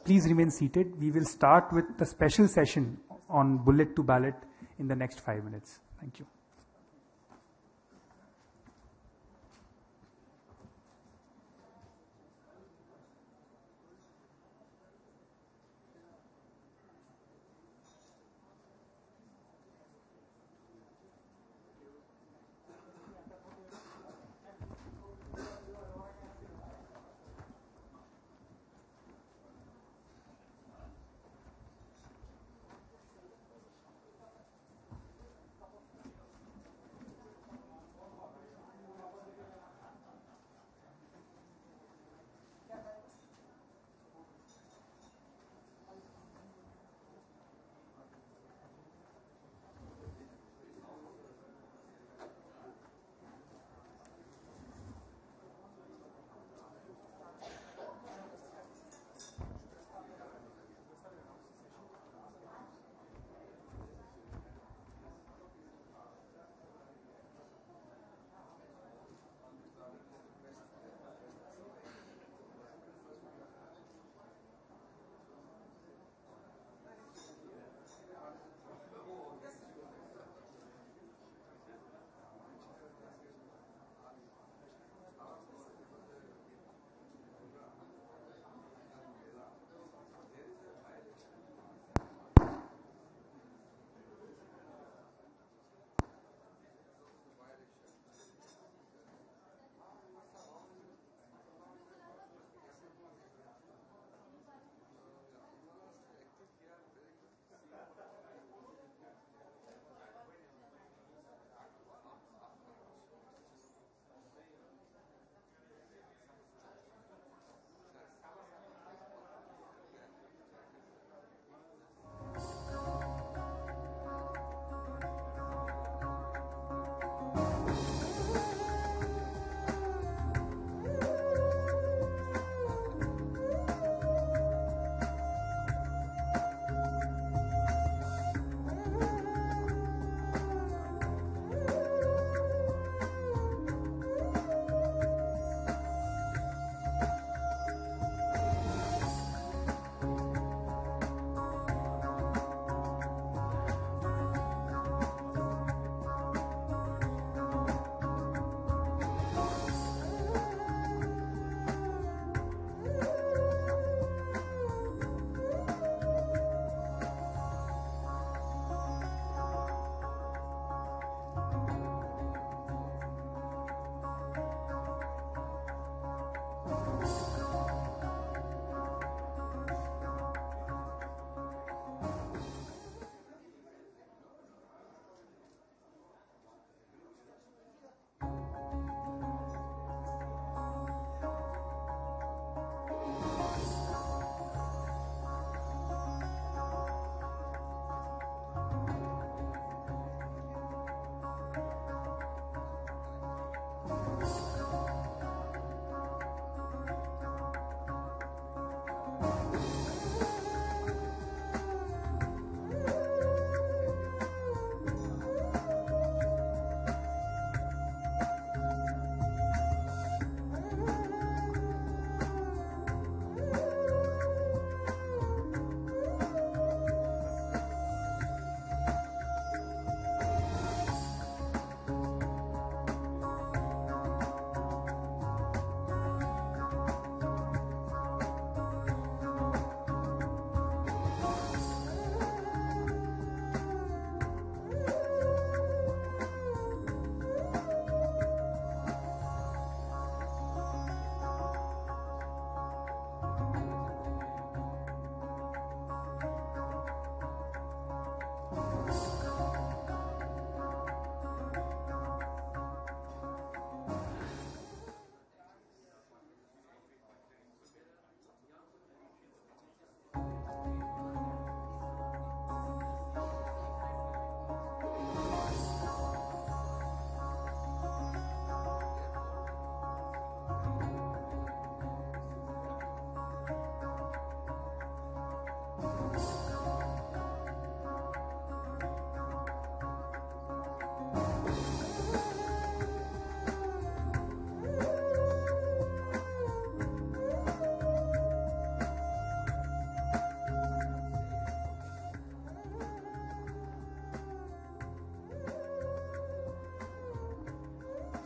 Please remain seated. We will start with the special session on bullet to ballot in the next 5 minutes. Thank you.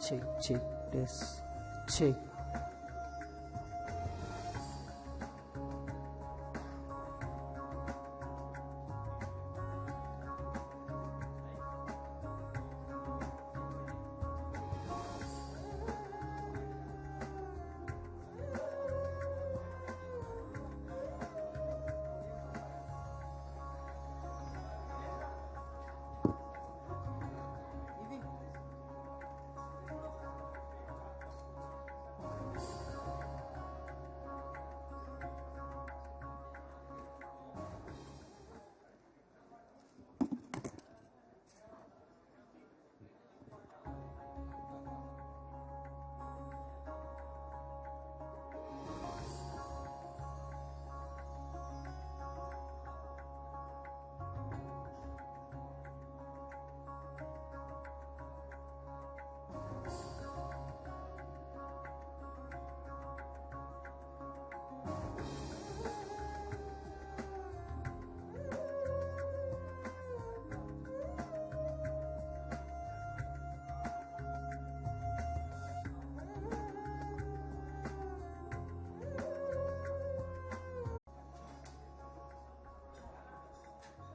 check, test, check.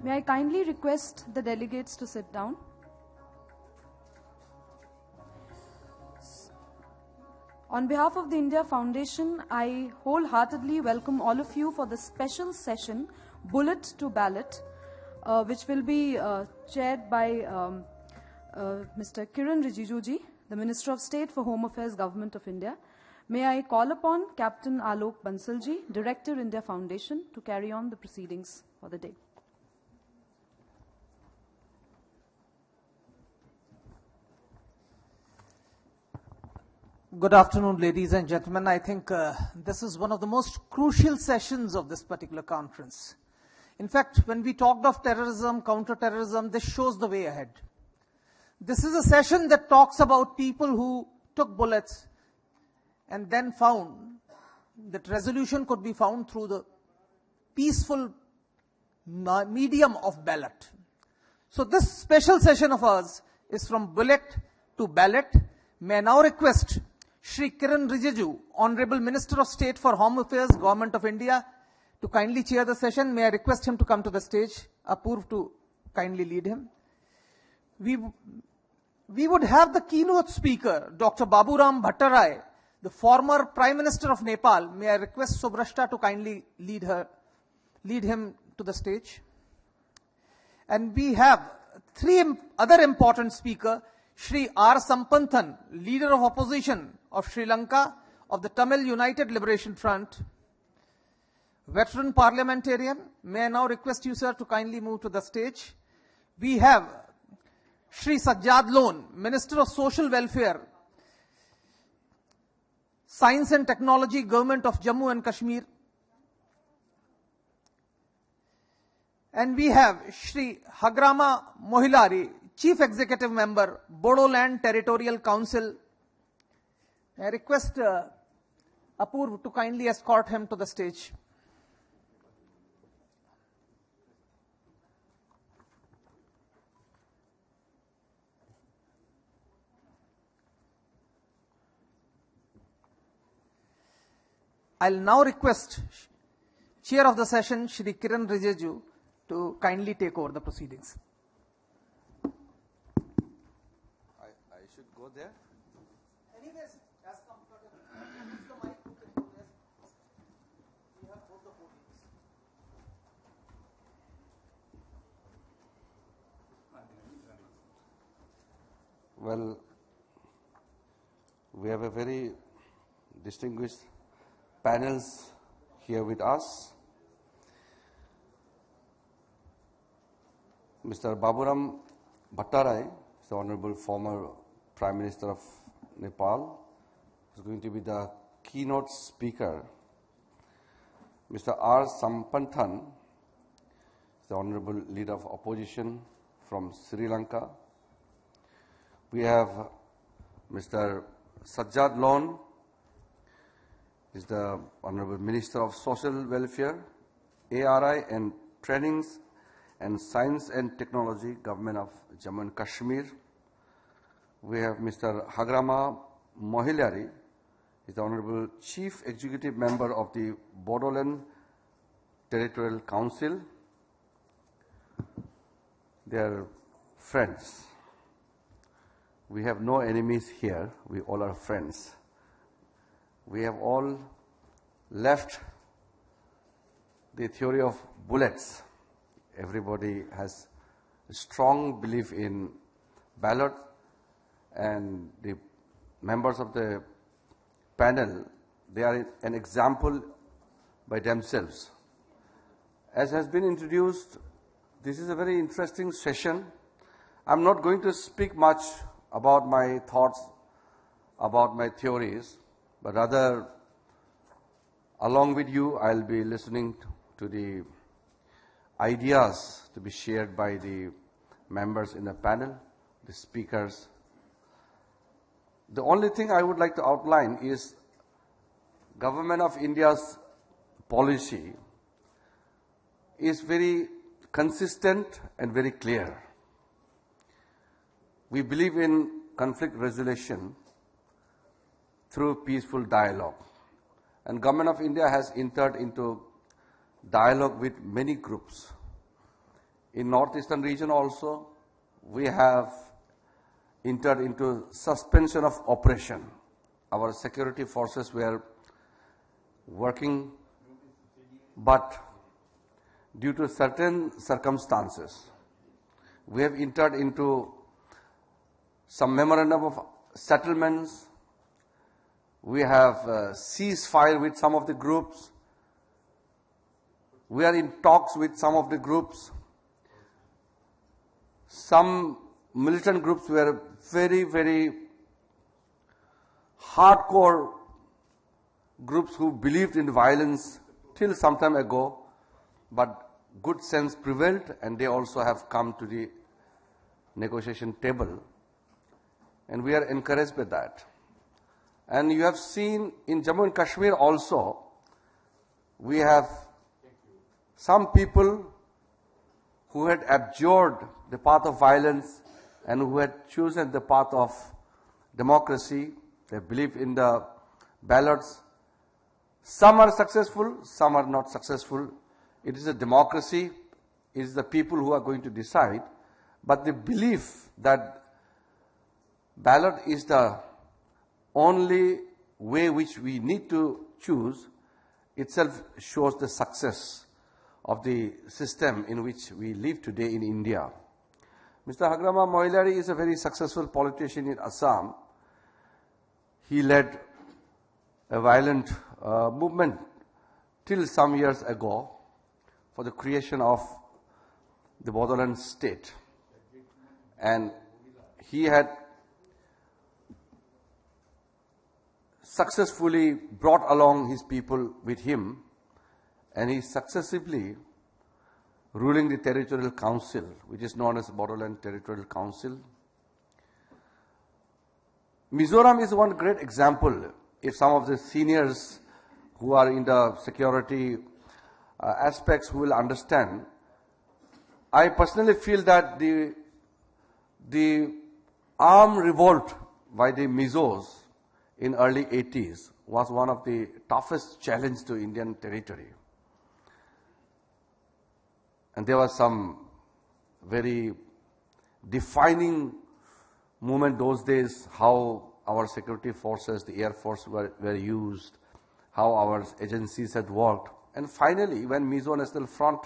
May I kindly request the delegates to sit down? On behalf of the India Foundation, I wholeheartedly welcome all of you for the special session, Bullet to Ballot, which will be chaired by Mr. Kiran Rijijuji, the Minister of State for Home Affairs, Government of India. May I call upon Captain Alok Bansalji, Director, India Foundation, to carry on the proceedings for the day. Good afternoon, ladies and gentlemen. I think this is one of the most crucial sessions of this particular conference. In fact, when we talked of terrorism, counter-terrorism, this shows the way ahead. This is a session that talks about people who took bullets and then found that resolution could be found through the peaceful medium of ballot. So this special session of ours is from bullet to ballot. May I now request Shri Kiran Rijiju, Honorable Minister of State for Home Affairs, Government of India, to kindly chair the session. May I request him to come to the stage, Apurv to kindly lead him. We would have the keynote speaker, Dr. Baburam Bhattarai, the former Prime Minister of Nepal. May I request Subrashta to kindly lead him to the stage. And we have three other important speakers, Shri R. Sampanthan, Leader of Opposition of Sri Lanka, of the Tamil United Liberation Front, veteran parliamentarian. May I now request you, sir, to kindly move to the stage. We have Shri Sajjad Lone, Minister of Social Welfare, Science and Technology, Government of Jammu and Kashmir. And we have Shri Hagrama Mohilari, Chief Executive Member, Bodoland Territorial Council. I request Apurv to kindly escort him to the stage. I'll now request Chair of the session, Shri Kiran Rijiju, to kindly take over the proceedings. I should go there? Anyways, as comfortable. Use the mic, you can go there. We have both the podiums. Well, we have a very distinguished panels here with us. Mr. Baburam Bhattarai, the Honorable former Prime Minister of Nepal, is going to be the keynote speaker. Mr. R. Sampanthan, the Honorable Leader of Opposition from Sri Lanka. We have Mr. Sajjad Lone, is the Honorable Minister of Social Welfare, ARI and Trainings and Science and Technology, Government of Jammu and Kashmir. we have Mr. Hagrama Mohiliari, is the Honorable Chief Executive Member of the Bodoland Territorial Council. They are friends. We have no enemies here. We all are friends. We have all left the theory of bullets. Everybody has a strong belief in ballot, and the members of the panel, they are an example by themselves. As has been introduced, this is a very interesting session. I'm not going to speak much about my thoughts, about my theories, but rather, along with you, I'll be listening to the ideas to be shared by the members in the panel, the speakers. The only thing I would like to outline is Government of India's policy is very consistent and very clear. We believe in conflict resolution through peaceful dialogue. And Government of India has entered into dialogue with many groups. In northeastern region also, we have entered into suspension of operation. Our security forces were working, but due to certain circumstances, we have entered into some memorandum of settlements. We have ceased fire with some of the groups. We are in talks with some of the groups. Some militant groups were very, very hardcore groups who believed in violence till some time ago, but good sense prevailed, and they also have come to the negotiation table. And we are encouraged by that. And you have seen in Jammu and Kashmir also, we have some people who had abjured the path of violence and who had chosen the path of democracy. They believe in the ballots. Some are successful, some are not successful. It is a democracy. It is the people who are going to decide. But the belief that ballot is the only way which we need to choose itself shows the success of the system in which we live today in India. Mr. Hagrama Mohiliari is a very successful politician in Assam. He led a violent movement till some years ago for the creation of the Bodoland state. And he had successfully brought along his people with him, and he successively ruling the Territorial Council, which is known as Bodoland Territorial Council. Mizoram is one great example. If some of the seniors who are in the security aspects will understand, I personally feel that the armed revolt by the Mizos in early 80s was one of the toughest challenges to Indian territory. And there was some very defining moment those days, how our security forces, the Air Force were used, how our agencies had worked. And finally, when Mizo National Front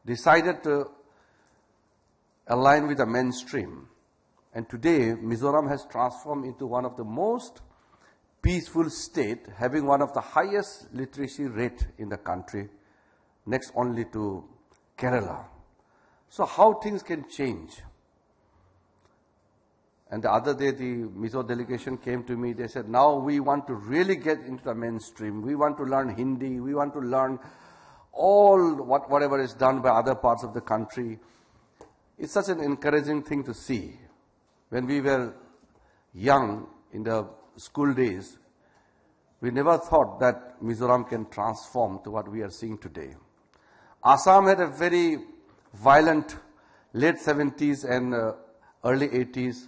decided to align with the mainstream, and today Mizoram has transformed into one of the most peaceful state, having one of the highest literacy rate in the country, next only to Kerala. So how things can change? And the other day, the Mizo delegation came to me. They said, now we want to really get into the mainstream. We want to learn Hindi. We want to learn all whatever is done by other parts of the country. It's such an encouraging thing to see. When we were young in the school days, we never thought that Mizoram can transform to what we are seeing today. Assam had a very violent late 70s and early 80s.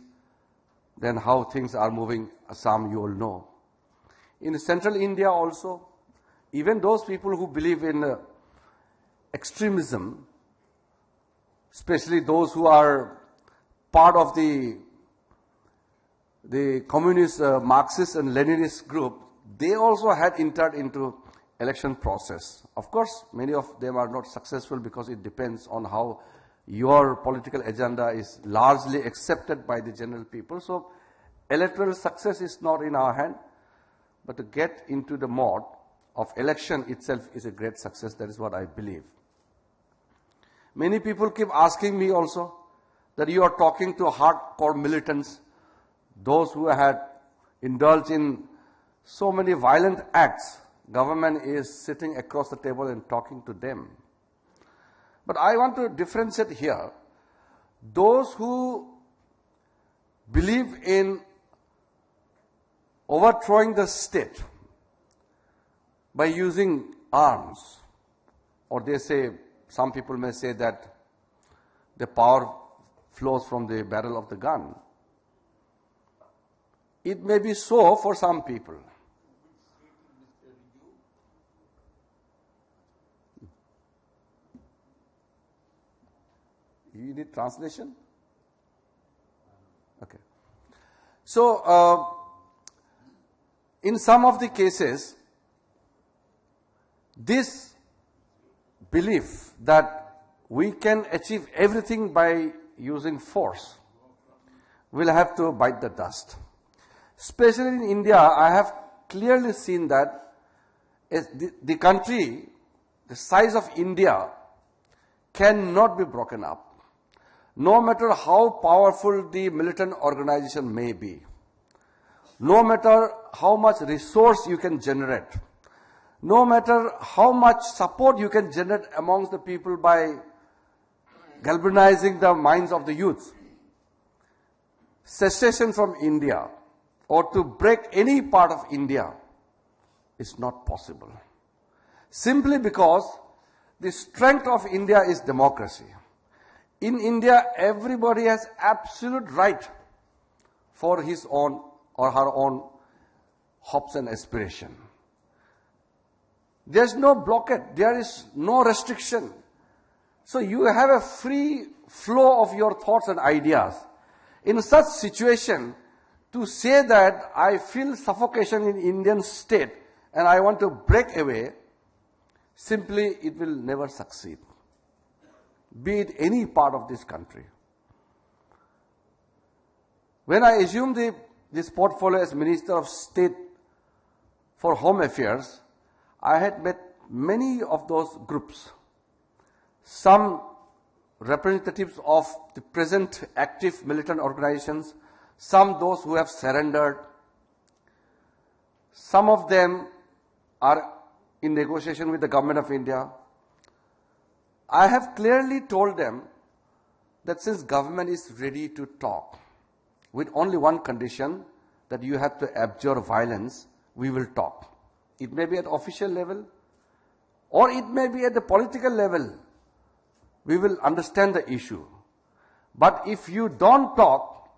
then how things are moving, Assam you all know. In central India also, even those people who believe in extremism, especially those who are part of the communist, Marxist and Leninist group, they also had entered into election process. Of course, many of them are not successful because it depends on how your political agenda is largely accepted by the general people. So electoral success is not in our hand, but to get into the mode of election itself is a great success. That is what I believe. Many people keep asking me also that you are talking to hardcore militants, those who had indulged in so many violent acts. Government is sitting across the table and talking to them. But I want to differentiate here. Those who believe in overthrowing the state by using arms, or they say, some people may say that the power flows from the barrel of the gun. It may be so for some people. You need translation? Okay. So, in some of the cases, this belief that we can achieve everything by using force will have to bite the dust. Especially in India, I have clearly seen that the country, the size of India, cannot be broken up. No matter how powerful the militant organization may be, no matter how much resource you can generate, no matter how much support you can generate amongst the people by galvanizing the minds of the youth, secession from India or to break any part of India is not possible. Simply because the strength of India is democracy. In India, everybody has absolute right for his own or her own hopes and aspiration. There is no blockade. There is no restriction. So you have a free flow of your thoughts and ideas. In such situation, to say that I feel suffocation in Indian state and I want to break away, simply it will never succeed. Be it any part of this country. When I assumed this portfolio as Minister of State for Home Affairs, I had met many of those groups. Some representatives of the present active militant organizations, some those who have surrendered. Some of them are in negotiation with the government of India. I have clearly told them that since government is ready to talk, with only one condition, that you have to abjure violence, we will talk. It may be at official level, or it may be at the political level. We will understand the issue. But if you don't talk,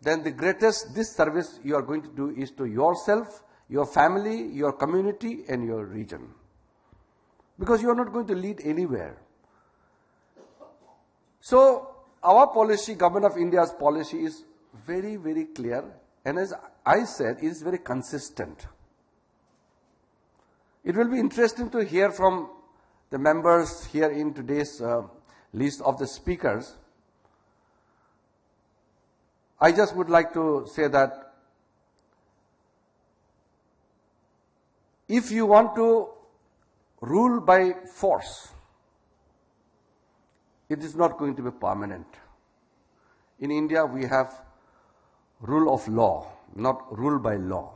then the greatest disservice you are going to do is to yourself, your family, your community, and your region. Because you are not going to lead anywhere. So, our policy, Government of India's policy is very, very clear. And as I said, it is very consistent. It will be interesting to hear from the members here in today's list of the speakers. I just would like to say that if you want to rule by force, it is not going to be permanent. In India, we have rule of law, not rule by law.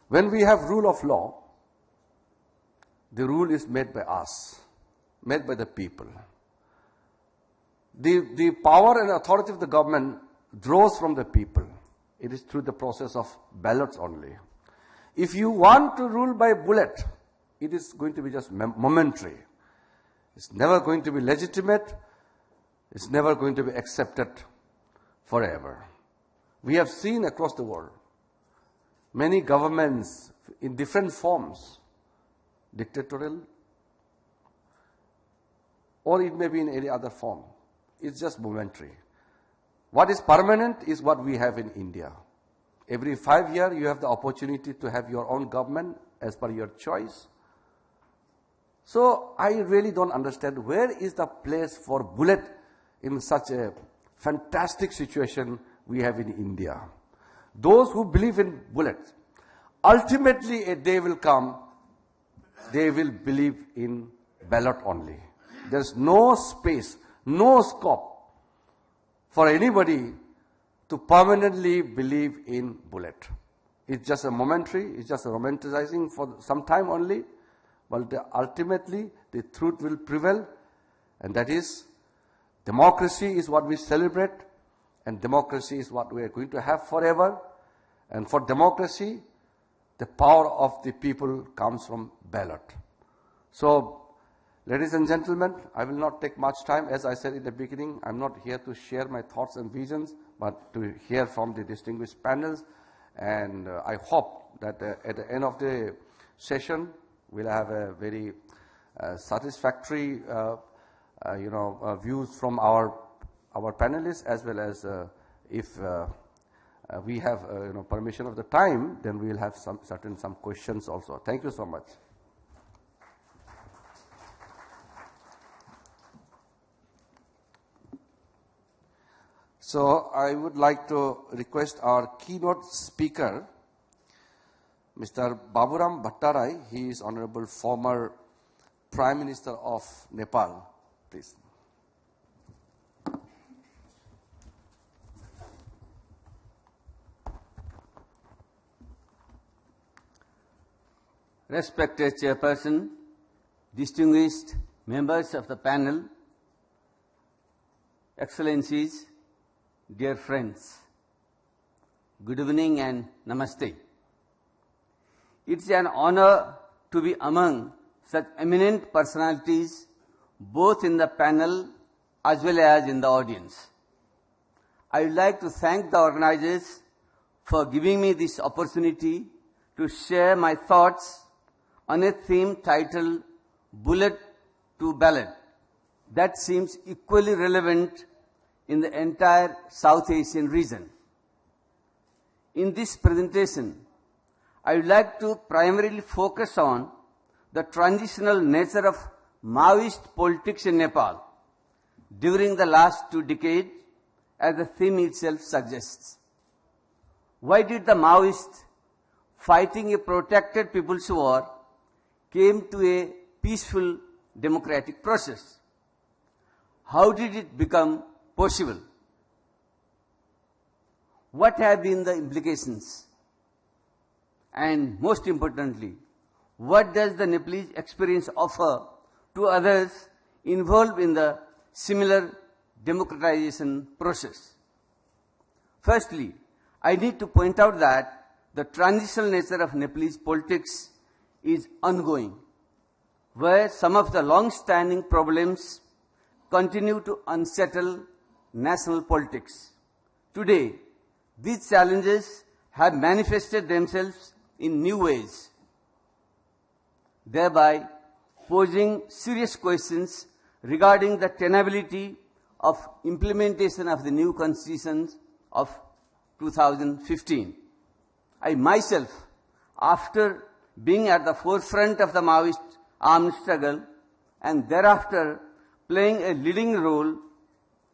When we have rule of law, the rule is made by us, made by the people. The power and authority of the government draws from the people. It is through the process of ballots only. If you want to rule by bullet, it is going to be just momentary. It's never going to be legitimate. It's never going to be accepted forever. We have seen across the world many governments in different forms, dictatorial, or it may be in any other form. It's just momentary. What is permanent is what we have in India. Every 5 years, you have the opportunity to have your own government as per your choice. So I really don't understand where is the place for bullet in such a fantastic situation we have in India. Those who believe in bullets, ultimately a day will come, they will believe in ballot only. There's no space, no scope for anybody to permanently believe in bullet. It's just a momentary, it's just a romanticizing for some time only, but ultimately the truth will prevail, and that is democracy is what we celebrate, and democracy is what we are going to have forever. And for democracy, the power of the people comes from ballot. So, ladies and gentlemen, I will not take much time. As I said in the beginning, I'm not here to share my thoughts and visions, but to hear from the distinguished panels. And I hope that at the end of the session, we'll have a very satisfactory, views from our panelists, as well as if we have permission of the time, then we'll have some questions also. Thank you so much. So I would like to request our keynote speaker, Mr. Baburam Bhattarai. He is Honorable former Prime Minister of Nepal. Please. Respected Chairperson, distinguished members of the panel, Excellencies, dear friends, good evening and namaste. It's an honor to be among such eminent personalities, both in the panel as well as in the audience. I would like to thank the organizers for giving me this opportunity to share my thoughts on a theme titled Bullet to Ballot that seems equally relevant in the entire South Asian region. In this presentation, I would like to primarily focus on the transitional nature of Maoist politics in Nepal during the last 2 decades, as the theme itself suggests. Why did the Maoists, fighting a protracted people's war, came to a peaceful democratic process? How did it become possible? What have been the implications? And most importantly, what does the Nepalese experience offer to others involved in the similar democratization process? Firstly, I need to point out that the transitional nature of Nepalese politics is ongoing, where some of the long-standing problems continue to unsettle national politics. Today, these challenges have manifested themselves in new ways, thereby posing serious questions regarding the tenability of implementation of the new constitution of 2015. I myself, after being at the forefront of the Maoist armed struggle and thereafter playing a leading role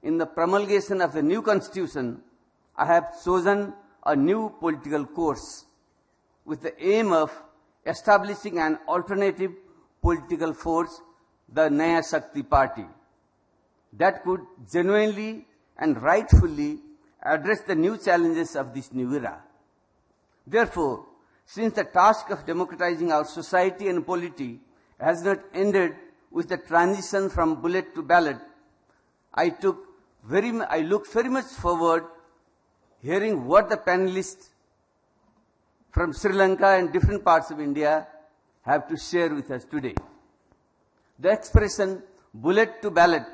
in the promulgation of the new constitution, I have chosen a new political course with the aim of establishing an alternative political force, the Naya Shakti Party, that could genuinely and rightfully address the new challenges of this new era. Therefore, since the task of democratizing our society and polity has not ended with the transition from bullet to ballot, I look very much forward hearing what the panelists from Sri Lanka and different parts of India have to share with us today. The expression bullet to ballot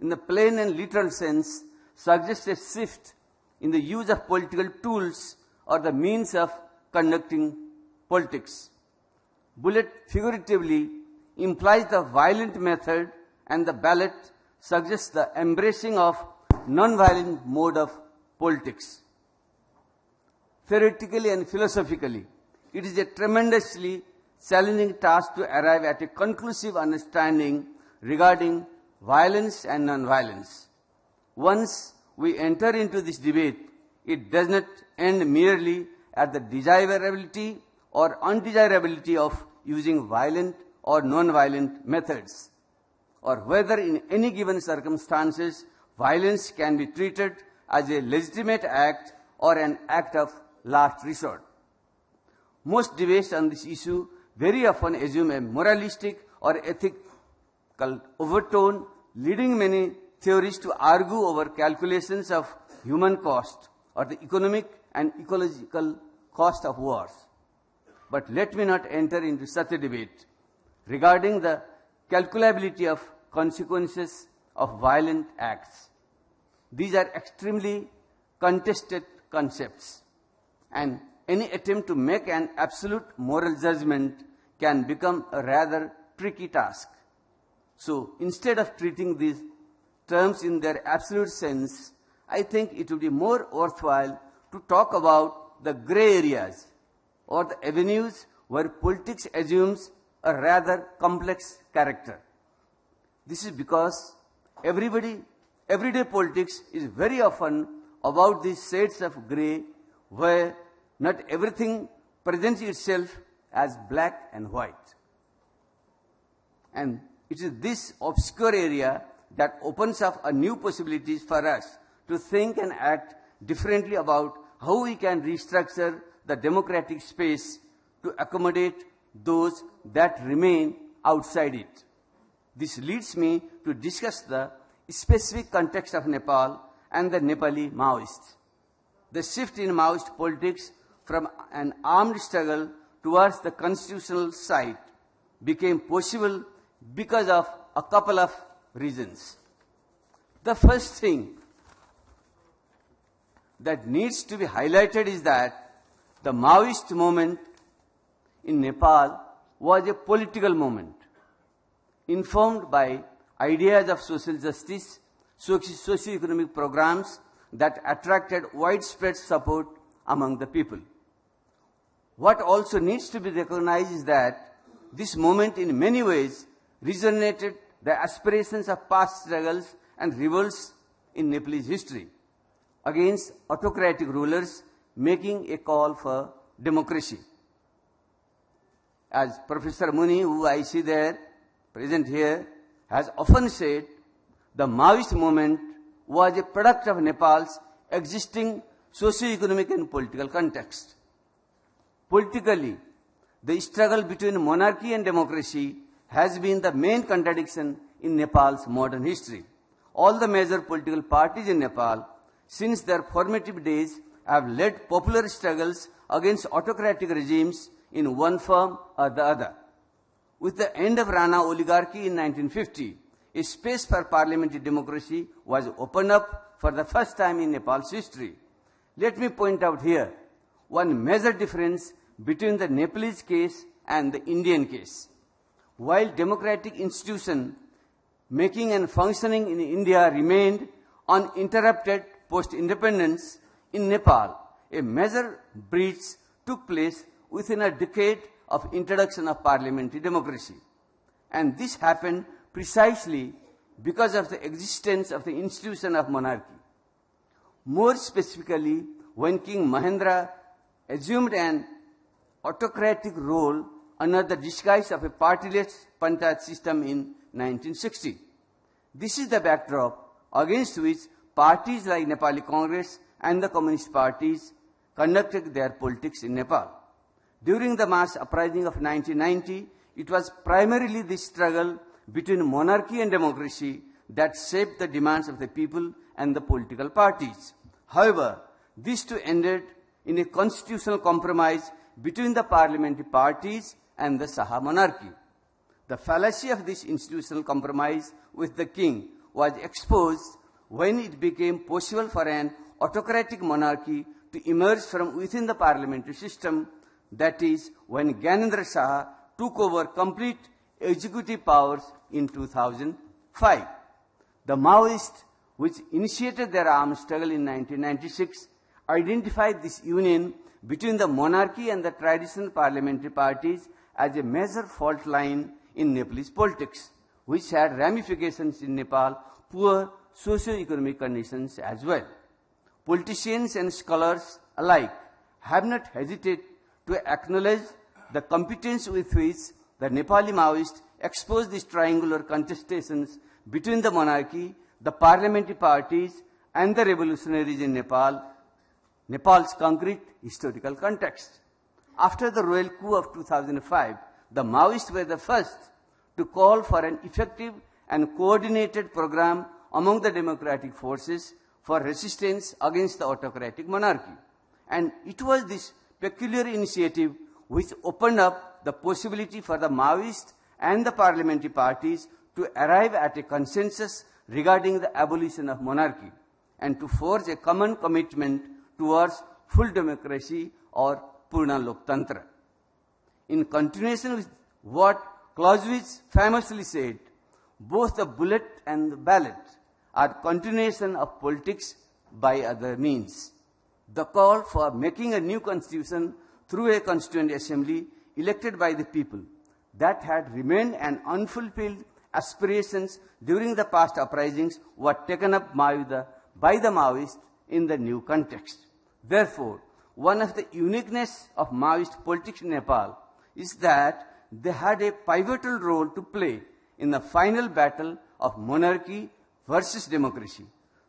in the plain and literal sense suggests a shift in the use of political tools or the means of conducting politics. Bullet figuratively implies the violent method, and the ballot suggests the embracing of non-violent mode of politics. Theoretically and philosophically, it is a tremendously challenging task to arrive at a conclusive understanding regarding violence and non-violence. Once we enter into this debate, it does not end merely at the desirability or undesirability of using violent or non-violent methods, or whether in any given circumstances violence can be treated as a legitimate act or an act of last resort. Most debates on this issue very often assume a moralistic or ethical overtone, leading many theorists to argue over calculations of human cost or the economic and ecological cost of wars. But let me not enter into such a debate regarding the calculability of consequences of violent acts. These are extremely contested concepts, and any attempt to make an absolute moral judgment can become a rather tricky task. So instead of treating these terms in their absolute sense, I think it would be more worthwhile to talk about the gray areas or the avenues where politics assumes a rather complex character. This is because everyday politics is very often about these shades of gray where not everything presents itself as black and white. And it is this obscure area that opens up a new possibilities for us to think and act differently about how we can restructure the democratic space to accommodate those that remain outside it. This leads me to discuss the specific context of Nepal and the Nepali Maoists. The shift in Maoist politics from an armed struggle towards the constitutional side became possible because of a couple of reasons. The first thing that needs to be highlighted is that the Maoist movement in Nepal was a political movement informed by ideas of social justice, socio-economic programs that attracted widespread support among the people. What also needs to be recognized is that this movement in many ways resonated the aspirations of past struggles and revolts in Nepalese history against autocratic rulers, making a call for democracy. As Professor Muni, who I see there, present here, has often said, the Maoist movement was a product of Nepal's existing socio-economic and political context. Politically, the struggle between monarchy and democracy has been the main contradiction in Nepal's modern history. All the major political parties in Nepal, since their formative days, have led popular struggles against autocratic regimes in one form or the other. With the end of Rana oligarchy in 1950, a space for parliamentary democracy was opened up for the first time in Nepal's history. Let me point out here one major difference between the Nepalese case and the Indian case. While democratic institution making and functioning in India remained uninterrupted post-independence, in Nepal, a major breach took place within a decade of introduction of parliamentary democracy. And this happened precisely because of the existence of the institution of monarchy. More specifically, when King Mahendra assumed an autocratic role under the disguise of a partyless panchayat system in 1960. This is the backdrop against which parties like Nepali Congress and the Communist parties conducted their politics in Nepal. During the mass uprising of 1990, it was primarily this struggle between monarchy and democracy that shaped the demands of the people and the political parties. However, this too ended in a constitutional compromise between the parliamentary parties and the Shaha monarchy. The fallacy of this institutional compromise with the king was exposed when it became possible for an autocratic monarchy to emerge from within the parliamentary system, that is, when Gyanendra Shah took over complete executive powers in 2005. The Maoists, which initiated their armed struggle in 1996, identified this union between the monarchy and the traditional parliamentary parties as a major fault line in Nepalese politics, which had ramifications in Nepal, poor socio-economic conditions as well. Politicians and scholars alike have not hesitated to acknowledge the competence with which the Nepali Maoists exposed these triangular contestations between the monarchy, the parliamentary parties, and the revolutionaries in Nepal's concrete historical context. After the royal coup of 2005, the Maoists were the first to call for an effective and coordinated program among the democratic forces for resistance against the autocratic monarchy. And it was this peculiar initiative which opened up the possibility for the Maoists and the parliamentary parties to arrive at a consensus regarding the abolition of monarchy and to forge a common commitment towards full democracy or Purna Loktantra. In continuation with what Clausewitz famously said, both the bullet and the ballot are continuation of politics by other means. The call for making a new constitution through a constituent assembly elected by the people that had remained an unfulfilled aspirations during the past uprisings were taken up by the Maoists in the new context. Therefore, one of the uniqueness of Maoist politics in Nepal is that they had a pivotal role to play in the final battle of monarchy versus democracy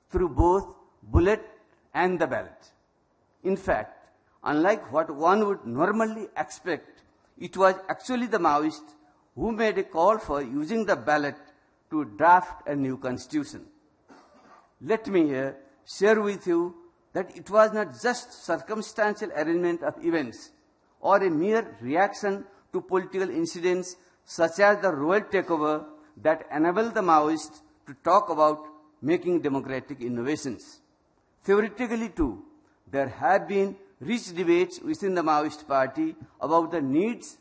through both bullet and the ballot. In fact, unlike what one would normally expect, it was actually the Maoists who made a call for using the ballot to draft a new constitution. Let me here share with you that it was not just circumstantial arrangement of events or a mere reaction to political incidents such as the royal takeover that enabled the Maoists to talk about making democratic innovations. Theoretically too, there have been rich debates within the Maoist party about the needs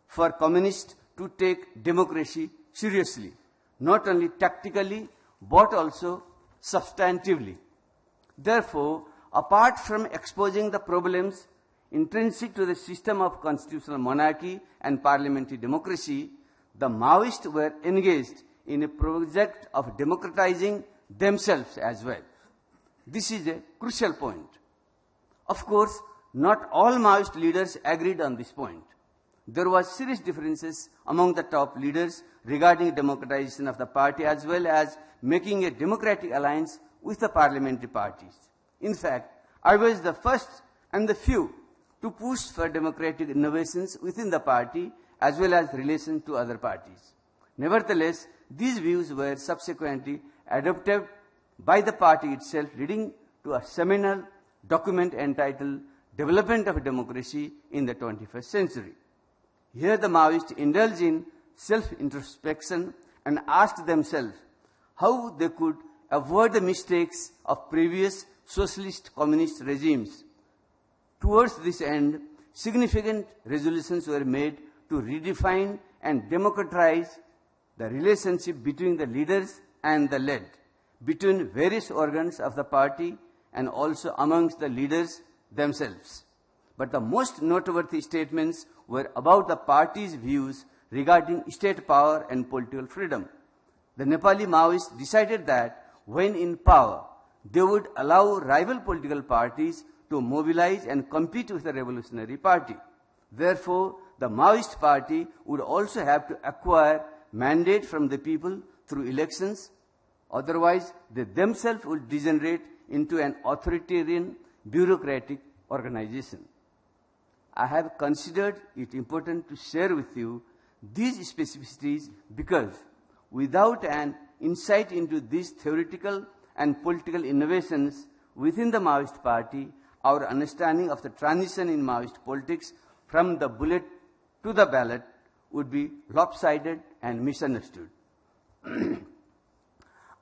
for communists to take democracy seriously, not only tactically but also substantively. Therefore, apart from exposing the problems intrinsic to the system of constitutional monarchy and parliamentary democracy, the Maoists were engaged in a project of democratizing themselves as well. This is a crucial point. Of course, not all Maoist leaders agreed on this point. There was serious differences among the top leaders regarding democratization of the party as well as making a democratic alliance with the parliamentary parties. In fact, I was the first and the few to push for democratic innovations within the party as well as relation to other parties. Nevertheless, these views were subsequently adopted by the party itself, leading to a seminal document entitled Development of Democracy in the 21st Century. Here the Maoists indulged in self-introspection and asked themselves how they could avoid the mistakes of previous socialist communist regimes. Towards this end, significant resolutions were made to redefine and democratize the relationship between the leaders and the led, between various organs of the party and also amongst the leaders themselves. But the most noteworthy statements were about the party's views regarding state power and political freedom. The Nepali Maoists decided that when in power, they would allow rival political parties to mobilize and compete with the revolutionary party. Therefore, the Maoist party would also have to acquire mandate from the people through elections. Otherwise, they themselves would degenerate into an authoritarian, bureaucratic organization. I have considered it important to share with you these specificities because without an insight into these theoretical and political innovations within the Maoist party, our understanding of the transition in Maoist politics from the bullet to the ballot would be lopsided and misunderstood.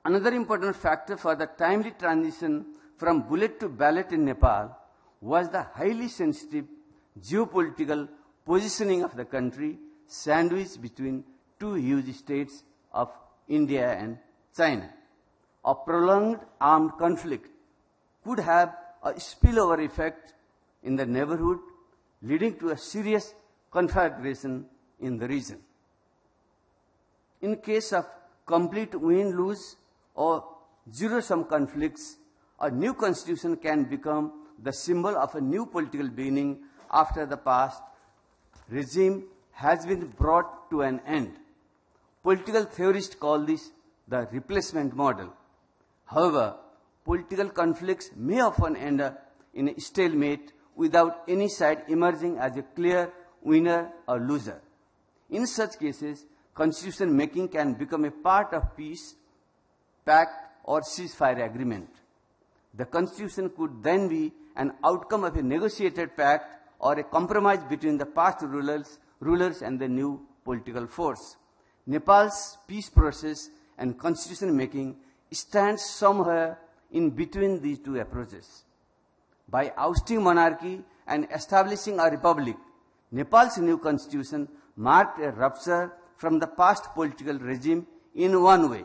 Another important factor for the timely transition from bullet to ballot in Nepal was the highly sensitive geopolitical positioning of the country sandwiched between two huge states of India and China. A prolonged armed conflict could have a spillover effect in the neighborhood, leading to a serious conflagration in the region. In case of complete win-lose or zero-sum conflicts, a new constitution can become the symbol of a new political beginning after the past regime has been brought to an end. Political theorists call this the replacement model. However, political conflicts may often end up in a stalemate without any side emerging as a clear winner or loser. In such cases, constitution making can become a part of peace, pact, or ceasefire agreement. The constitution could then be an outcome of a negotiated pact or a compromise between the past rulers and the new political force. Nepal's peace process and constitution making stands somewhere in between these two approaches. By ousting monarchy and establishing a republic, Nepal's new constitution marked a rupture from the past political regime in one way.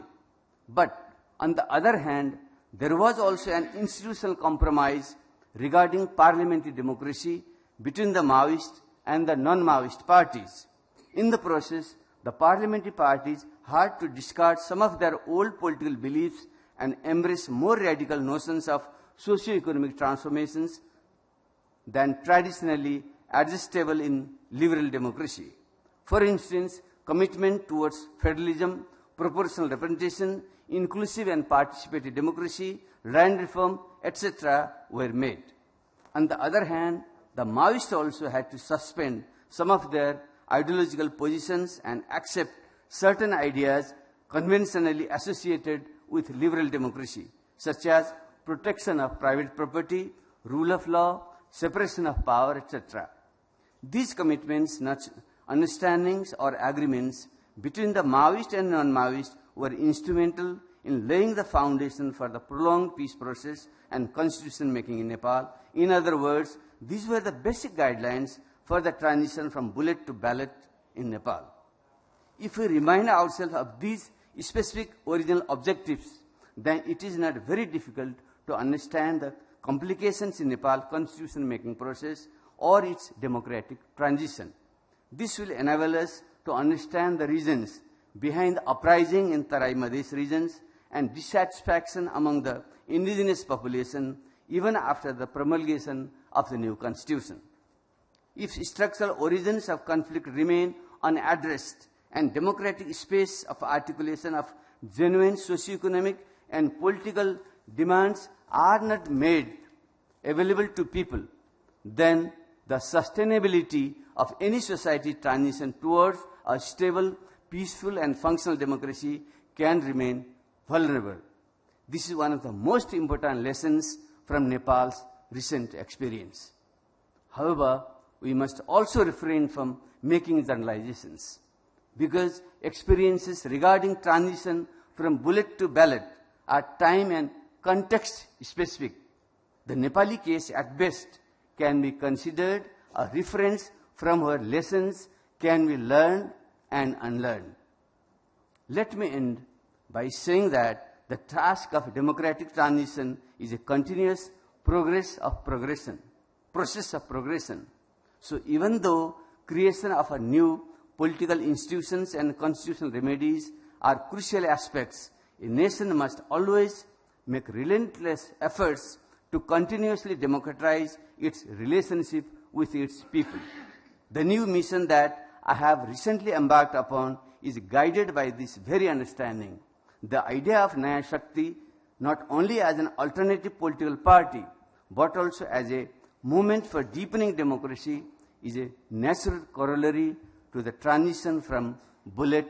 But on the other hand, there was also an institutional compromise regarding parliamentary democracy between the Maoist and the non-Maoist parties. In the process, the parliamentary parties had to discard some of their old political beliefs and embrace more radical notions of socio-economic transformations than traditionally adjustable in liberal democracy. For instance, commitment towards federalism, proportional representation, inclusive and participatory democracy, land reform, etc. were made. On the other hand, the Maoists also had to suspend some of their ideological positions and accept certain ideas conventionally associated with liberal democracy, such as protection of private property, rule of law, separation of power, etc. These commitments, understandings, or agreements between the Maoist and non-Maoist were instrumental in laying the foundation for the prolonged peace process and constitution making in Nepal. In other words, these were the basic guidelines for the transition from bullet to ballot in Nepal. If we remind ourselves of these specific original objectives, then it is not very difficult to understand the complications in Nepal constitution making process or its democratic transition. This will enable us to understand the reasons behind the uprising in Tarai Madhesh regions and dissatisfaction among the indigenous population even after the promulgation of the new constitution. If structural origins of conflict remain unaddressed and democratic space of articulation of genuine socio-economic and political demands are not made available to people, then the sustainability of any society transition towards a stable, peaceful and functional democracy can remain vulnerable. This is one of the most important lessons from Nepal's recent experience. However, we must also refrain from making generalizations, because experiences regarding transition from bullet to ballot are time and context specific. The Nepali case at best can be considered a reference from where lessons can be learned and unlearned. Let me end by saying that the task of democratic transition is a continuous process of progression. So even though creation of a new political institutions and constitutional remedies are crucial aspects, a nation must always make relentless efforts to continuously democratize its relationship with its people. The new mission that I have recently embarked upon is guided by this very understanding. The idea of Naya Shakti not only as an alternative political party, but also as a movement for deepening democracy is a natural corollary to the transition from bullet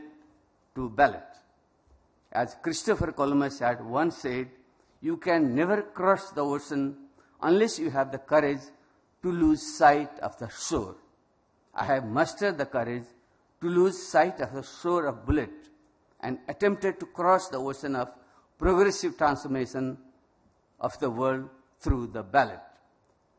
to ballot. As Christopher Columbus had once said, you can never cross the ocean unless you have the courage to lose sight of the shore. I have mustered the courage to lose sight of the shore of bullet and attempted to cross the ocean of progressive transformation of the world through the ballot.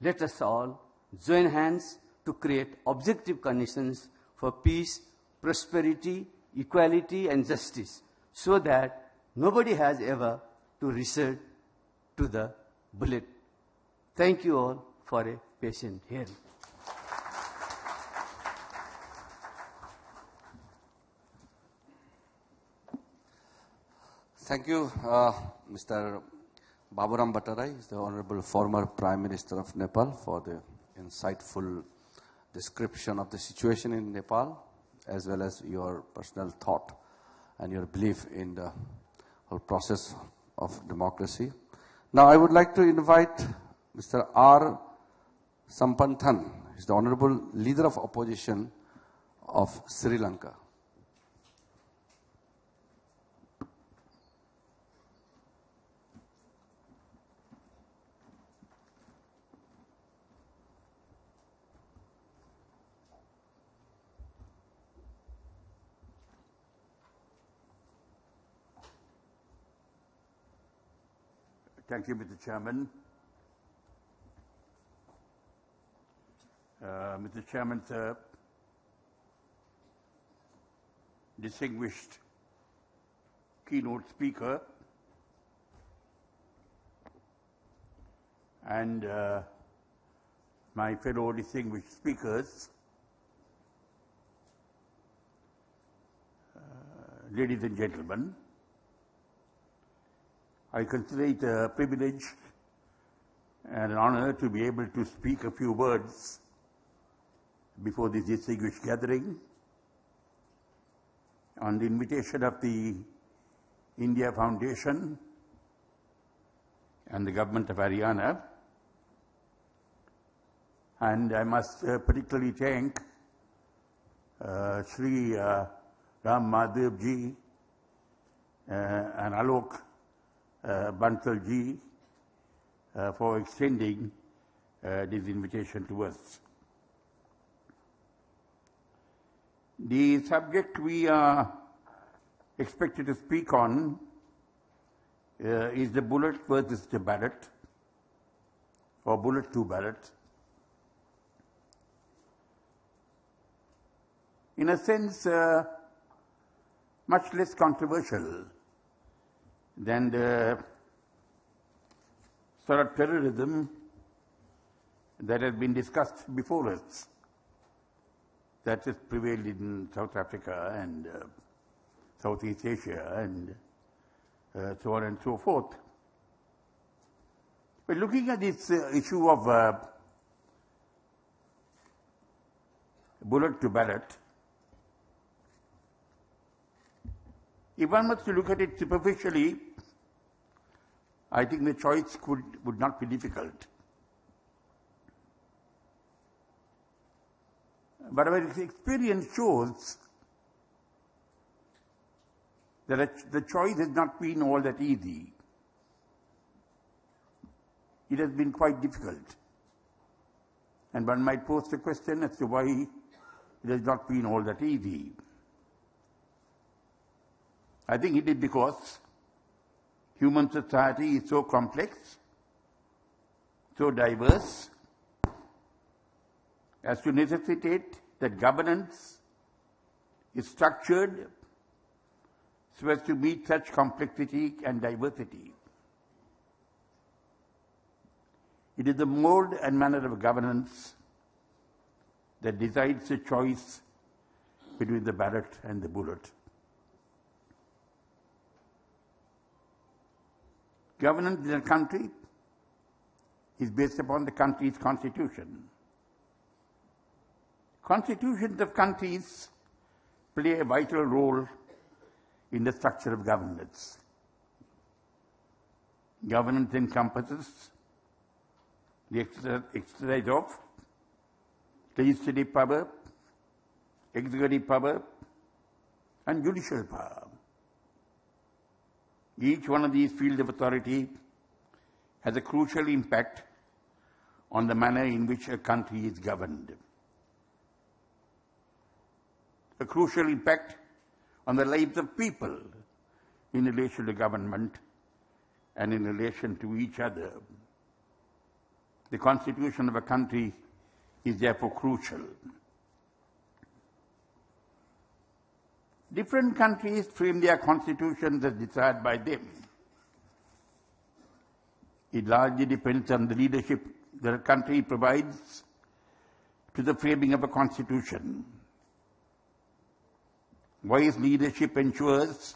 Let us all join hands to create objective conditions for peace, prosperity, equality, and justice, so that nobody has ever to resort to the bullet. Thank you all for a patient hearing. Thank you, Mr. Baburam Bhattarai, the Honorable former Prime Minister of Nepal, for the insightful description of the situation in Nepal, as well as your personal thought and your belief in the whole process of democracy. Now I would like to invite Mr. R. Sampanthan, he's the Honorable Leader of Opposition of Sri Lanka. Thank you, Mr. Chairman. Mr. Chairman, sir, distinguished keynote speaker, and my fellow distinguished speakers, ladies and gentlemen, I consider it a privilege and an honor to be able to speak a few words before this distinguished gathering on the invitation of the India Foundation and the government of Haryana. And I must particularly thank Sri Ram Madhav ji and Alok Bansal ji for extending this invitation to us. The subject we are expected to speak on is the bullet versus the ballot, or bullet to ballot. In a sense, much less controversial than the sort of terrorism that has been discussed before us, that has prevailed in South Africa and Southeast Asia and so on and so forth. But looking at this issue of bullet to ballot, if one was to look at it superficially, I think the choice would not be difficult. But our experience shows that the choice has not been all that easy. It has been quite difficult. And one might pose the question as to why it has not been all that easy. I think it is because human society is so complex, so diverse, as to necessitate that governance is structured so as to meet such complexity and diversity. It is the mode and manner of governance that decides the choice between the ballot and the bullet. Governance in a country is based upon the country's constitution. Constitutions of countries play a vital role in the structure of governance. Governance encompasses the exercise of legislative power, executive power, and judicial power. Each one of these fields of authority has a crucial impact on the manner in which a country is governed. A crucial impact on the lives of people in relation to government and in relation to each other. The constitution of a country is therefore crucial. Different countries frame their constitutions as desired by them. It largely depends on the leadership that a country provides to the framing of a constitution. Wise leadership ensures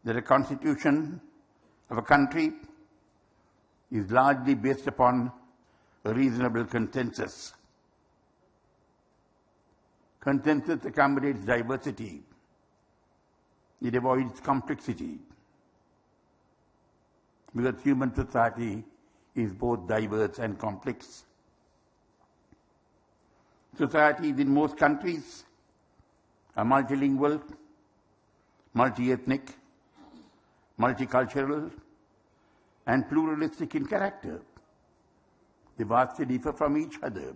that a constitution of a country is largely based upon a reasonable consensus. Consensus accommodates diversity. It avoids complexity, because human society is both diverse and complex. Societies in most countries are multilingual, multi-ethnic, multicultural, and pluralistic in character. They vastly differ from each other.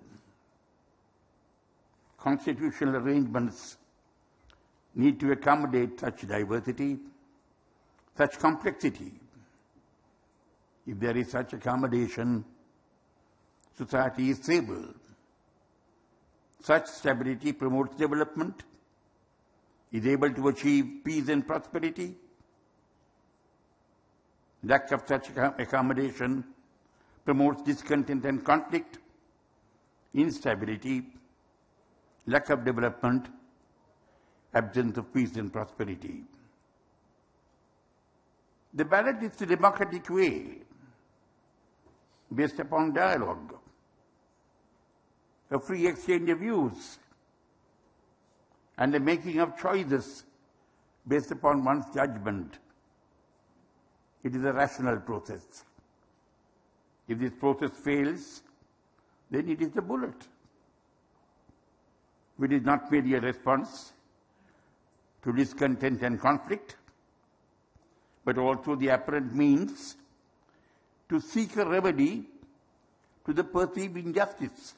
Constitutional arrangements need to accommodate such diversity, such complexity. If there is such accommodation, society is stable. Such stability promotes development, is able to achieve peace and prosperity. Lack of such accommodation promotes discontent and conflict, instability, lack of development, absence of peace and prosperity. The ballot is the democratic way, based upon dialogue, a free exchange of views, and the making of choices based upon one's judgment. It is a rational process. If this process fails, then it is a bullet, which is not merely a response to discontent and conflict, but also the apparent means to seek a remedy to the perceived injustice.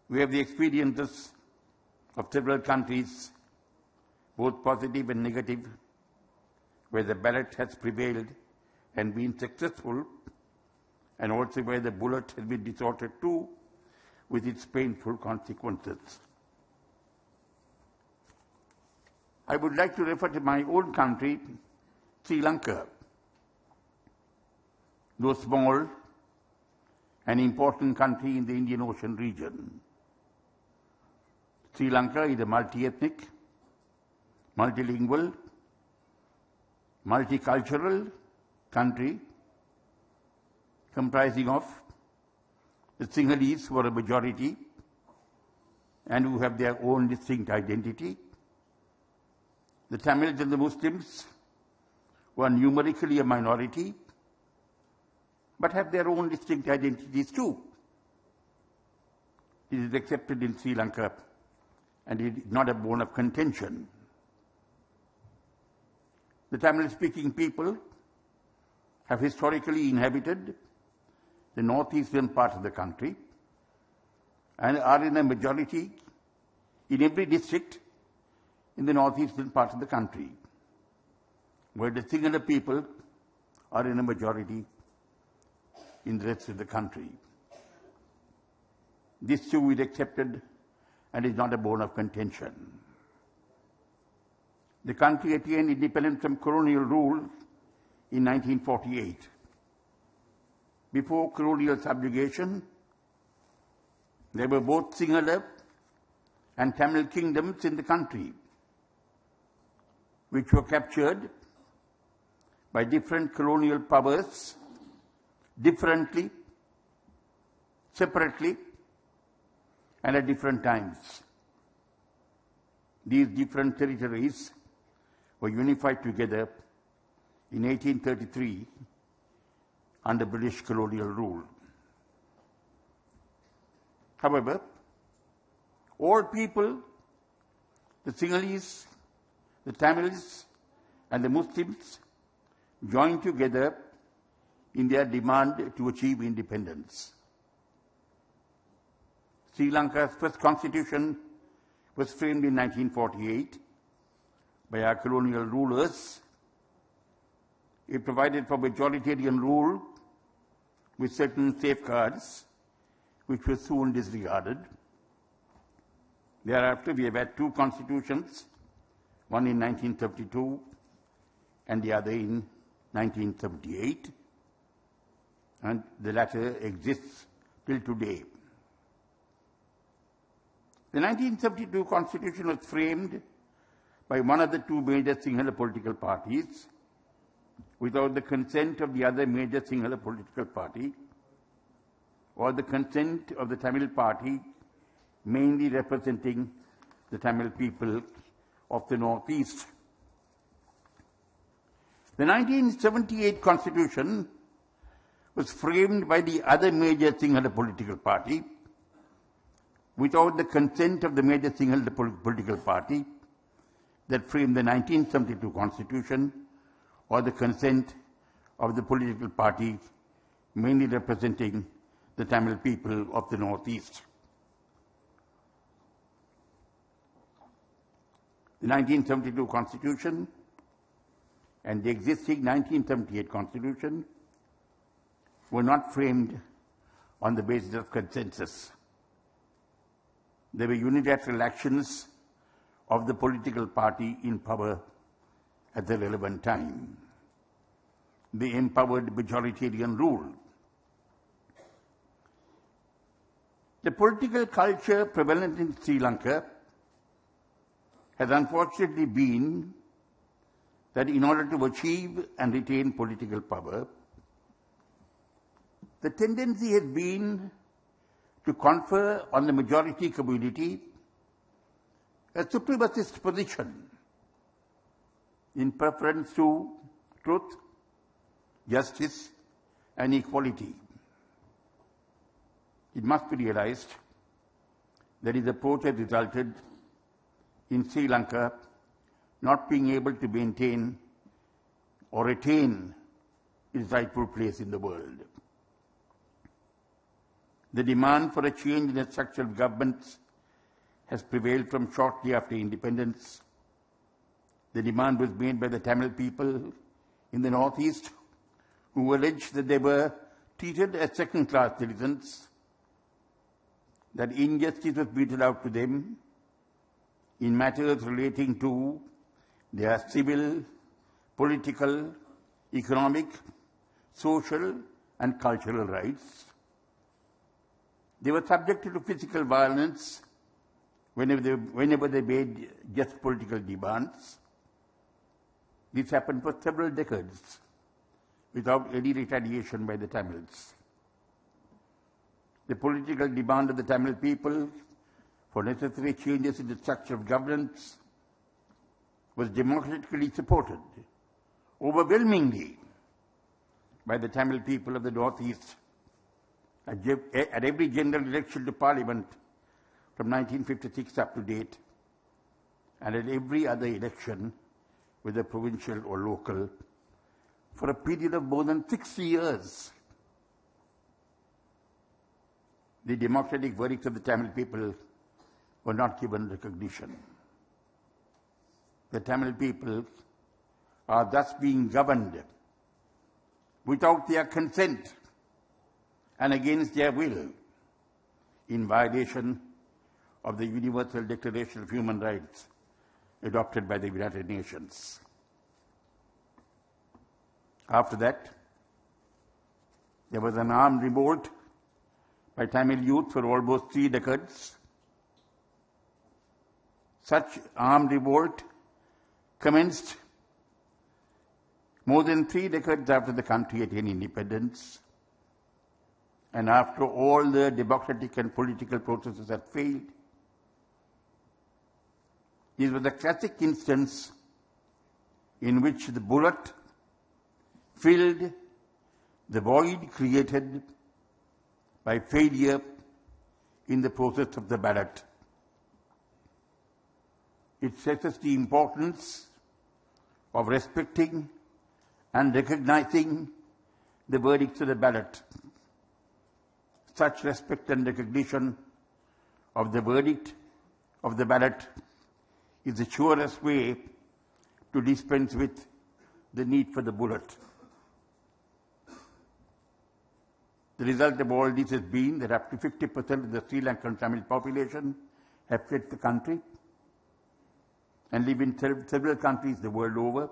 We have the experiences of several countries, both positive and negative, where the ballot has prevailed and been successful, and also where the bullet has been resorted to with its painful consequences. I would like to refer to my own country, Sri Lanka, though small, an important country in the Indian Ocean region. Sri Lanka is a multi-ethnic, multilingual, multicultural country comprising of the Sinhalese, who are a majority and who have their own distinct identity, the Tamils and the Muslims, who are numerically a minority but have their own distinct identities too. It is accepted in Sri Lanka and it is not a bone of contention. The Tamil-speaking people have historically inhabited the northeastern part of the country and are in a majority in every district in the northeastern part of the country, where the Sinhala people are in a majority in the rest of the country. This too is accepted and is not a bone of contention. The country attained independence from colonial rule in 1948. Before colonial subjugation, there were both Sinhala and Tamil kingdoms in the country, which were captured by different colonial powers differently, separately, and at different times. These different territories were unified together in 1833 under British colonial rule. However, all people, the Sinhalese, the Tamils, and the Muslims joined together in their demand to achieve independence. Sri Lanka's first constitution was framed in 1948 by our colonial rulers it provided for majoritarian rule with certain safeguards, which were soon disregarded. Thereafter, we have had two constitutions, one in 1932 and the other in 1978, and the latter exists till today. The 1972 constitution was framed by one of the two major Sinhala political parties without the consent of the other major Sinhala political party or the consent of the Tamil party, mainly representing the Tamil people of the Northeast. The 1978 constitution was framed by the other major Sinhala political party without the consent of the major Sinhala political party that framed the 1972 constitution or the consent of the political party mainly representing the Tamil people of the Northeast. The 1972 constitution and the existing 1978 constitution were not framed on the basis of consensus. They were unilateral actions of the political party in power at the relevant time. They empowered majoritarian rule. The political culture prevalent in Sri Lanka has unfortunately been that in order to achieve and retain political power, the tendency has been to confer on the majority community a supremacist position in preference to truth, justice, and equality. It must be realized that his approach has resulted in Sri Lanka not being able to maintain or retain its rightful place in the world. The demand for a change in the structure of governments has prevailed from shortly after independence. The demand was made by the Tamil people in the Northeast, who alleged that they were treated as second-class citizens, that injustice was meted out to them in matters relating to their civil, political, economic, social, and cultural rights. They were subjected to physical violence whenever they made just political demands. This happened for several decades without any retaliation by the Tamils. The political demand of the Tamil people for necessary changes in the structure of governance was democratically supported overwhelmingly by the Tamil people of the Northeast at every general election to Parliament from 1956 up to date, and at every other election, whether provincial or local, for a period of more than 6 years. The democratic verdicts of the Tamil people were not given recognition. The Tamil people are thus being governed without their consent and against their will, in violation of the Universal Declaration of Human Rights adopted by the United Nations. After that, there was an armed revolt by Tamil youth for almost 3 decades. Such armed revolt commenced more than 3 decades after the country attained independence, and after all the democratic and political processes had failed. This was a classic instance in which the bullet filled the void created by failure in the process of the ballot. It stresses the importance of respecting and recognizing the verdicts of the ballot. Such respect and recognition of the verdict of the ballot is the surest way to dispense with the need for the bullet. The result of all this has been that up to 50% of the Sri Lankan Tamil population have fled the country and live in several countries the world over.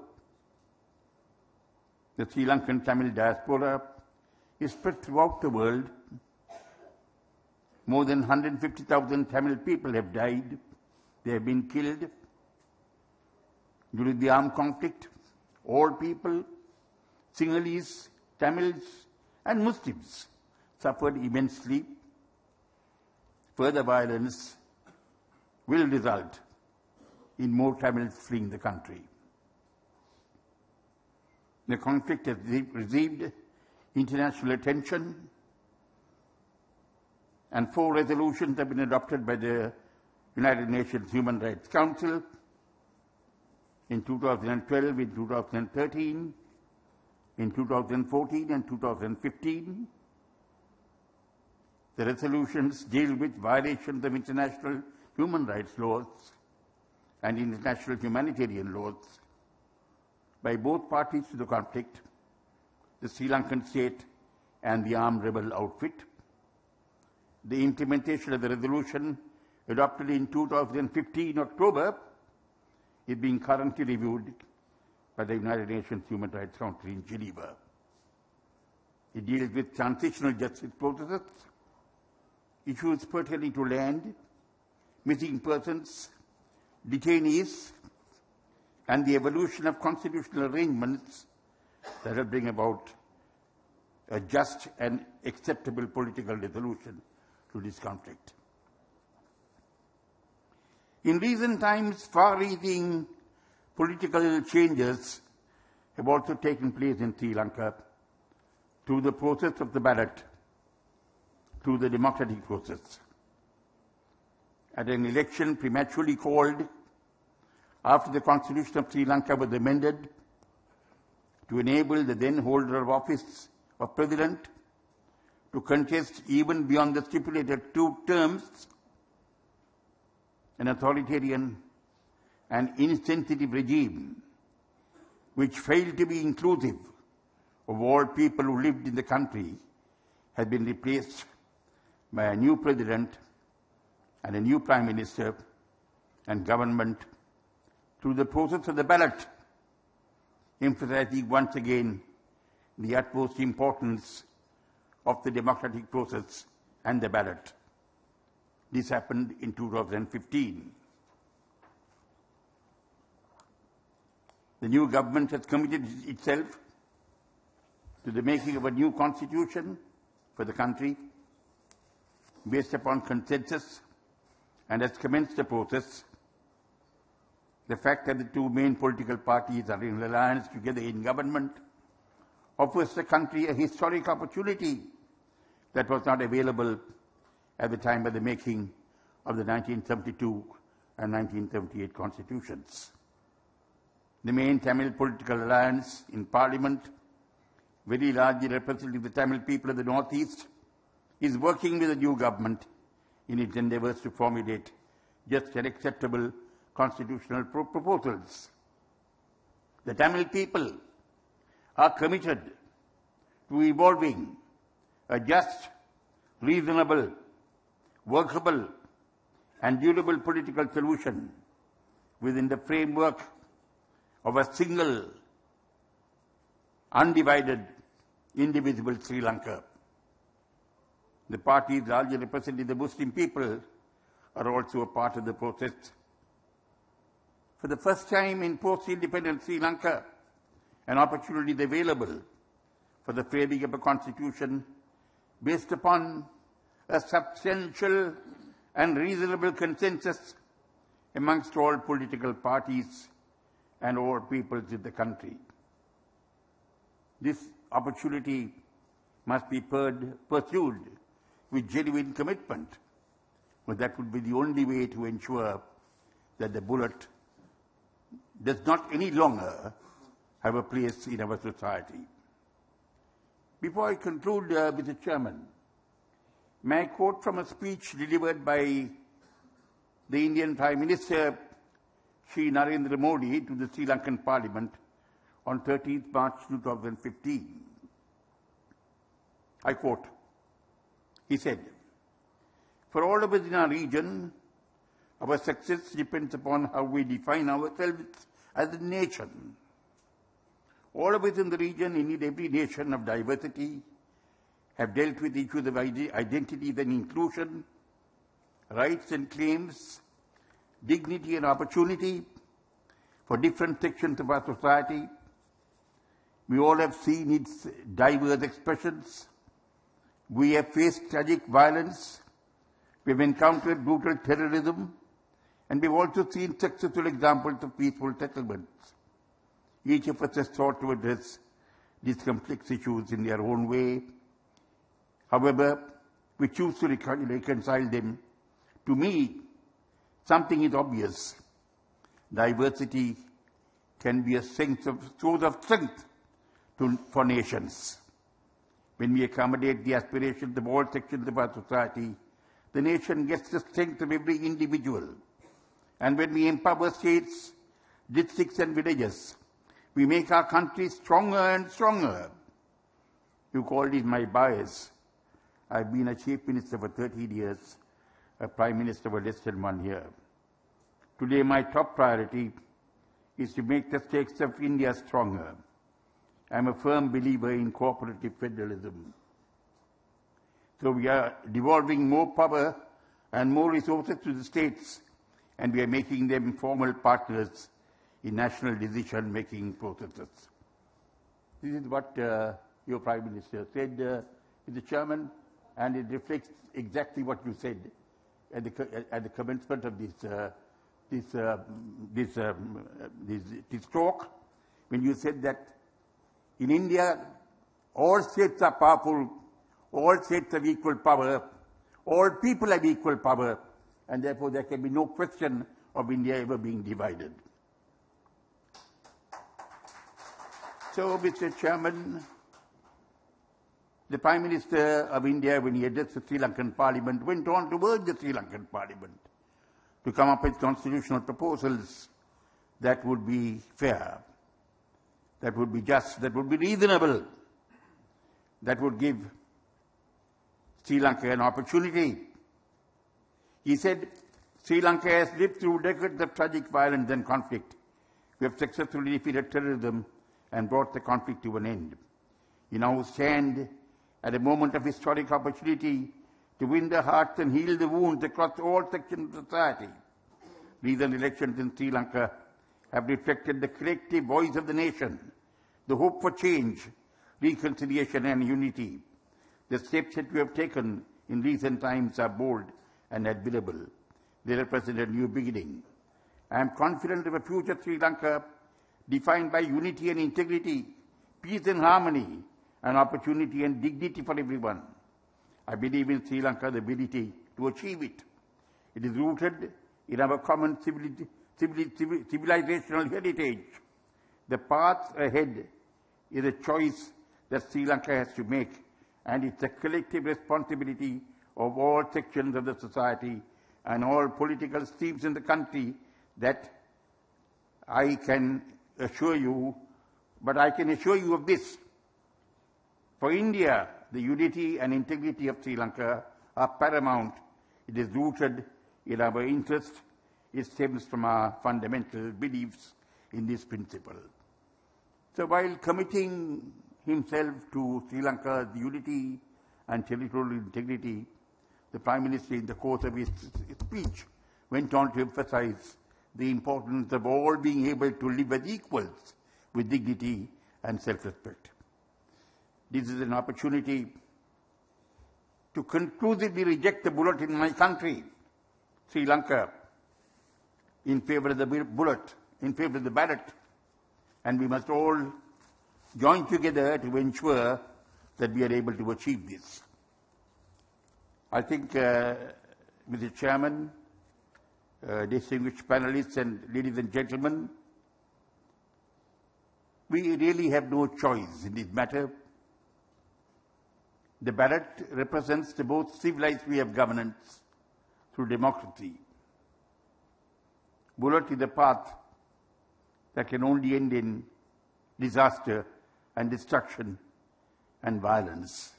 The Sri Lankan Tamil diaspora is spread throughout the world. More than 150,000 Tamil people have died. They have been killed. During the armed conflict, all people, Sinhalese, Tamils, and Muslims suffered immensely. Further violence will result in more Tamils fleeing the country. The conflict has received international attention, and 4 resolutions have been adopted by the United Nations Human Rights Council in 2012, in 2013, in 2014 and 2015. The resolutions deal with violations of international human rights laws and international humanitarian laws by both parties to the conflict, the Sri Lankan state and the armed rebel outfit. The implementation of the resolution adopted in 2015 October is being currently reviewed by the United Nations Human Rights Council in Geneva. It deals with transitional justice processes, issues pertaining to land, missing persons, detainees, and the evolution of constitutional arrangements that will bring about a just and acceptable political resolution to this conflict. In recent times, far-reaching political changes have also taken place in Sri Lanka through the process of the ballot, through the democratic process. At an election prematurely called after the Constitution of Sri Lanka was amended to enable the then holder of office of President to contest even beyond the stipulated 2 terms, an authoritarian and insensitive regime which failed to be inclusive of all people who lived in the country has been replaced by a new president and a new prime minister and government through the process of the ballot, emphasizing once again the utmost importance of the democratic process and the ballot. This happened in 2015. The new government has committed itself to the making of a new constitution for the country based upon consensus and has commenced the process. The fact that the 2 main political parties are in alliance together in government offers the country a historic opportunity that was not available at the time of the making of the 1972 and 1978 constitutions. The main Tamil political alliance in Parliament, very largely representing the Tamil people of the Northeast, is working with the new government in its endeavors to formulate just and acceptable constitutional proposals. The Tamil people are committed to evolving a just, reasonable, workable and durable political solution within the framework of a single, undivided, indivisible Sri Lanka. The parties largely representing the Muslim people are also a part of the process. For the first time in post-independent Sri Lanka, an opportunity is available for the framing of a constitution based upon a substantial and reasonable consensus amongst all political parties and all peoples in the country. This opportunity must be pursued with genuine commitment, but that would be the only way to ensure that the bullet does not any longer have a place in our society. Before I conclude, Mr. Chairman, may I quote from a speech delivered by the Indian Prime Minister, Shri Narendra Modi, to the Sri Lankan Parliament on 13th March 2015. I quote, He said, "For all of us in our region, our success depends upon how we define ourselves as a nation. All of us in the region, indeed every nation of diversity, have dealt with issues of identity and inclusion, rights and claims, dignity and opportunity for different sections of our society. We all have seen its diverse expressions. We have faced tragic violence. We have encountered brutal terrorism. And we've also seen successful examples of peaceful settlements. Each of us has sought to address these complex issues in their own way. However, we choose to reconcile them. To me, something is obvious. Diversity can be a source of strength for nations. When we accommodate the aspirations of all sections of our society, the nation gets the strength of every individual. And when we empower states, districts and villages, we make our country stronger and stronger. You called it my bias. I've been a chief minister for 13 years, a prime minister for less than 1 year. Today my top priority is to make the states of India stronger. I'm a firm believer in cooperative federalism. So we are devolving more power and more resources to the states, and we are making them formal partners in national decision-making processes. This is what your Prime Minister said, Mr. Chairman, and it reflects exactly what you said at the commencement of this talk, when you said that in India, all states are powerful, all states have equal power, all people have equal power, and therefore there can be no question of India ever being divided. So, Mr. Chairman, the Prime Minister of India, when he addressed the Sri Lankan Parliament, went on to urge the Sri Lankan Parliament to come up with constitutional proposals that would be fair, that would be just, that would be reasonable, that would give Sri Lanka an opportunity. He said, Sri Lanka has lived through decades of tragic violence and conflict. We have successfully defeated terrorism and brought the conflict to an end. We now stand at a moment of historic opportunity to win the hearts and heal the wounds across all sections of society. Recent elections in Sri Lanka have reflected the collective voice of the nation, the hope for change, reconciliation and unity. The steps that we have taken in recent times are bold and admirable. They represent a new beginning. I am confident of a future Sri Lanka defined by unity and integrity, peace and harmony, and opportunity and dignity for everyone. I believe in Sri Lanka's ability to achieve it. It is rooted in our common civilizational heritage. The path ahead is a choice that Sri Lanka has to make, and it's a collective responsibility of all sections of the society and all political streams in the country that I can assure you, but I can assure you of this. For India, the unity and integrity of Sri Lanka are paramount. It is rooted in our interest. It stems from our fundamental beliefs in this principle. So while committing himself to Sri Lanka's unity and territorial integrity, the Prime Minister, in the course of his speech, went on to emphasize the importance of all being able to live as equals with dignity and self-respect. This is an opportunity to conclusively reject the bullet in my country, Sri Lanka, in favor of the bullet, in favor of the ballot. And we must all join together to ensure that we are able to achieve this. I think, Mr. Chairman, distinguished panelists and ladies and gentlemen, we really have no choice in this matter. The ballot represents the most civilized way of governance through democracy. Bullet is a path that can only end in disaster and destruction and violence.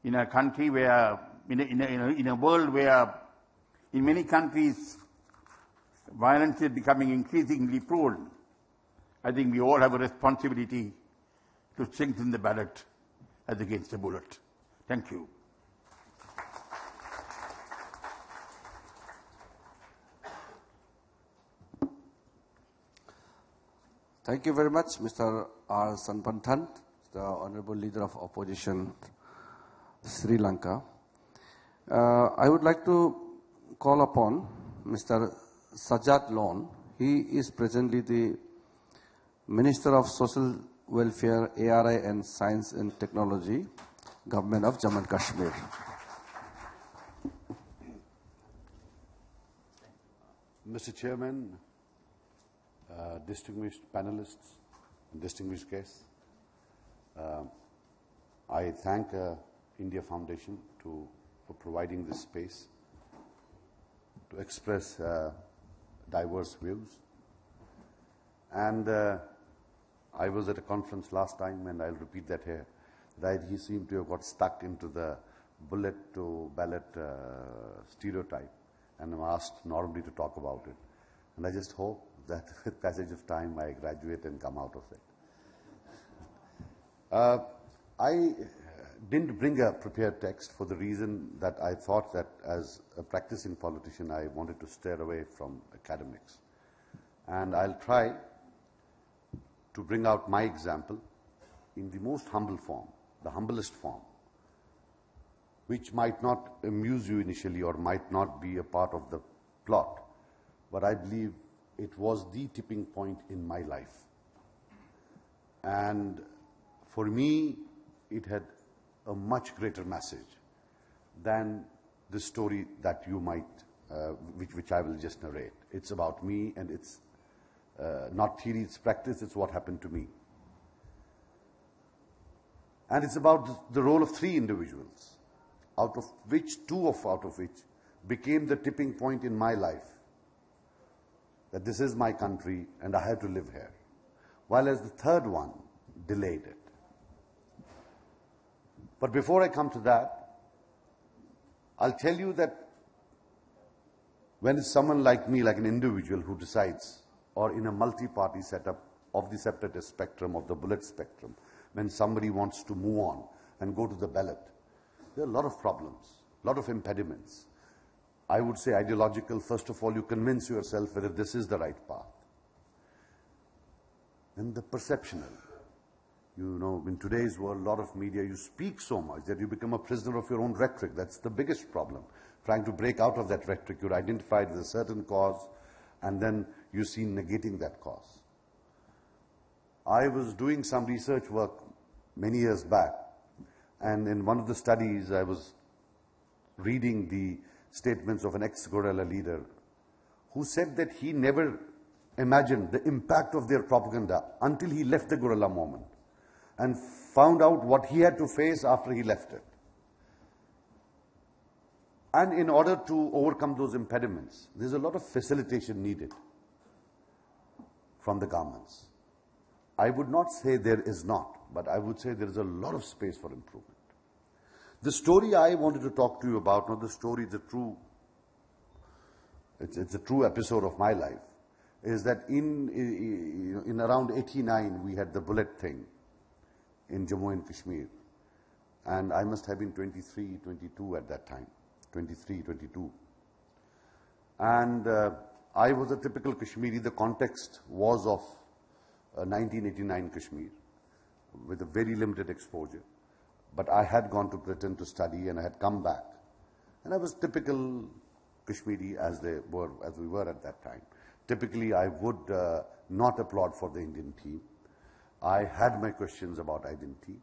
in a country where, in a world where, in many countries, violence is becoming increasingly prone, I think we all have a responsibility to strengthen the ballot as against the bullet. Thank you. Thank you very much, Mr. R. Sanpanthan, the Honorable Leader of Opposition, Sri Lanka. I would like to call upon Mr. Sajjad Lon. He is presently the Minister of Social Welfare, ARI and Science and Technology, Government of Jammu and Kashmir. Mr. Chairman, distinguished panelists, distinguished guests, I thank India Foundation for providing this space to express diverse views. And I was at a conference last time, and I'll repeat that here, that he seemed to have got stuck into the bullet to ballot stereotype, and I'm asked normally to talk about it. And I just hope that with passage of time I graduate and come out of it. I didn't bring a prepared text for the reason that I thought that as a practicing politician I wanted to steer away from academics. And I'll try to bring out my example in the most humble form, the humblest form, which might not amuse you initially or might not be a part of the plot, but I believe it was the tipping point in my life. And for me, it had a much greater message than the story that you might, which I will just narrate. It's about me, and it's not theory, it's practice, it's what happened to me. And it's about the role of 3 individuals, out of which 2 out of which became the tipping point in my life, that this is my country and I have to live here, while as the 3rd one delayed it. But before I come to that, I'll tell you that when it's someone like me, like an individual who decides, or in a multi-party setup of the separatist spectrum, of the bullet spectrum, when somebody wants to move on and go to the ballot, there are a lot of problems, a lot of impediments. I would say ideological. First of all, you convince yourself whether this is the right path. And the perceptional. You know, in today's world, a lot of media, you speak so much that you become a prisoner of your own rhetoric. That's the biggest problem. Trying to break out of that rhetoric, you're identified with a certain cause, and then you see negating that cause. I was doing some research work many years back, and in one of the studies, I was reading the statements of an ex-guerrilla leader who said that he never imagined the impact of their propaganda until he left the guerrilla moment and found out what he had to face after he left it. And in order to overcome those impediments, there's a lot of facilitation needed from the governments. I would not say there is not, but I would say there is a lot of space for improvement. The story I wanted to talk to you about, not the story, it's a true episode of my life, is that in around 89, we had the bullet thing in Jammu and Kashmir. And I must have been 23, 22 at that time, 23, 22. And I was a typical Kashmiri. The context was of 1989 Kashmir, with a very limited exposure. But I had gone to Britain to study, and I had come back. And I was typical Kashmiri as we were at that time. Typically, I would not applaud for the Indian team. I had my questions about identity.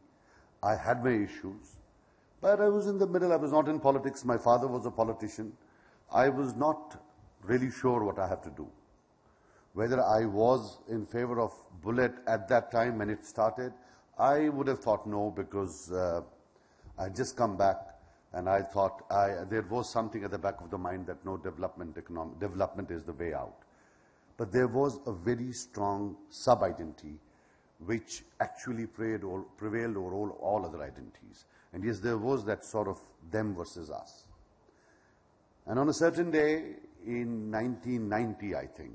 I had my issues. But I was in the middle. I was not in politics. My father was a politician. I was not really sure what I have to do. Whether I was in favor of bullet at that time when it started, I would have thought no, because I had just come back, and I thought there was something at the back of the mind that no, development is the way out. But there was a very strong sub-identity which actually prevailed over all other identities. And yes, there was that sort of them versus us. And on a certain day in 1990, I think,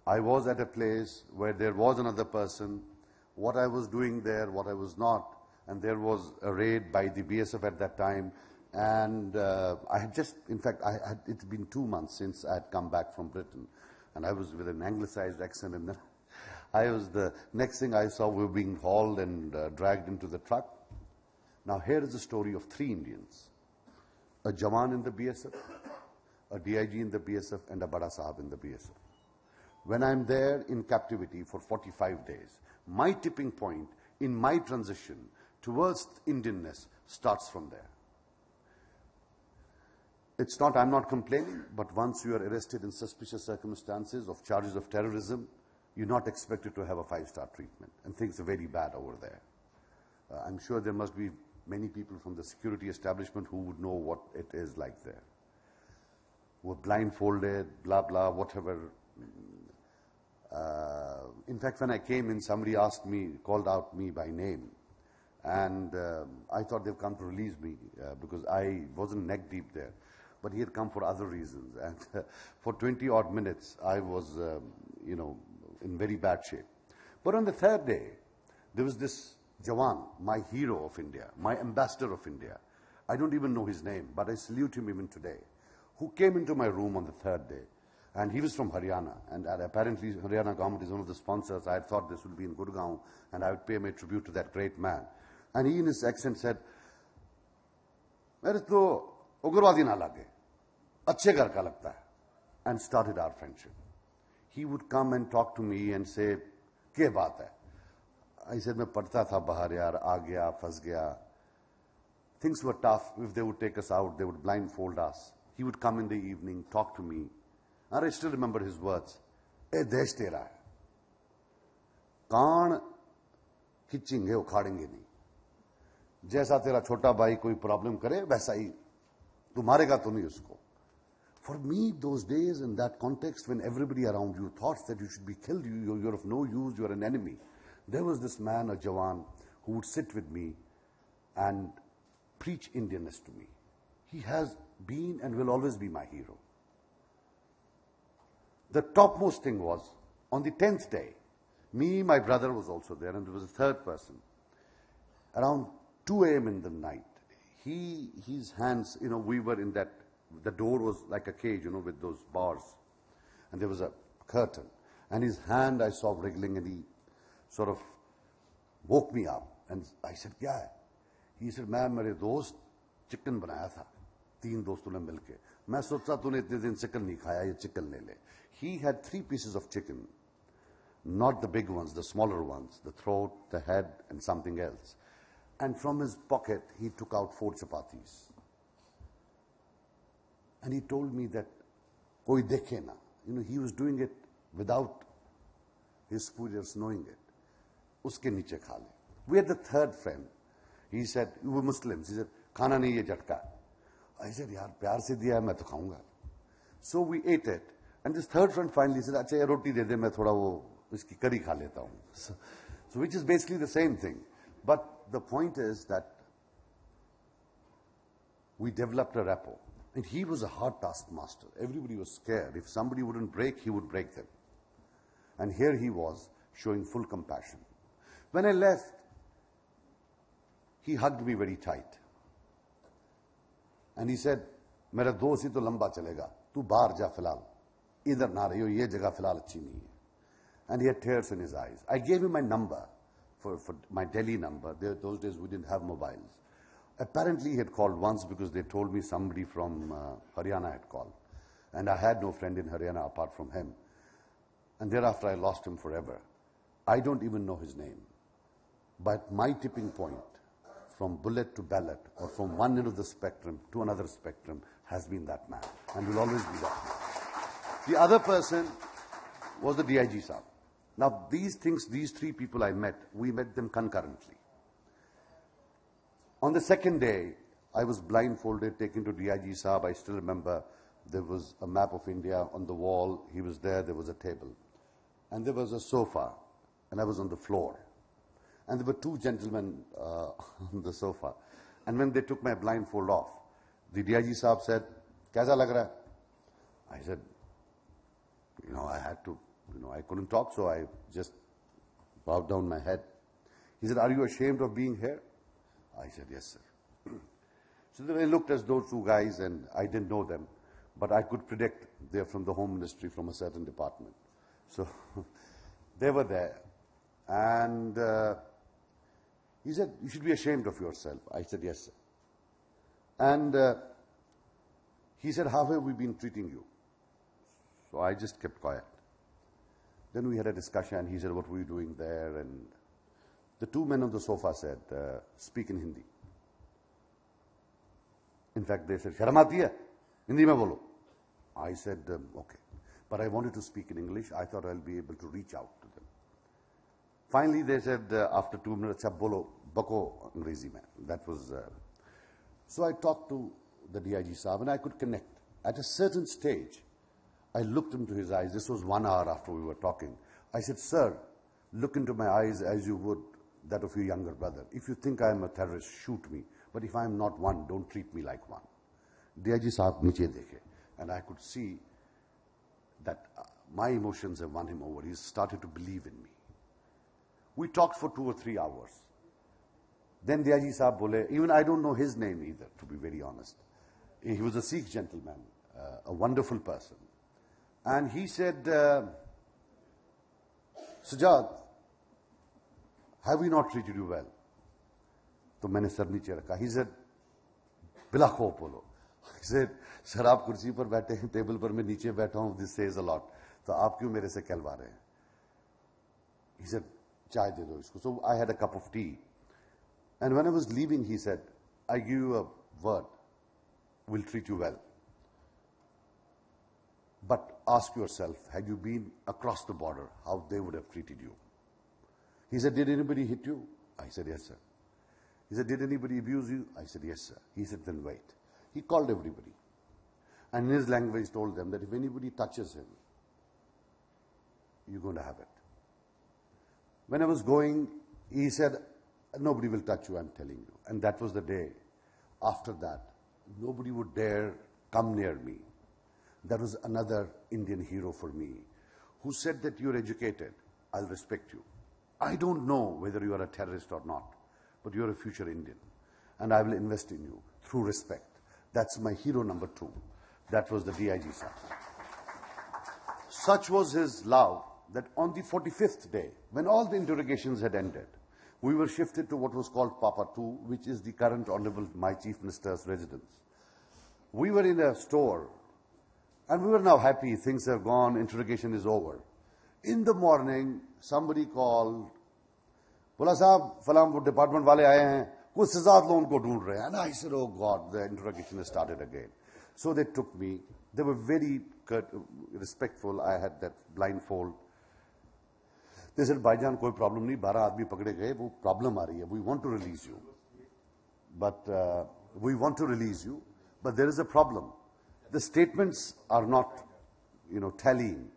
I was at a place where there was another person, what I was doing there, what I was not, and there was a raid by the BSF at that time. And I had just, in fact, it's been 2 months since I had come back from Britain, and I was with an anglicized accent, and then the next thing I saw, we were being hauled and dragged into the truck. Now here is the story of 3 Indians, a Jawan in the BSF, a DIG in the BSF, and a Bada Sahab in the BSF. When I'm there in captivity for 45 days, my tipping point in my transition towards Indianness starts from there. It's not, I'm not complaining, but once you are arrested in suspicious circumstances of charges of terrorism, you're not expected to have a 5-star treatment, and things are very bad over there. I'm sure there must be many people from the security establishment who would know what it is like there. We're blindfolded, blah, blah, whatever. In fact, when I came in, somebody asked me, called out me by name, and I thought they've come to release me because I wasn't neck deep there. But he had come for other reasons, and for 20-odd minutes, I was, in very bad shape. But on the 3rd day, there was this Jawan, my hero of India, my ambassador of India. I don't even know his name, but I salute him even today, who came into my room on the 3rd day. And he was from Haryana, and apparently Haryana government is one of the sponsors. I had thought this would be in Gurgaon, and I would pay my tribute to that great man. And he, in his accent, said, "Mere to ugrwadi na lage, अच्छे घर का लगता है," and started our friendship. He would come and talk to me and say, "क्या बात है?" I said, "मैं पढ़ता था बाहर यार, आ गया, फंस गया." Things were tough. If they would take us out, they would blindfold us. He would come in the evening, talk to me. And I still remember his words. "ए देश तेरा है, कान खींचेंगे उखाड़ेंगे नहीं, जैसा तेरा छोटा भाई कोई प्रॉब्लम करे वैसा ही तू मारेगा तो नहीं उसको." For me, those days in that context, when everybody around you thought that you should be killed, you're of no use, you're an enemy, there was this man, a Jawan, who would sit with me and preach Indianness to me. He has been and will always be my hero. The topmost thing was, on the 10th day, me, my brother was also there, and there was a 3rd person. Around 2 a.m. in the night, his hands, we were in that, the door was like a cage, with those bars. And there was a curtain. And his hand I saw wriggling, and he sort of woke me up. And I said, "Kya hai?" He said, "मैं मेरे दोस्त chicken बनाया था, 3 दोस्तों ने मिलके. मैं सोचा तूने इतने दिन चिकन नहीं खाया, ये चिकन ले ले." He had 3 pieces of chicken, not the big ones, the smaller ones, the throat, the head, and something else. And from his pocket, he took out 4 chapatis. And he told me that, "Koi dekhe na." He was doing it without his superiors knowing it. Uske niche kha le. We had the 3rd friend. He said, we were Muslims. He said, "Khana nahi ye jatka." I said, "Yaar, pyar se diya hai, main to khaunga." So we ate it. And this 3rd friend finally said, "Acha, ye roti de de, main thoda wo iski curry kha leta hu." So which is basically the same thing. But the point is that we developed a rapport. And he was a hard taskmaster. Everybody was scared. If somebody wouldn't break, he would break them. And here he was, showing full compassion. When I left, he hugged me very tight. And he said, "Mera dost hi to lamba chalega. Tu bahar ja filal. Idhar na rahiyo, ye jagah filal achhi nahi hai." And he had tears in his eyes. I gave him my number, for my Delhi number. Those days we didn't have mobiles. Apparently he had called once because they told me somebody from Haryana had called. And I had no friend in Haryana apart from him. And thereafter I lost him forever. I don't even know his name. But my tipping point from bullet to ballot, or from one end of the spectrum to another spectrum, has been that man. And will always be that man. The other person was the DIG Saab. Now these 3 people I met, we met them concurrently. On the 2nd day, I was blindfolded, taken to DIG Saab. I still remember there was a map of India on the wall. He was there was a table. And there was a sofa, and I was on the floor. And there were 2 gentlemen on the sofa. And when they took my blindfold off, the DIG Saab said, "Kaisa lag raha hai?" I said, I had to, I couldn't talk, so I just bowed down my head. He said, "Are you ashamed of being here?" I said, "Yes, sir." So then I looked as those two guys, and I didn't know them, but I could predict they're from the Home Ministry, from a certain department. So they were there. And he said, "You should be ashamed of yourself." I said, "Yes, sir." And he said, "How have we been treating you?" So I just kept quiet. Then we had a discussion. He said, "What were you doing there?" And the two men on the sofa said, "Speak in Hindi." In fact, they said, "Sharam aati hai? Hindi mein bolo." I said, "Okay." But I wanted to speak in English. I thought I'll be able to reach out to them. Finally, they said, after 2 minutes, "Ab bolo, bako Angrezi mein." That was... So I talked to the DIG Saab, and I could connect. At a certain stage, I looked into his eyes. This was 1 hour after we were talking. I said, "Sir, look into my eyes as you would that of your younger brother. If you think I am a terrorist, shoot me. But if I am not one, don't treat me like one." DIG Saab niche dekhe, and I could see that my emotions have won him over. He started to believe in me. We talked for 2 or 3 hours. Then DIG Saab bole, even I don't know his name either, to be very honest. He was a Sikh gentleman, a wonderful person. And he said, "Sujat, have we not treated you well?" तो मैंने sir नीचे रखा. He said, "Bila khauf bolo." I said, "Sir, आप कुर्सी पर बैठे हैं, table पर मैं नीचे बैठा हूं. This says a lot. तो आप क्यों मेरे से कहलवा रहे हैं?" He said, "चाय दे दो इसको." So I had a cup of tea. And when I was leaving, he said, "I give you a word. We'll treat you well. But ask yourself, had you been across the border, how they would have treated you." He said, "Did anybody hit you?" I said, "Yes, sir." He said, "Did anybody abuse you?" I said, "Yes, sir." He said, "Then wait." He called everybody. And in his language told them that if anybody touches him, you're going to have it. When I was going, he said, "Nobody will touch you, I'm telling you." And that was the day. After that, nobody would dare come near me. That was another Indian hero for me, who said that you're educated, I'll respect you. I don't know whether you are a terrorist or not, but you're a future Indian, and I will invest in you through respect. That's my hero number 2. That was the DIG Saab. Such was his love that on the 45th day, when all the interrogations had ended, we were shifted to what was called Papa 2, which is the current Honorable my Chief Minister's residence. We were in a store, and we were now happy. Things have gone, interrogation is over. In the morning, somebody called, "Bola sahab, falam wo department wale aaye hain, kuch sizat log unko dhoond rahe hain." And I said, "Oh God, the interrogation has started again." So they took me. They were very respectful. I had that blindfold. They said, "Bhaijan, koi problem nahi, 12 aadmi pakde gaye, wo problem aa rahi hai. We want to release you. But there is a problem. The statements are not, tallying.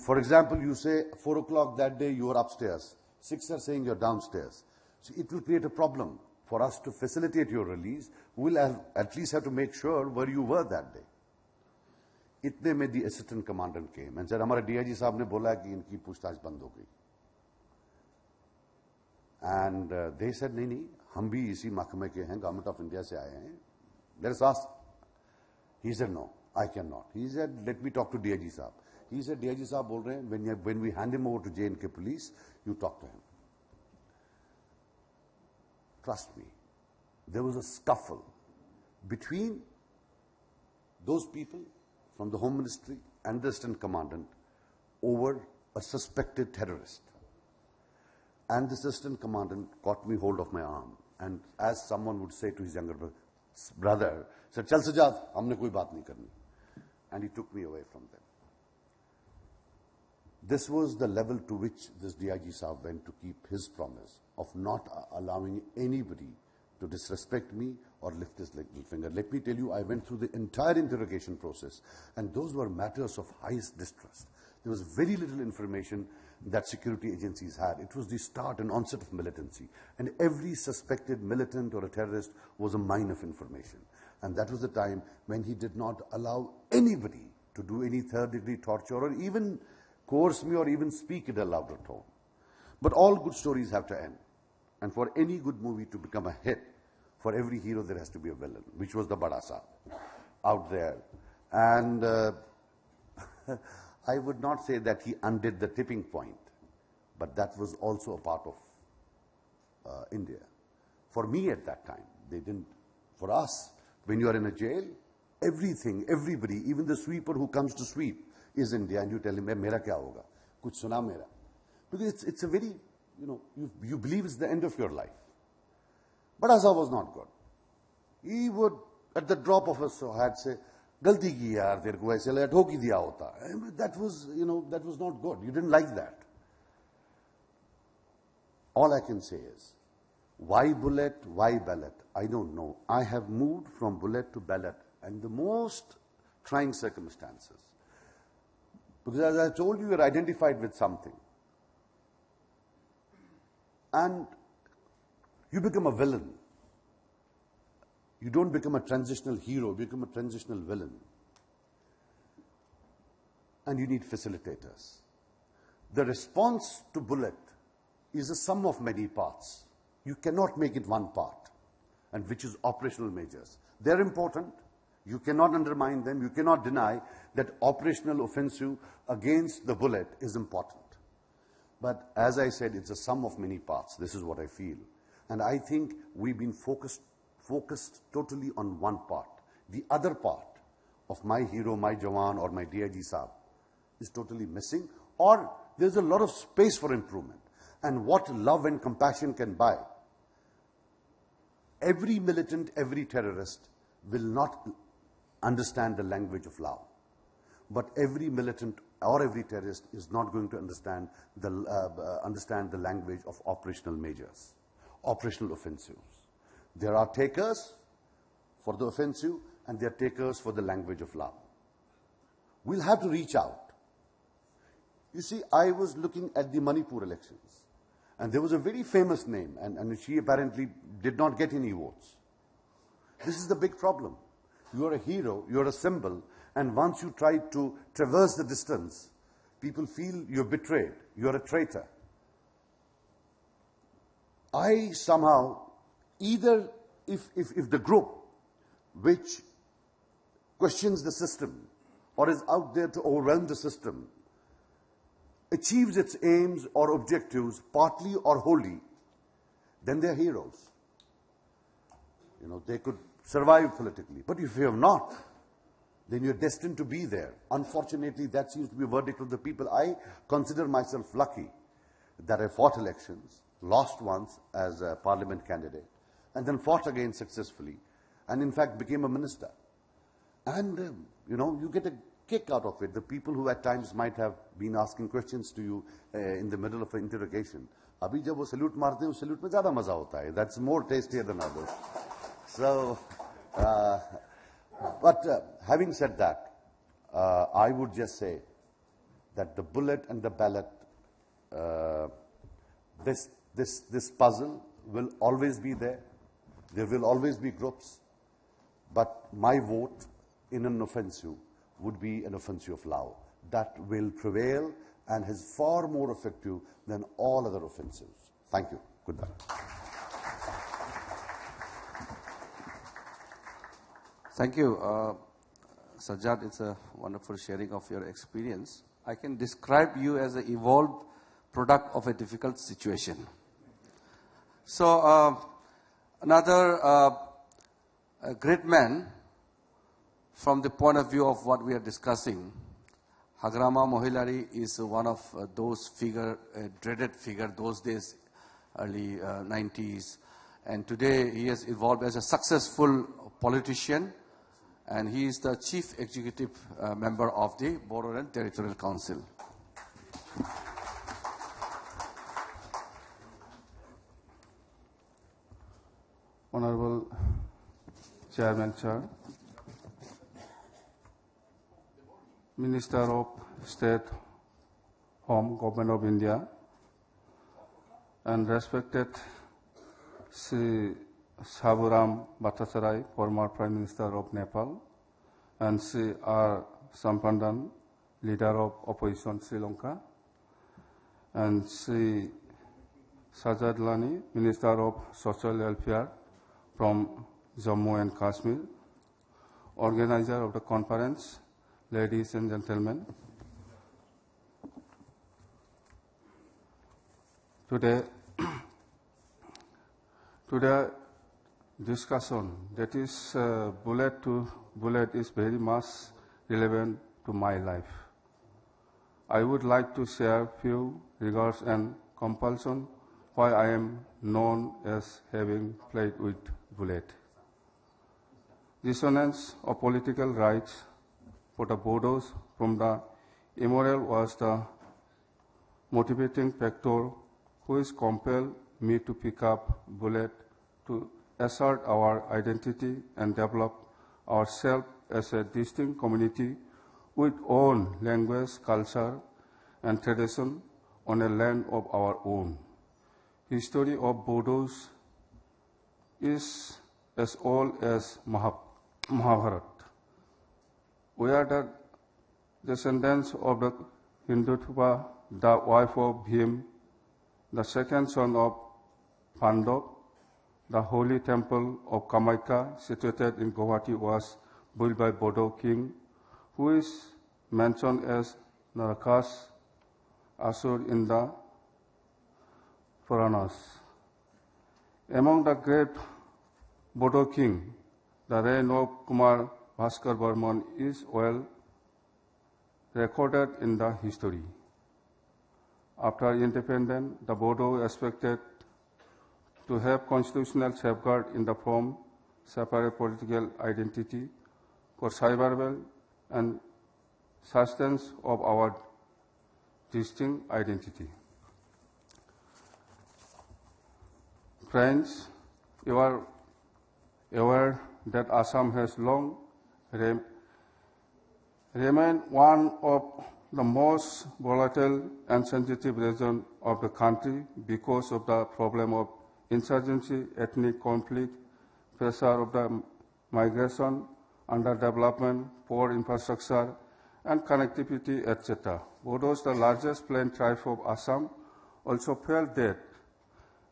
For example, you say 4 o'clock that day you are upstairs. 6 are saying you're downstairs. So it will create a problem. For us to facilitate your release, we'll at least have to make sure where you were that day." Itne mein the assistant commandant came and said, "Hamara DIG साहब ने बोला कि इनकी पूछताछ बंद हो गई." And they said, "नहीं, हम भी इसी महकमे के हैं, Government of India से आए हैं. Let us ask." He said, "No, I cannot." He said, "Let me talk to DIG साहब." He said, "DIG साहब बोल रहे हैं, when we hand him over to J&K police, you talk to him." Trust me, there was a scuffle between those people from the Home Ministry and the Assistant Commandant over a suspected terrorist. And the Assistant Commandant got me hold of my arm, and as someone would say to his younger brother, said, "Chal Sajjad, humne koi baat nahi karni." And he took me away from them. This was the level to which this DIG Saab went to keep his promise of not allowing anybody to disrespect me or lift his little finger. Let me tell you, I went through the entire interrogation process, and those were matters of highest distrust. There was very little information that security agencies had. It was the start and onset of militancy. And every suspected militant or a terrorist was a mine of information. And that was the time when he did not allow anybody to do any third-degree torture or even coerce me or even speak in a louder tone. But all good stories have to end. And for any good movie to become a hit, for every hero there has to be a villain, which was the Bada Saab out there. And I would not say that he undid the tipping point, but that was also a part of India. For me at that time, they didn't. For us, when you are in a jail, everything, everybody, even the sweeper who comes to sweep is India, and you tell him, mera kya hoga? Kuch suna mera. Because it's a very, you believe it's the end of your life. But Asa was not good. He would, at the drop of a hat, say, Galti ki yaar, tere ko aise laga thoki diya hota. That was, that was not good. You didn't like that. All I can say is, why bullet, why ballot? I don't know. I have moved from bullet to ballot and the most trying circumstances. Because as I told you, you're identified with something. And you become a villain. You don't become a transitional hero, you become a transitional villain. And you need facilitators. The response to bullet is a sum of many parts. You cannot make it one part, and which is operational measures. They're important. You cannot undermine them. You cannot deny that operational offensive against the bullet is important. But as I said, it's a sum of many parts. This is what I feel. And I think we've been focused totally on one part. The other part of my hero, my Jawan, or my DIG Saab is totally missing, or there's a lot of space for improvement. And what love and compassion can buy, every militant, every terrorist will not understand the language of love. But every militant or every terrorist is not going to understand the language of operational measures, operational offensives. There are takers for the offensive and there are takers for the language of love. We'll have to reach out. You see, I was looking at the Manipur elections and there was a very famous name and she apparently did not get any votes. This is the big problem. You are a hero, you are a symbol, and once you try to traverse the distance, people feel you're betrayed, you're a traitor. I somehow, either if the group which questions the system or is out there to overwhelm the system achieves its aims or objectives partly or wholly, then they're heroes. They could survive politically. But if you have not, then you're destined to be there. Unfortunately, that seems to be a verdict of the people. I consider myself lucky that I fought elections, lost once as a parliament candidate, and then fought again successfully, and in fact became a minister. And, you get a kick out of it. The people who at times might have been asking questions to you in the middle of an interrogation. Abhi jab wo salute marte hain, us salute mein zyada maza hota hai. That's more tastier than others. So, but having said that, I would just say that the bullet and the ballot, this puzzle will always be there. There will always be groups. But my vote in an offensive would be an offensive of love. That will prevail and is far more effective than all other offensives. Thank you. Goodbye. Thank you. Sajjad, it's a wonderful sharing of your experience. I can describe you as an evolved product of a difficult situation. So, another great man from the point of view of what we are discussing, Hagrama Mohilari is one of those dreaded figure those days, early 90s. And today he has evolved as a successful politician, and he is the chief executive member of the Border and Territorial Council. Honorable Chairman, Sir, Minister of State Home, Government of India, and respected Sri Saburam Bhattacharya, former Prime Minister of Nepal, and Sri R. Sampandan, leader of opposition Sri Lanka, and Sri Sajad Lani, Minister of Social Welfare from Jammu and Kashmir, organizer of the conference, ladies and gentlemen. Today discussion, that is bullet to bullet, is very much relevant to my life. I would like to share few regards and compulsion why I am known as having played with bullet. Dissonance of political rights for the Bodos from the immoral was the motivating factor which compelled me to pick up bullet to assert our identity and develop ourselves as a distinct community with own language, culture, and tradition on a land of our own. History of Bodos is as old as Mahabharata. We are the descendants of the Hindutva, the wife of Bhim, the second son of Pandav. The holy temple of Kamakhya, situated in Guwahati, was built by Bodo king, who is mentioned as Narakas Asur in the Puranas. Among the great Bodo king, the reign of Kumar Bhaskar Barman is well recorded in the history. After independence, the Bodo expected to have constitutional safeguard in the form separate political identity for survival and sustenance of our distinct identity. Friends, you are aware that Assam has long remained one of the most volatile and sensitive regions of the country because of the problem of insurgency, ethnic conflict, pressure of the migration, underdevelopment, poor infrastructure, and connectivity, etc. Bodos, the largest plain tribe of Assam, also felt that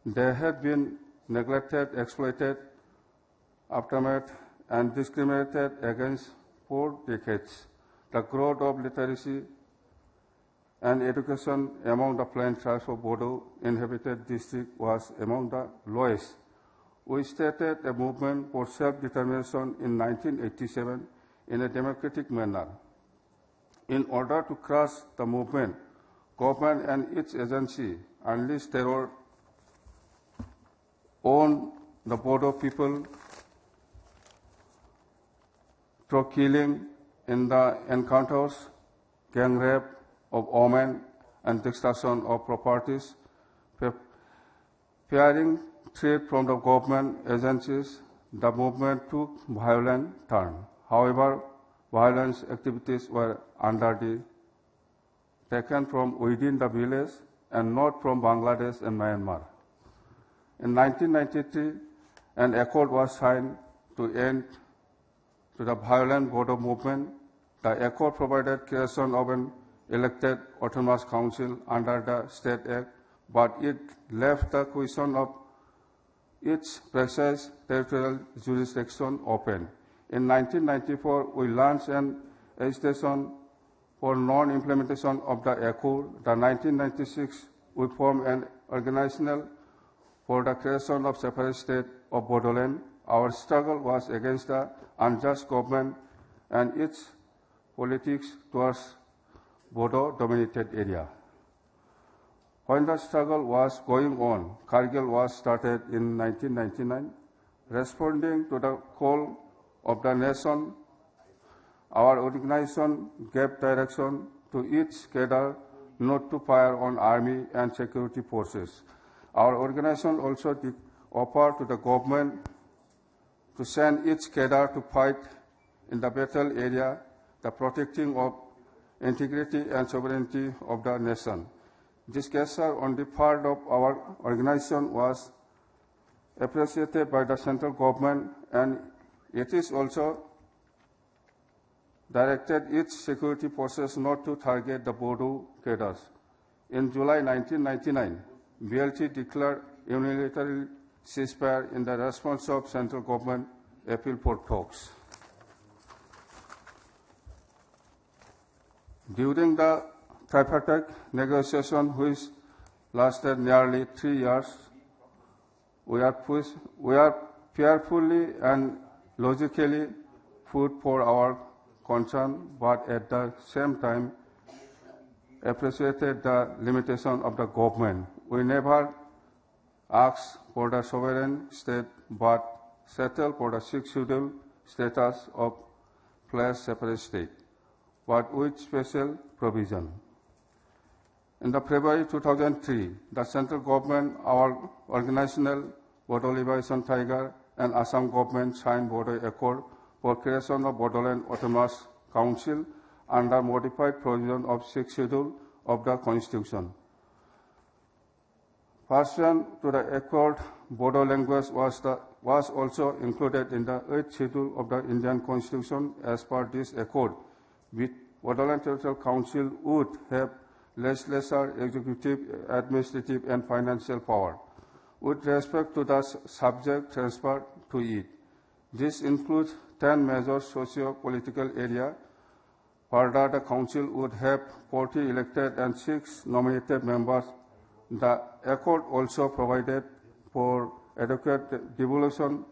they had been neglected, exploited, aftermath, and discriminated against for decades. The growth of literacy and education among the plain tribes of Bodo inhabited district was among the lowest. We started a movement for self-determination in 1987 in a democratic manner. In order to crush the movement, government and its agency unleashed terror on the Bodo people through killing in the encounters, gang rape of women, and destruction of properties. Fearing threat from the government agencies, the movement took violent turn. However, violence activities were taken from within the village and not from Bangladesh and Myanmar. In 1993, an accord was signed to end to the violent Bodo movement. The accord provided creation of an elected autonomous council under the State Act, but it left the question of its precise territorial jurisdiction open. In 1994, we launched an agitation for non-implementation of the accord. In 1996, we formed an organization for the creation of separate state of Bodoland. Our struggle was against the unjust government and its politics towards Bodo-dominated area. When the struggle was going on, Kargil was started in 1999. Responding to the call of the nation, our organization gave direction to each cadre not to fire on army and security forces. Our organization also offered to the government to send each cadre to fight in the battle area, the protecting of integrity and sovereignty of the nation. This gesture on the part of our organization was appreciated by the central government, and it is also directed its security forces not to target the Bodo cadres. In July 1999, BLT declared unilateral ceasefire in the response of central government appeal for talks. During the tripartite negotiation, which lasted nearly 3 years, we are fearfully and logically put for our concern, but at the same time appreciated the limitation of the government. We never asked for the sovereign state, but settled for the sixth schedule status of place separate state, but with special provision. In the February 2003, the central government, our organizational Bodo Liberation Tiger, and Assam government signed Bodo Accord for creation of Bodoland Autonomous Council under modified provision of 6th schedule of the Constitution. Pursuant to the accord, Bodo language was also included in the 8th schedule of the Indian Constitution. As per this accord, Bodoland Territorial Council would have legislature, executive, administrative, and financial power with respect to the subject transferred to it. This includes 10 major socio-political areas. Further, the Council would have 40 elected and 6 nominated members. The accord also provided for adequate devolution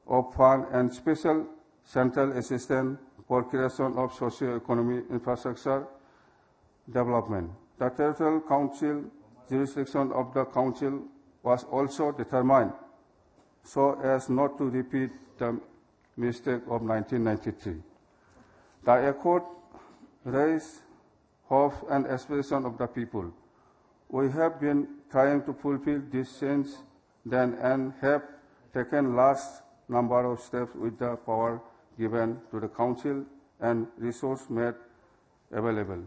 of fund and special central assistance for creation of socio-economic infrastructure development. The Territorial Council jurisdiction of the Council was also determined so as not to repeat the mistake of 1993. The accord raised hopes and aspirations of the people. We have been trying to fulfill this since then and have taken large number of steps with the power given to the Council and resources made available.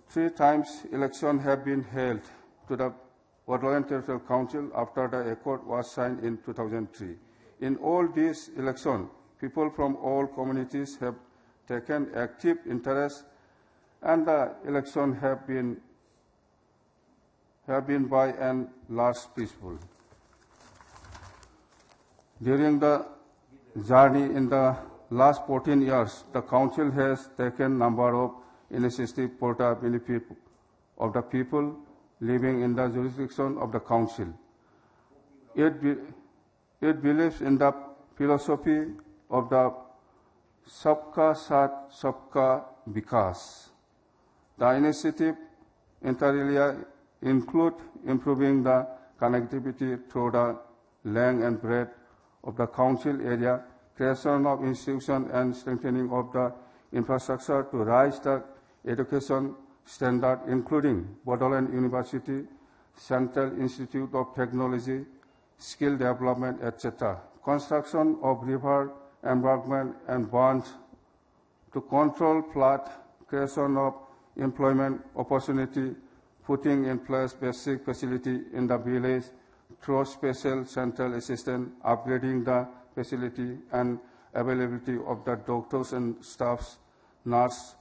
3 times elections have been held to the Bodoland Territorial Council after the accord was signed in 2003. In all these elections, people from all communities have taken active interest, and the elections have been by and large peaceful. During the journey in the last 14 years, the Council has taken number of initiatives for the benefit of the people living in the jurisdiction of the Council. It believes in the philosophy of the Sabka Saath Sabka Vikas. The initiative inter alia include improving the connectivity through the length and breadth of the Council area, creation of institutions and strengthening of the infrastructure to raise the education standard, including Bodoland University, Central Institute of Technology, skill development, etc. Construction of river embankment and bonds to control flood, creation of employment opportunity, putting in place basic facility in the village through special central assistance, upgrading the facility and availability of the doctors and staffs, nurses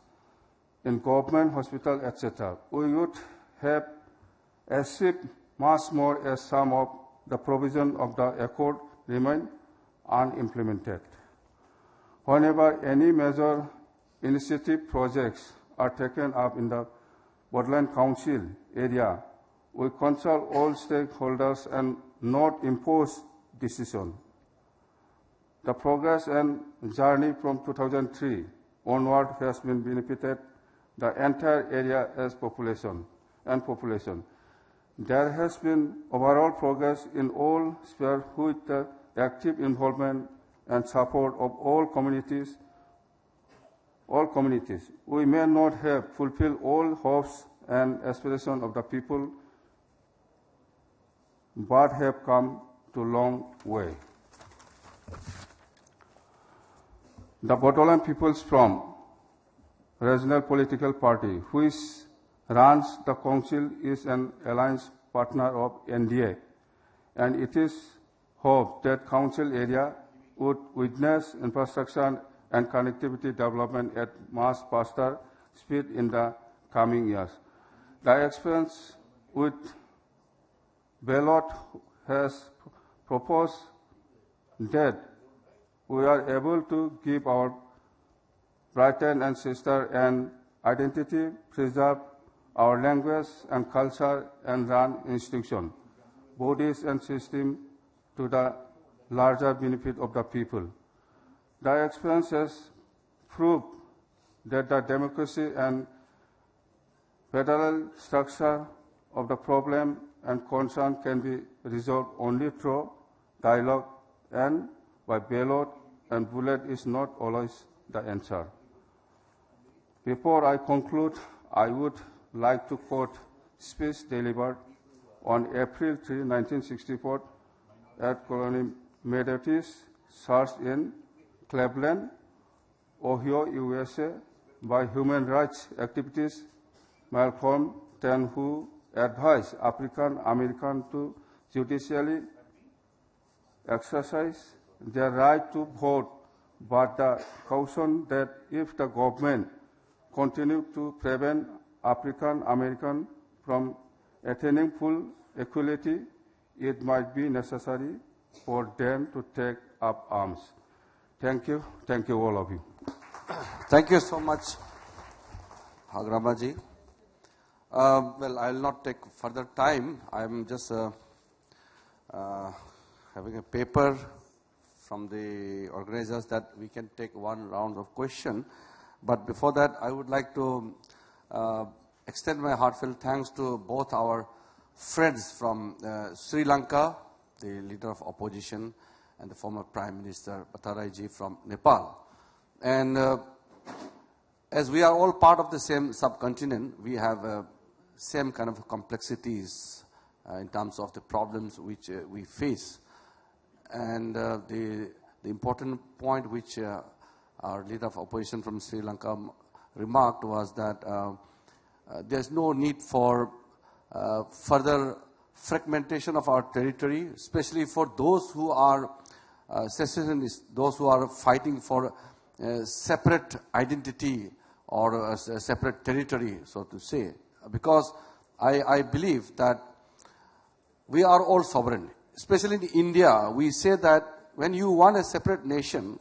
in government hospital, etc. We would have achieved much more as some of the provision of the accord remain unimplemented. Whenever any major initiative projects are taken up in the Bodoland Council area, we consult all stakeholders and not impose decision. The progress and journey from 2003 onward has been benefited the entire area as population. There has been overall progress in all spheres with the active involvement and support of all communities. We may not have fulfilled all hopes and aspirations of the people, but have come a long way. The Bodoland peoples from regional political party, which runs the council, is an alliance partner of NDA, and it is hoped that council area would witness infrastructure and connectivity development at much faster speed in the coming years. The experience with ballot has proposed that we are able to give our Brighton and sister an identity, preserve our language and culture, and run institutions, bodies and systems to the larger benefit of the people. The experience has proved that the democracy and federal structure of the problem and concern can be resolved only through dialogue, and by ballot and bullet is not always the answer. Before I conclude, I would like to quote speech delivered on April 3, 1964 at Colonel Methodist Church in Cleveland, Ohio, USA, by human rights activist Malcolm X, who advised African Americans to judicially exercise their right to vote, but the caution that if the government continued to prevent African Americans from attaining full equality, it might be necessary for them to take up arms. Thank you. Thank you, all of you. Thank you so much, Hagramaji. Well, I will not take further time. I am just having a paper from the organizers that we can take one round of question. But before that, I would like to extend my heartfelt thanks to both our friends from Sri Lanka, the leader of opposition, and the former Prime Minister Bhattarai from Nepal. And as we are all part of the same subcontinent, we have same kind of complexities in terms of the problems which we face. And the important point which our leader of opposition from Sri Lanka remarked was that there's no need for further fragmentation of our territory, especially for those who are secessionists, those who are fighting for separate identity or a separate territory, so to say. Because I believe that we are all sovereign. Especially in India, we say that when you want a separate nation,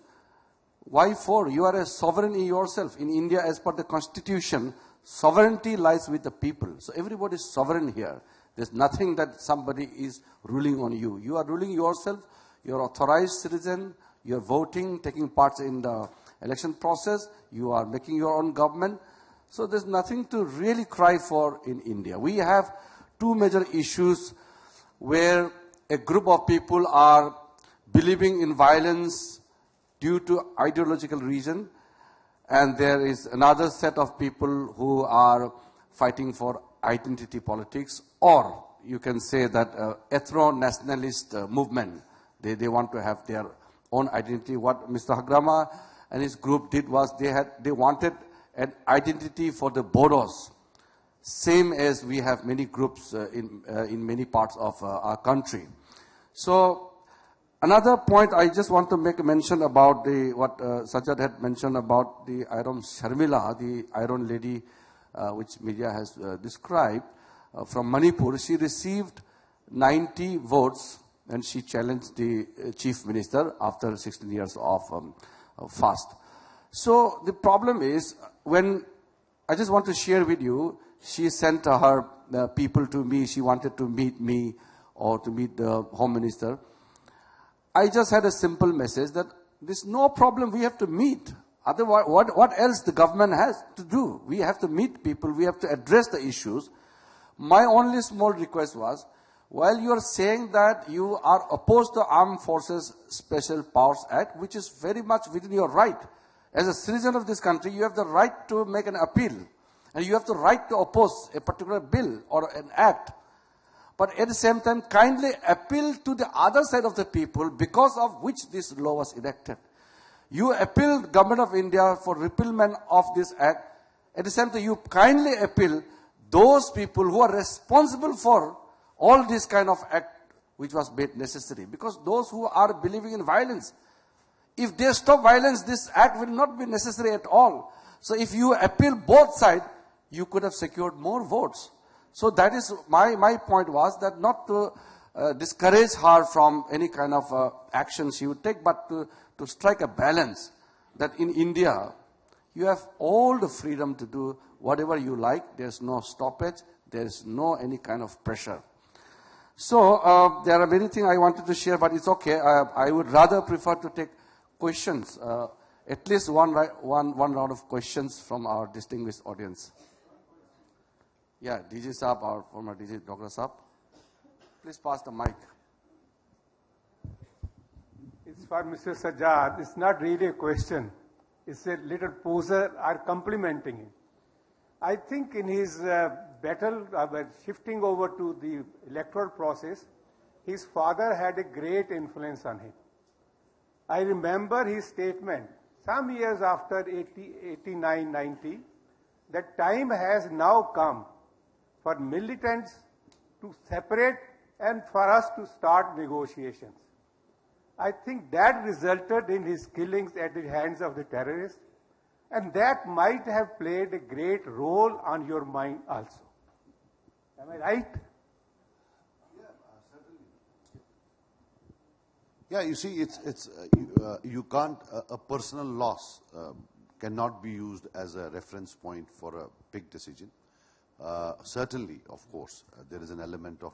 why for? You are a sovereign in yourself. In India, as per the constitution, sovereignty lies with the people. So everybody is sovereign here. There's nothing that somebody is ruling on you. You are ruling yourself. You're authorized citizen. You're voting, taking part in the election process. You are making your own government. So there's nothing to really cry for in India. We have two major issues where a group of people are believing in violence due to ideological reason, and there is another set of people who are fighting for identity politics, or you can say that ethno-nationalist movement. They want to have their own identity. What Mr. Hagrama and his group did was they wanted an identity for the Bodos, same as we have many groups in many parts of our country. So another point I just want to make a mention about what Sajjad had mentioned about the Iron Sharmila, the Iron Lady, which media has described, from Manipur. She received 90 votes and she challenged the chief minister after 16 years of fast. So the problem is, when I just want to share with you, she sent her people to me. She wanted to meet me or to meet the home minister. I just had a simple message that there's no problem, we have to meet. Otherwise, what else the government has to do? We have to meet people, we have to address the issues. My only small request was, while you are saying that you are opposed to Armed Forces Special Powers Act, which is very much within your right. As a citizen of this country, you have the right to make an appeal. And you have the right to oppose a particular bill or an act. But at the same time, kindly appeal to the other side of the people because of which this law was enacted. You appeal Government of India for repealment of this act. At the same time, you kindly appeal those people who are responsible for all this kind of act which was made necessary. Because those who are believing in violence, if they stop violence, this act will not be necessary at all. So if you appeal both sides, you could have secured more votes. So that is my point was that not to discourage her from any kind of action she would take, but to strike a balance. That in India, you have all the freedom to do whatever you like. There's no stoppage. There's no any kind of pressure. So there are many things I wanted to share, but it's okay. I would rather prefer to take questions, at least one round of questions from our distinguished audience. Yeah, DG Saab, our former DG Dr. Saab. Please pass the mic. It's for Mr. Sajjad. It's not really a question. It's a little poser or complimenting him. I think in his battle, shifting over to the electoral process, his father had a great influence on him. I remember his statement some years after 89, 90, that time has now come for militants to separate and for us to start negotiations. I think that resulted in his killings at the hands of the terrorists, and that might have played a great role on your mind also. Am I right? Yeah, you see, you can't, a personal loss cannot be used as a reference point for a big decision. Certainly, of course, there is an element of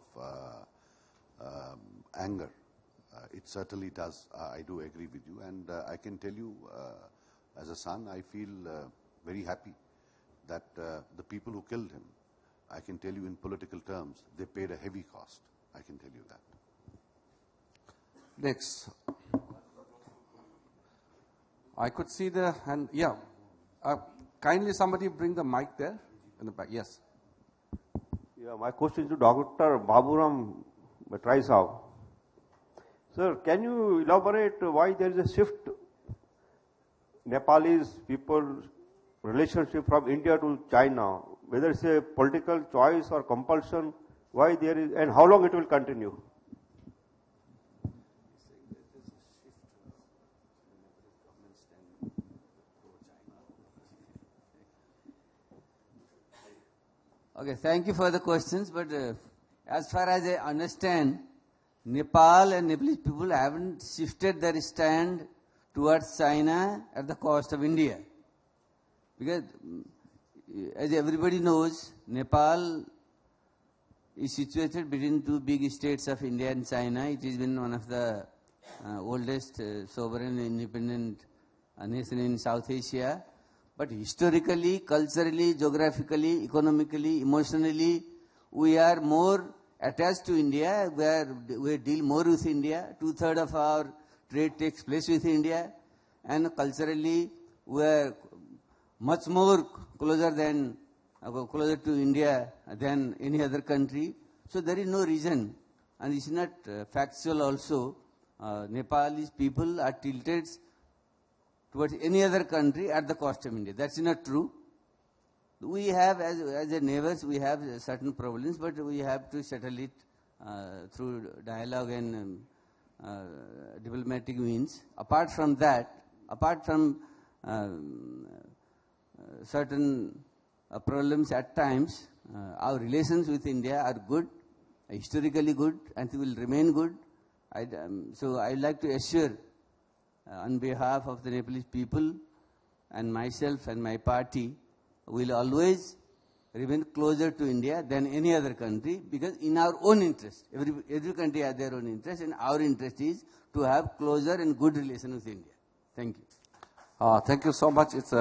anger. It certainly does. I do agree with you. And I can tell you, as a son, I feel very happy that the people who killed him, I can tell you in political terms, they paid a heavy cost. I can tell you that. Next. I could see the hand. Yeah. Kindly somebody bring the mic there in the back. Yes. Yeah, my question is to Dr. Baburam Traisau. Sir, can you elaborate why there is a shift Nepalese people's relationship from India to China? Whether it's a political choice or compulsion, why there is, and how long it will continue? Okay, thank you for the questions, but as far as I understand, Nepal and Nepalese people haven't shifted their stand towards China at the cost of India. Because, as everybody knows, Nepal is situated between two big states of India and China. It has been one of the oldest sovereign independent nation in South Asia. But historically, culturally, geographically, economically, emotionally, we are more attached to India, where we deal more with India. 2/3 of our trade takes place with India. And culturally, we are much more closer to India than any other country. So there is no reason, and it's not factual also. Nepalese people are tilted towards any other country at the cost of India. That's not true. We have, as a neighbors, we have certain problems, but we have to settle it through dialogue and diplomatic means. Apart from that, apart from certain problems at times, our relations with India are good, historically good, and will remain good. So I would like to assure on behalf of the Nepalese people and myself and my party, will always remain closer to India than any other country, because in our own interest, every country has their own interest, and our interest is to have closer and good relations with India. Thank you. Thank you so much. It's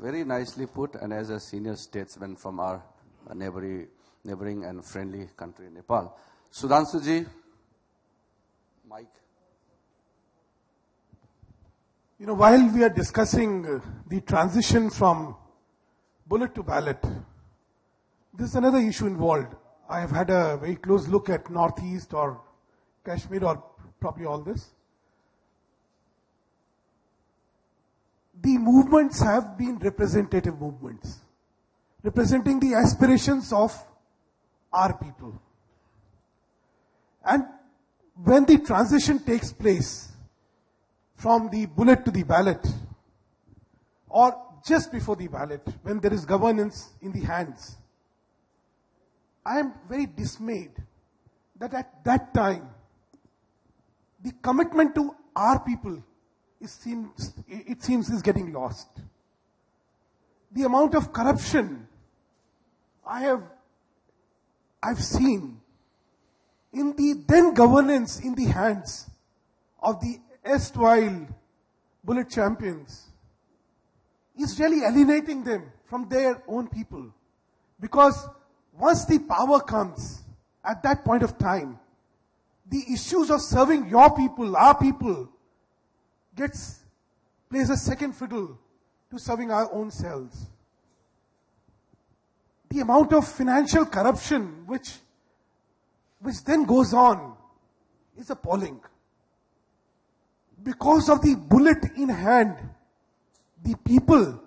very nicely put, and as a senior statesman from our neighboring and friendly country, Nepal. Sudhanshuji, Mike. You know, while we are discussing the transition from bullet to ballot, there's another issue involved. I have had a very close look at Northeast or Kashmir or probably all this. The movements have been representative movements. representing the aspirations of our people. And when the transition takes place from the bullet to the ballot, or just before the ballot, when there is governance in the hands, I am very dismayed that at that time, the commitment to our people it seems is getting lost. The amount of corruption I've seen in the then governance in the hands of the erstwhile bullet champions is really alienating them from their own people. Because once the power comes, at that point of time, the issues of serving your people, our people, plays a second fiddle to serving our own selves. The amount of financial corruption which then goes on is appalling. Because of the bullet in hand, the people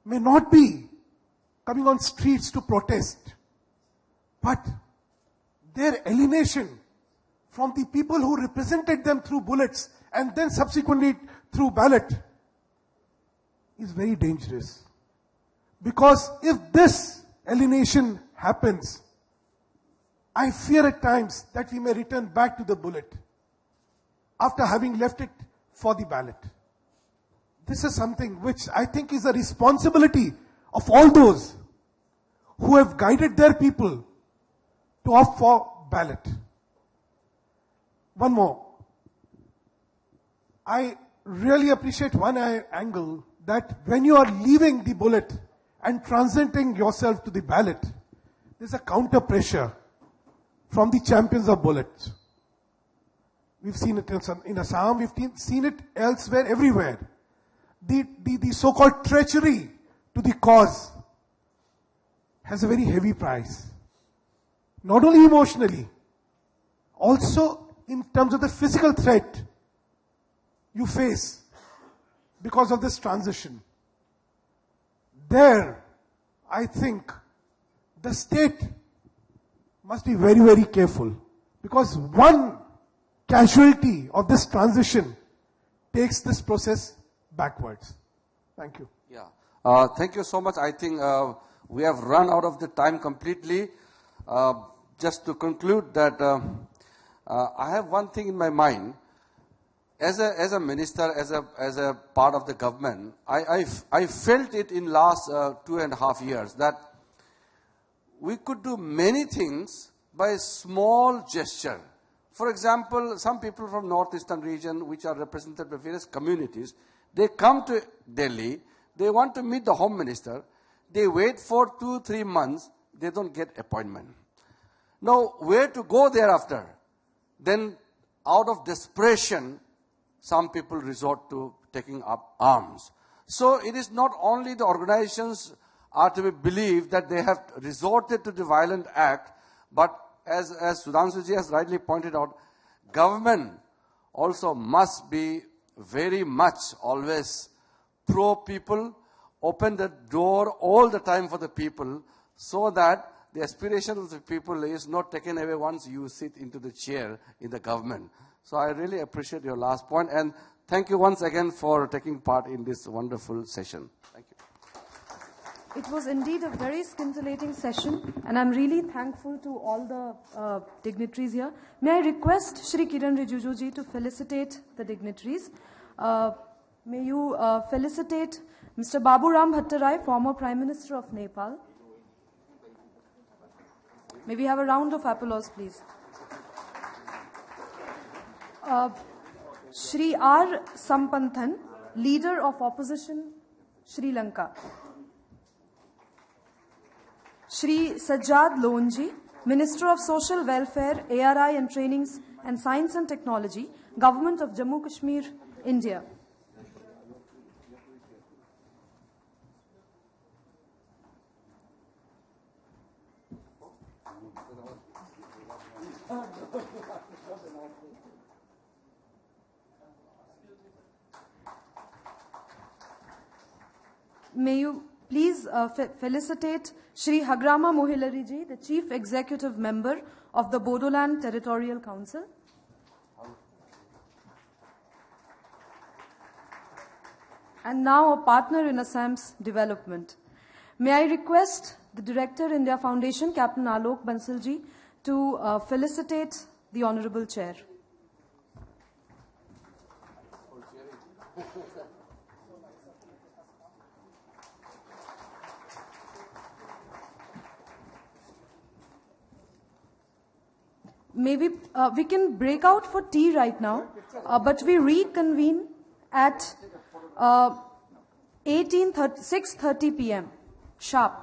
may not be coming on streets to protest, but their alienation from the people who represented them through bullets and then subsequently through ballot is very dangerous. Because if this alienation happens, I fear at times that we may return back to the bullet after having left it for the ballot. This is something which I think is a responsibility of all those who have guided their people to opt for ballot. One more. I really appreciate one angle that when you are leaving the bullet and transiting yourself to the ballot, there's a counter pressure from the champions of bullet. We've seen it in Assam, we've seen it elsewhere, everywhere. The so-called treachery to the cause has a very heavy price. Not only emotionally, also in terms of the physical threat you face because of this transition. There, I think the state must be very, very careful, because one casualty of this transition takes this process backwards. Thank you. Yeah. Thank you so much. I think we have run out of the time completely. Just to conclude that I have one thing in my mind. As a minister, as a part of the government, I felt it in last 2.5 years that we could do many things by a small gesture. For example, some people from northeastern region, which are represented by various communities, they come to Delhi, they want to meet the Home Minister, they wait for 2-3 months, they don't get appointment. Now, where to go thereafter? Then, out of desperation, some people resort to taking up arms. So, it is not only the organizations are to be believed that they have resorted to the violent act, but as Sudhanshuji has rightly pointed out, government also must be very much always pro-people, open the door all the time for the people, so that the aspiration of the people is not taken away once you sit into the chair in the government. So I really appreciate your last point, and thank you once again for taking part in this wonderful session. Thank you. It was indeed a very scintillating session, and I'm really thankful to all the dignitaries here. May I request Shri Kiran Rijiju ji to felicitate the dignitaries. May you felicitate Mr. Baburam Bhattarai, former Prime Minister of Nepal. May we have a round of applause, please. Shri R. Sampanthan, Leader of Opposition, Sri Lanka. Shri Sajjad Lonji, Minister of Social Welfare, ARI and Trainings and Science and Technology, Government of Jammu Kashmir, India. May you please felicitate Shri Hagrama Mohillariji, the Chief Executive Member of the Bodoland Territorial Council. And now a partner in Assam's development. May I request the Director, India Foundation, Captain Alok Bansalji, to felicitate the Honorable Chair. Maybe we can break out for tea right now, but we reconvene at 6:30 p.m. sharp.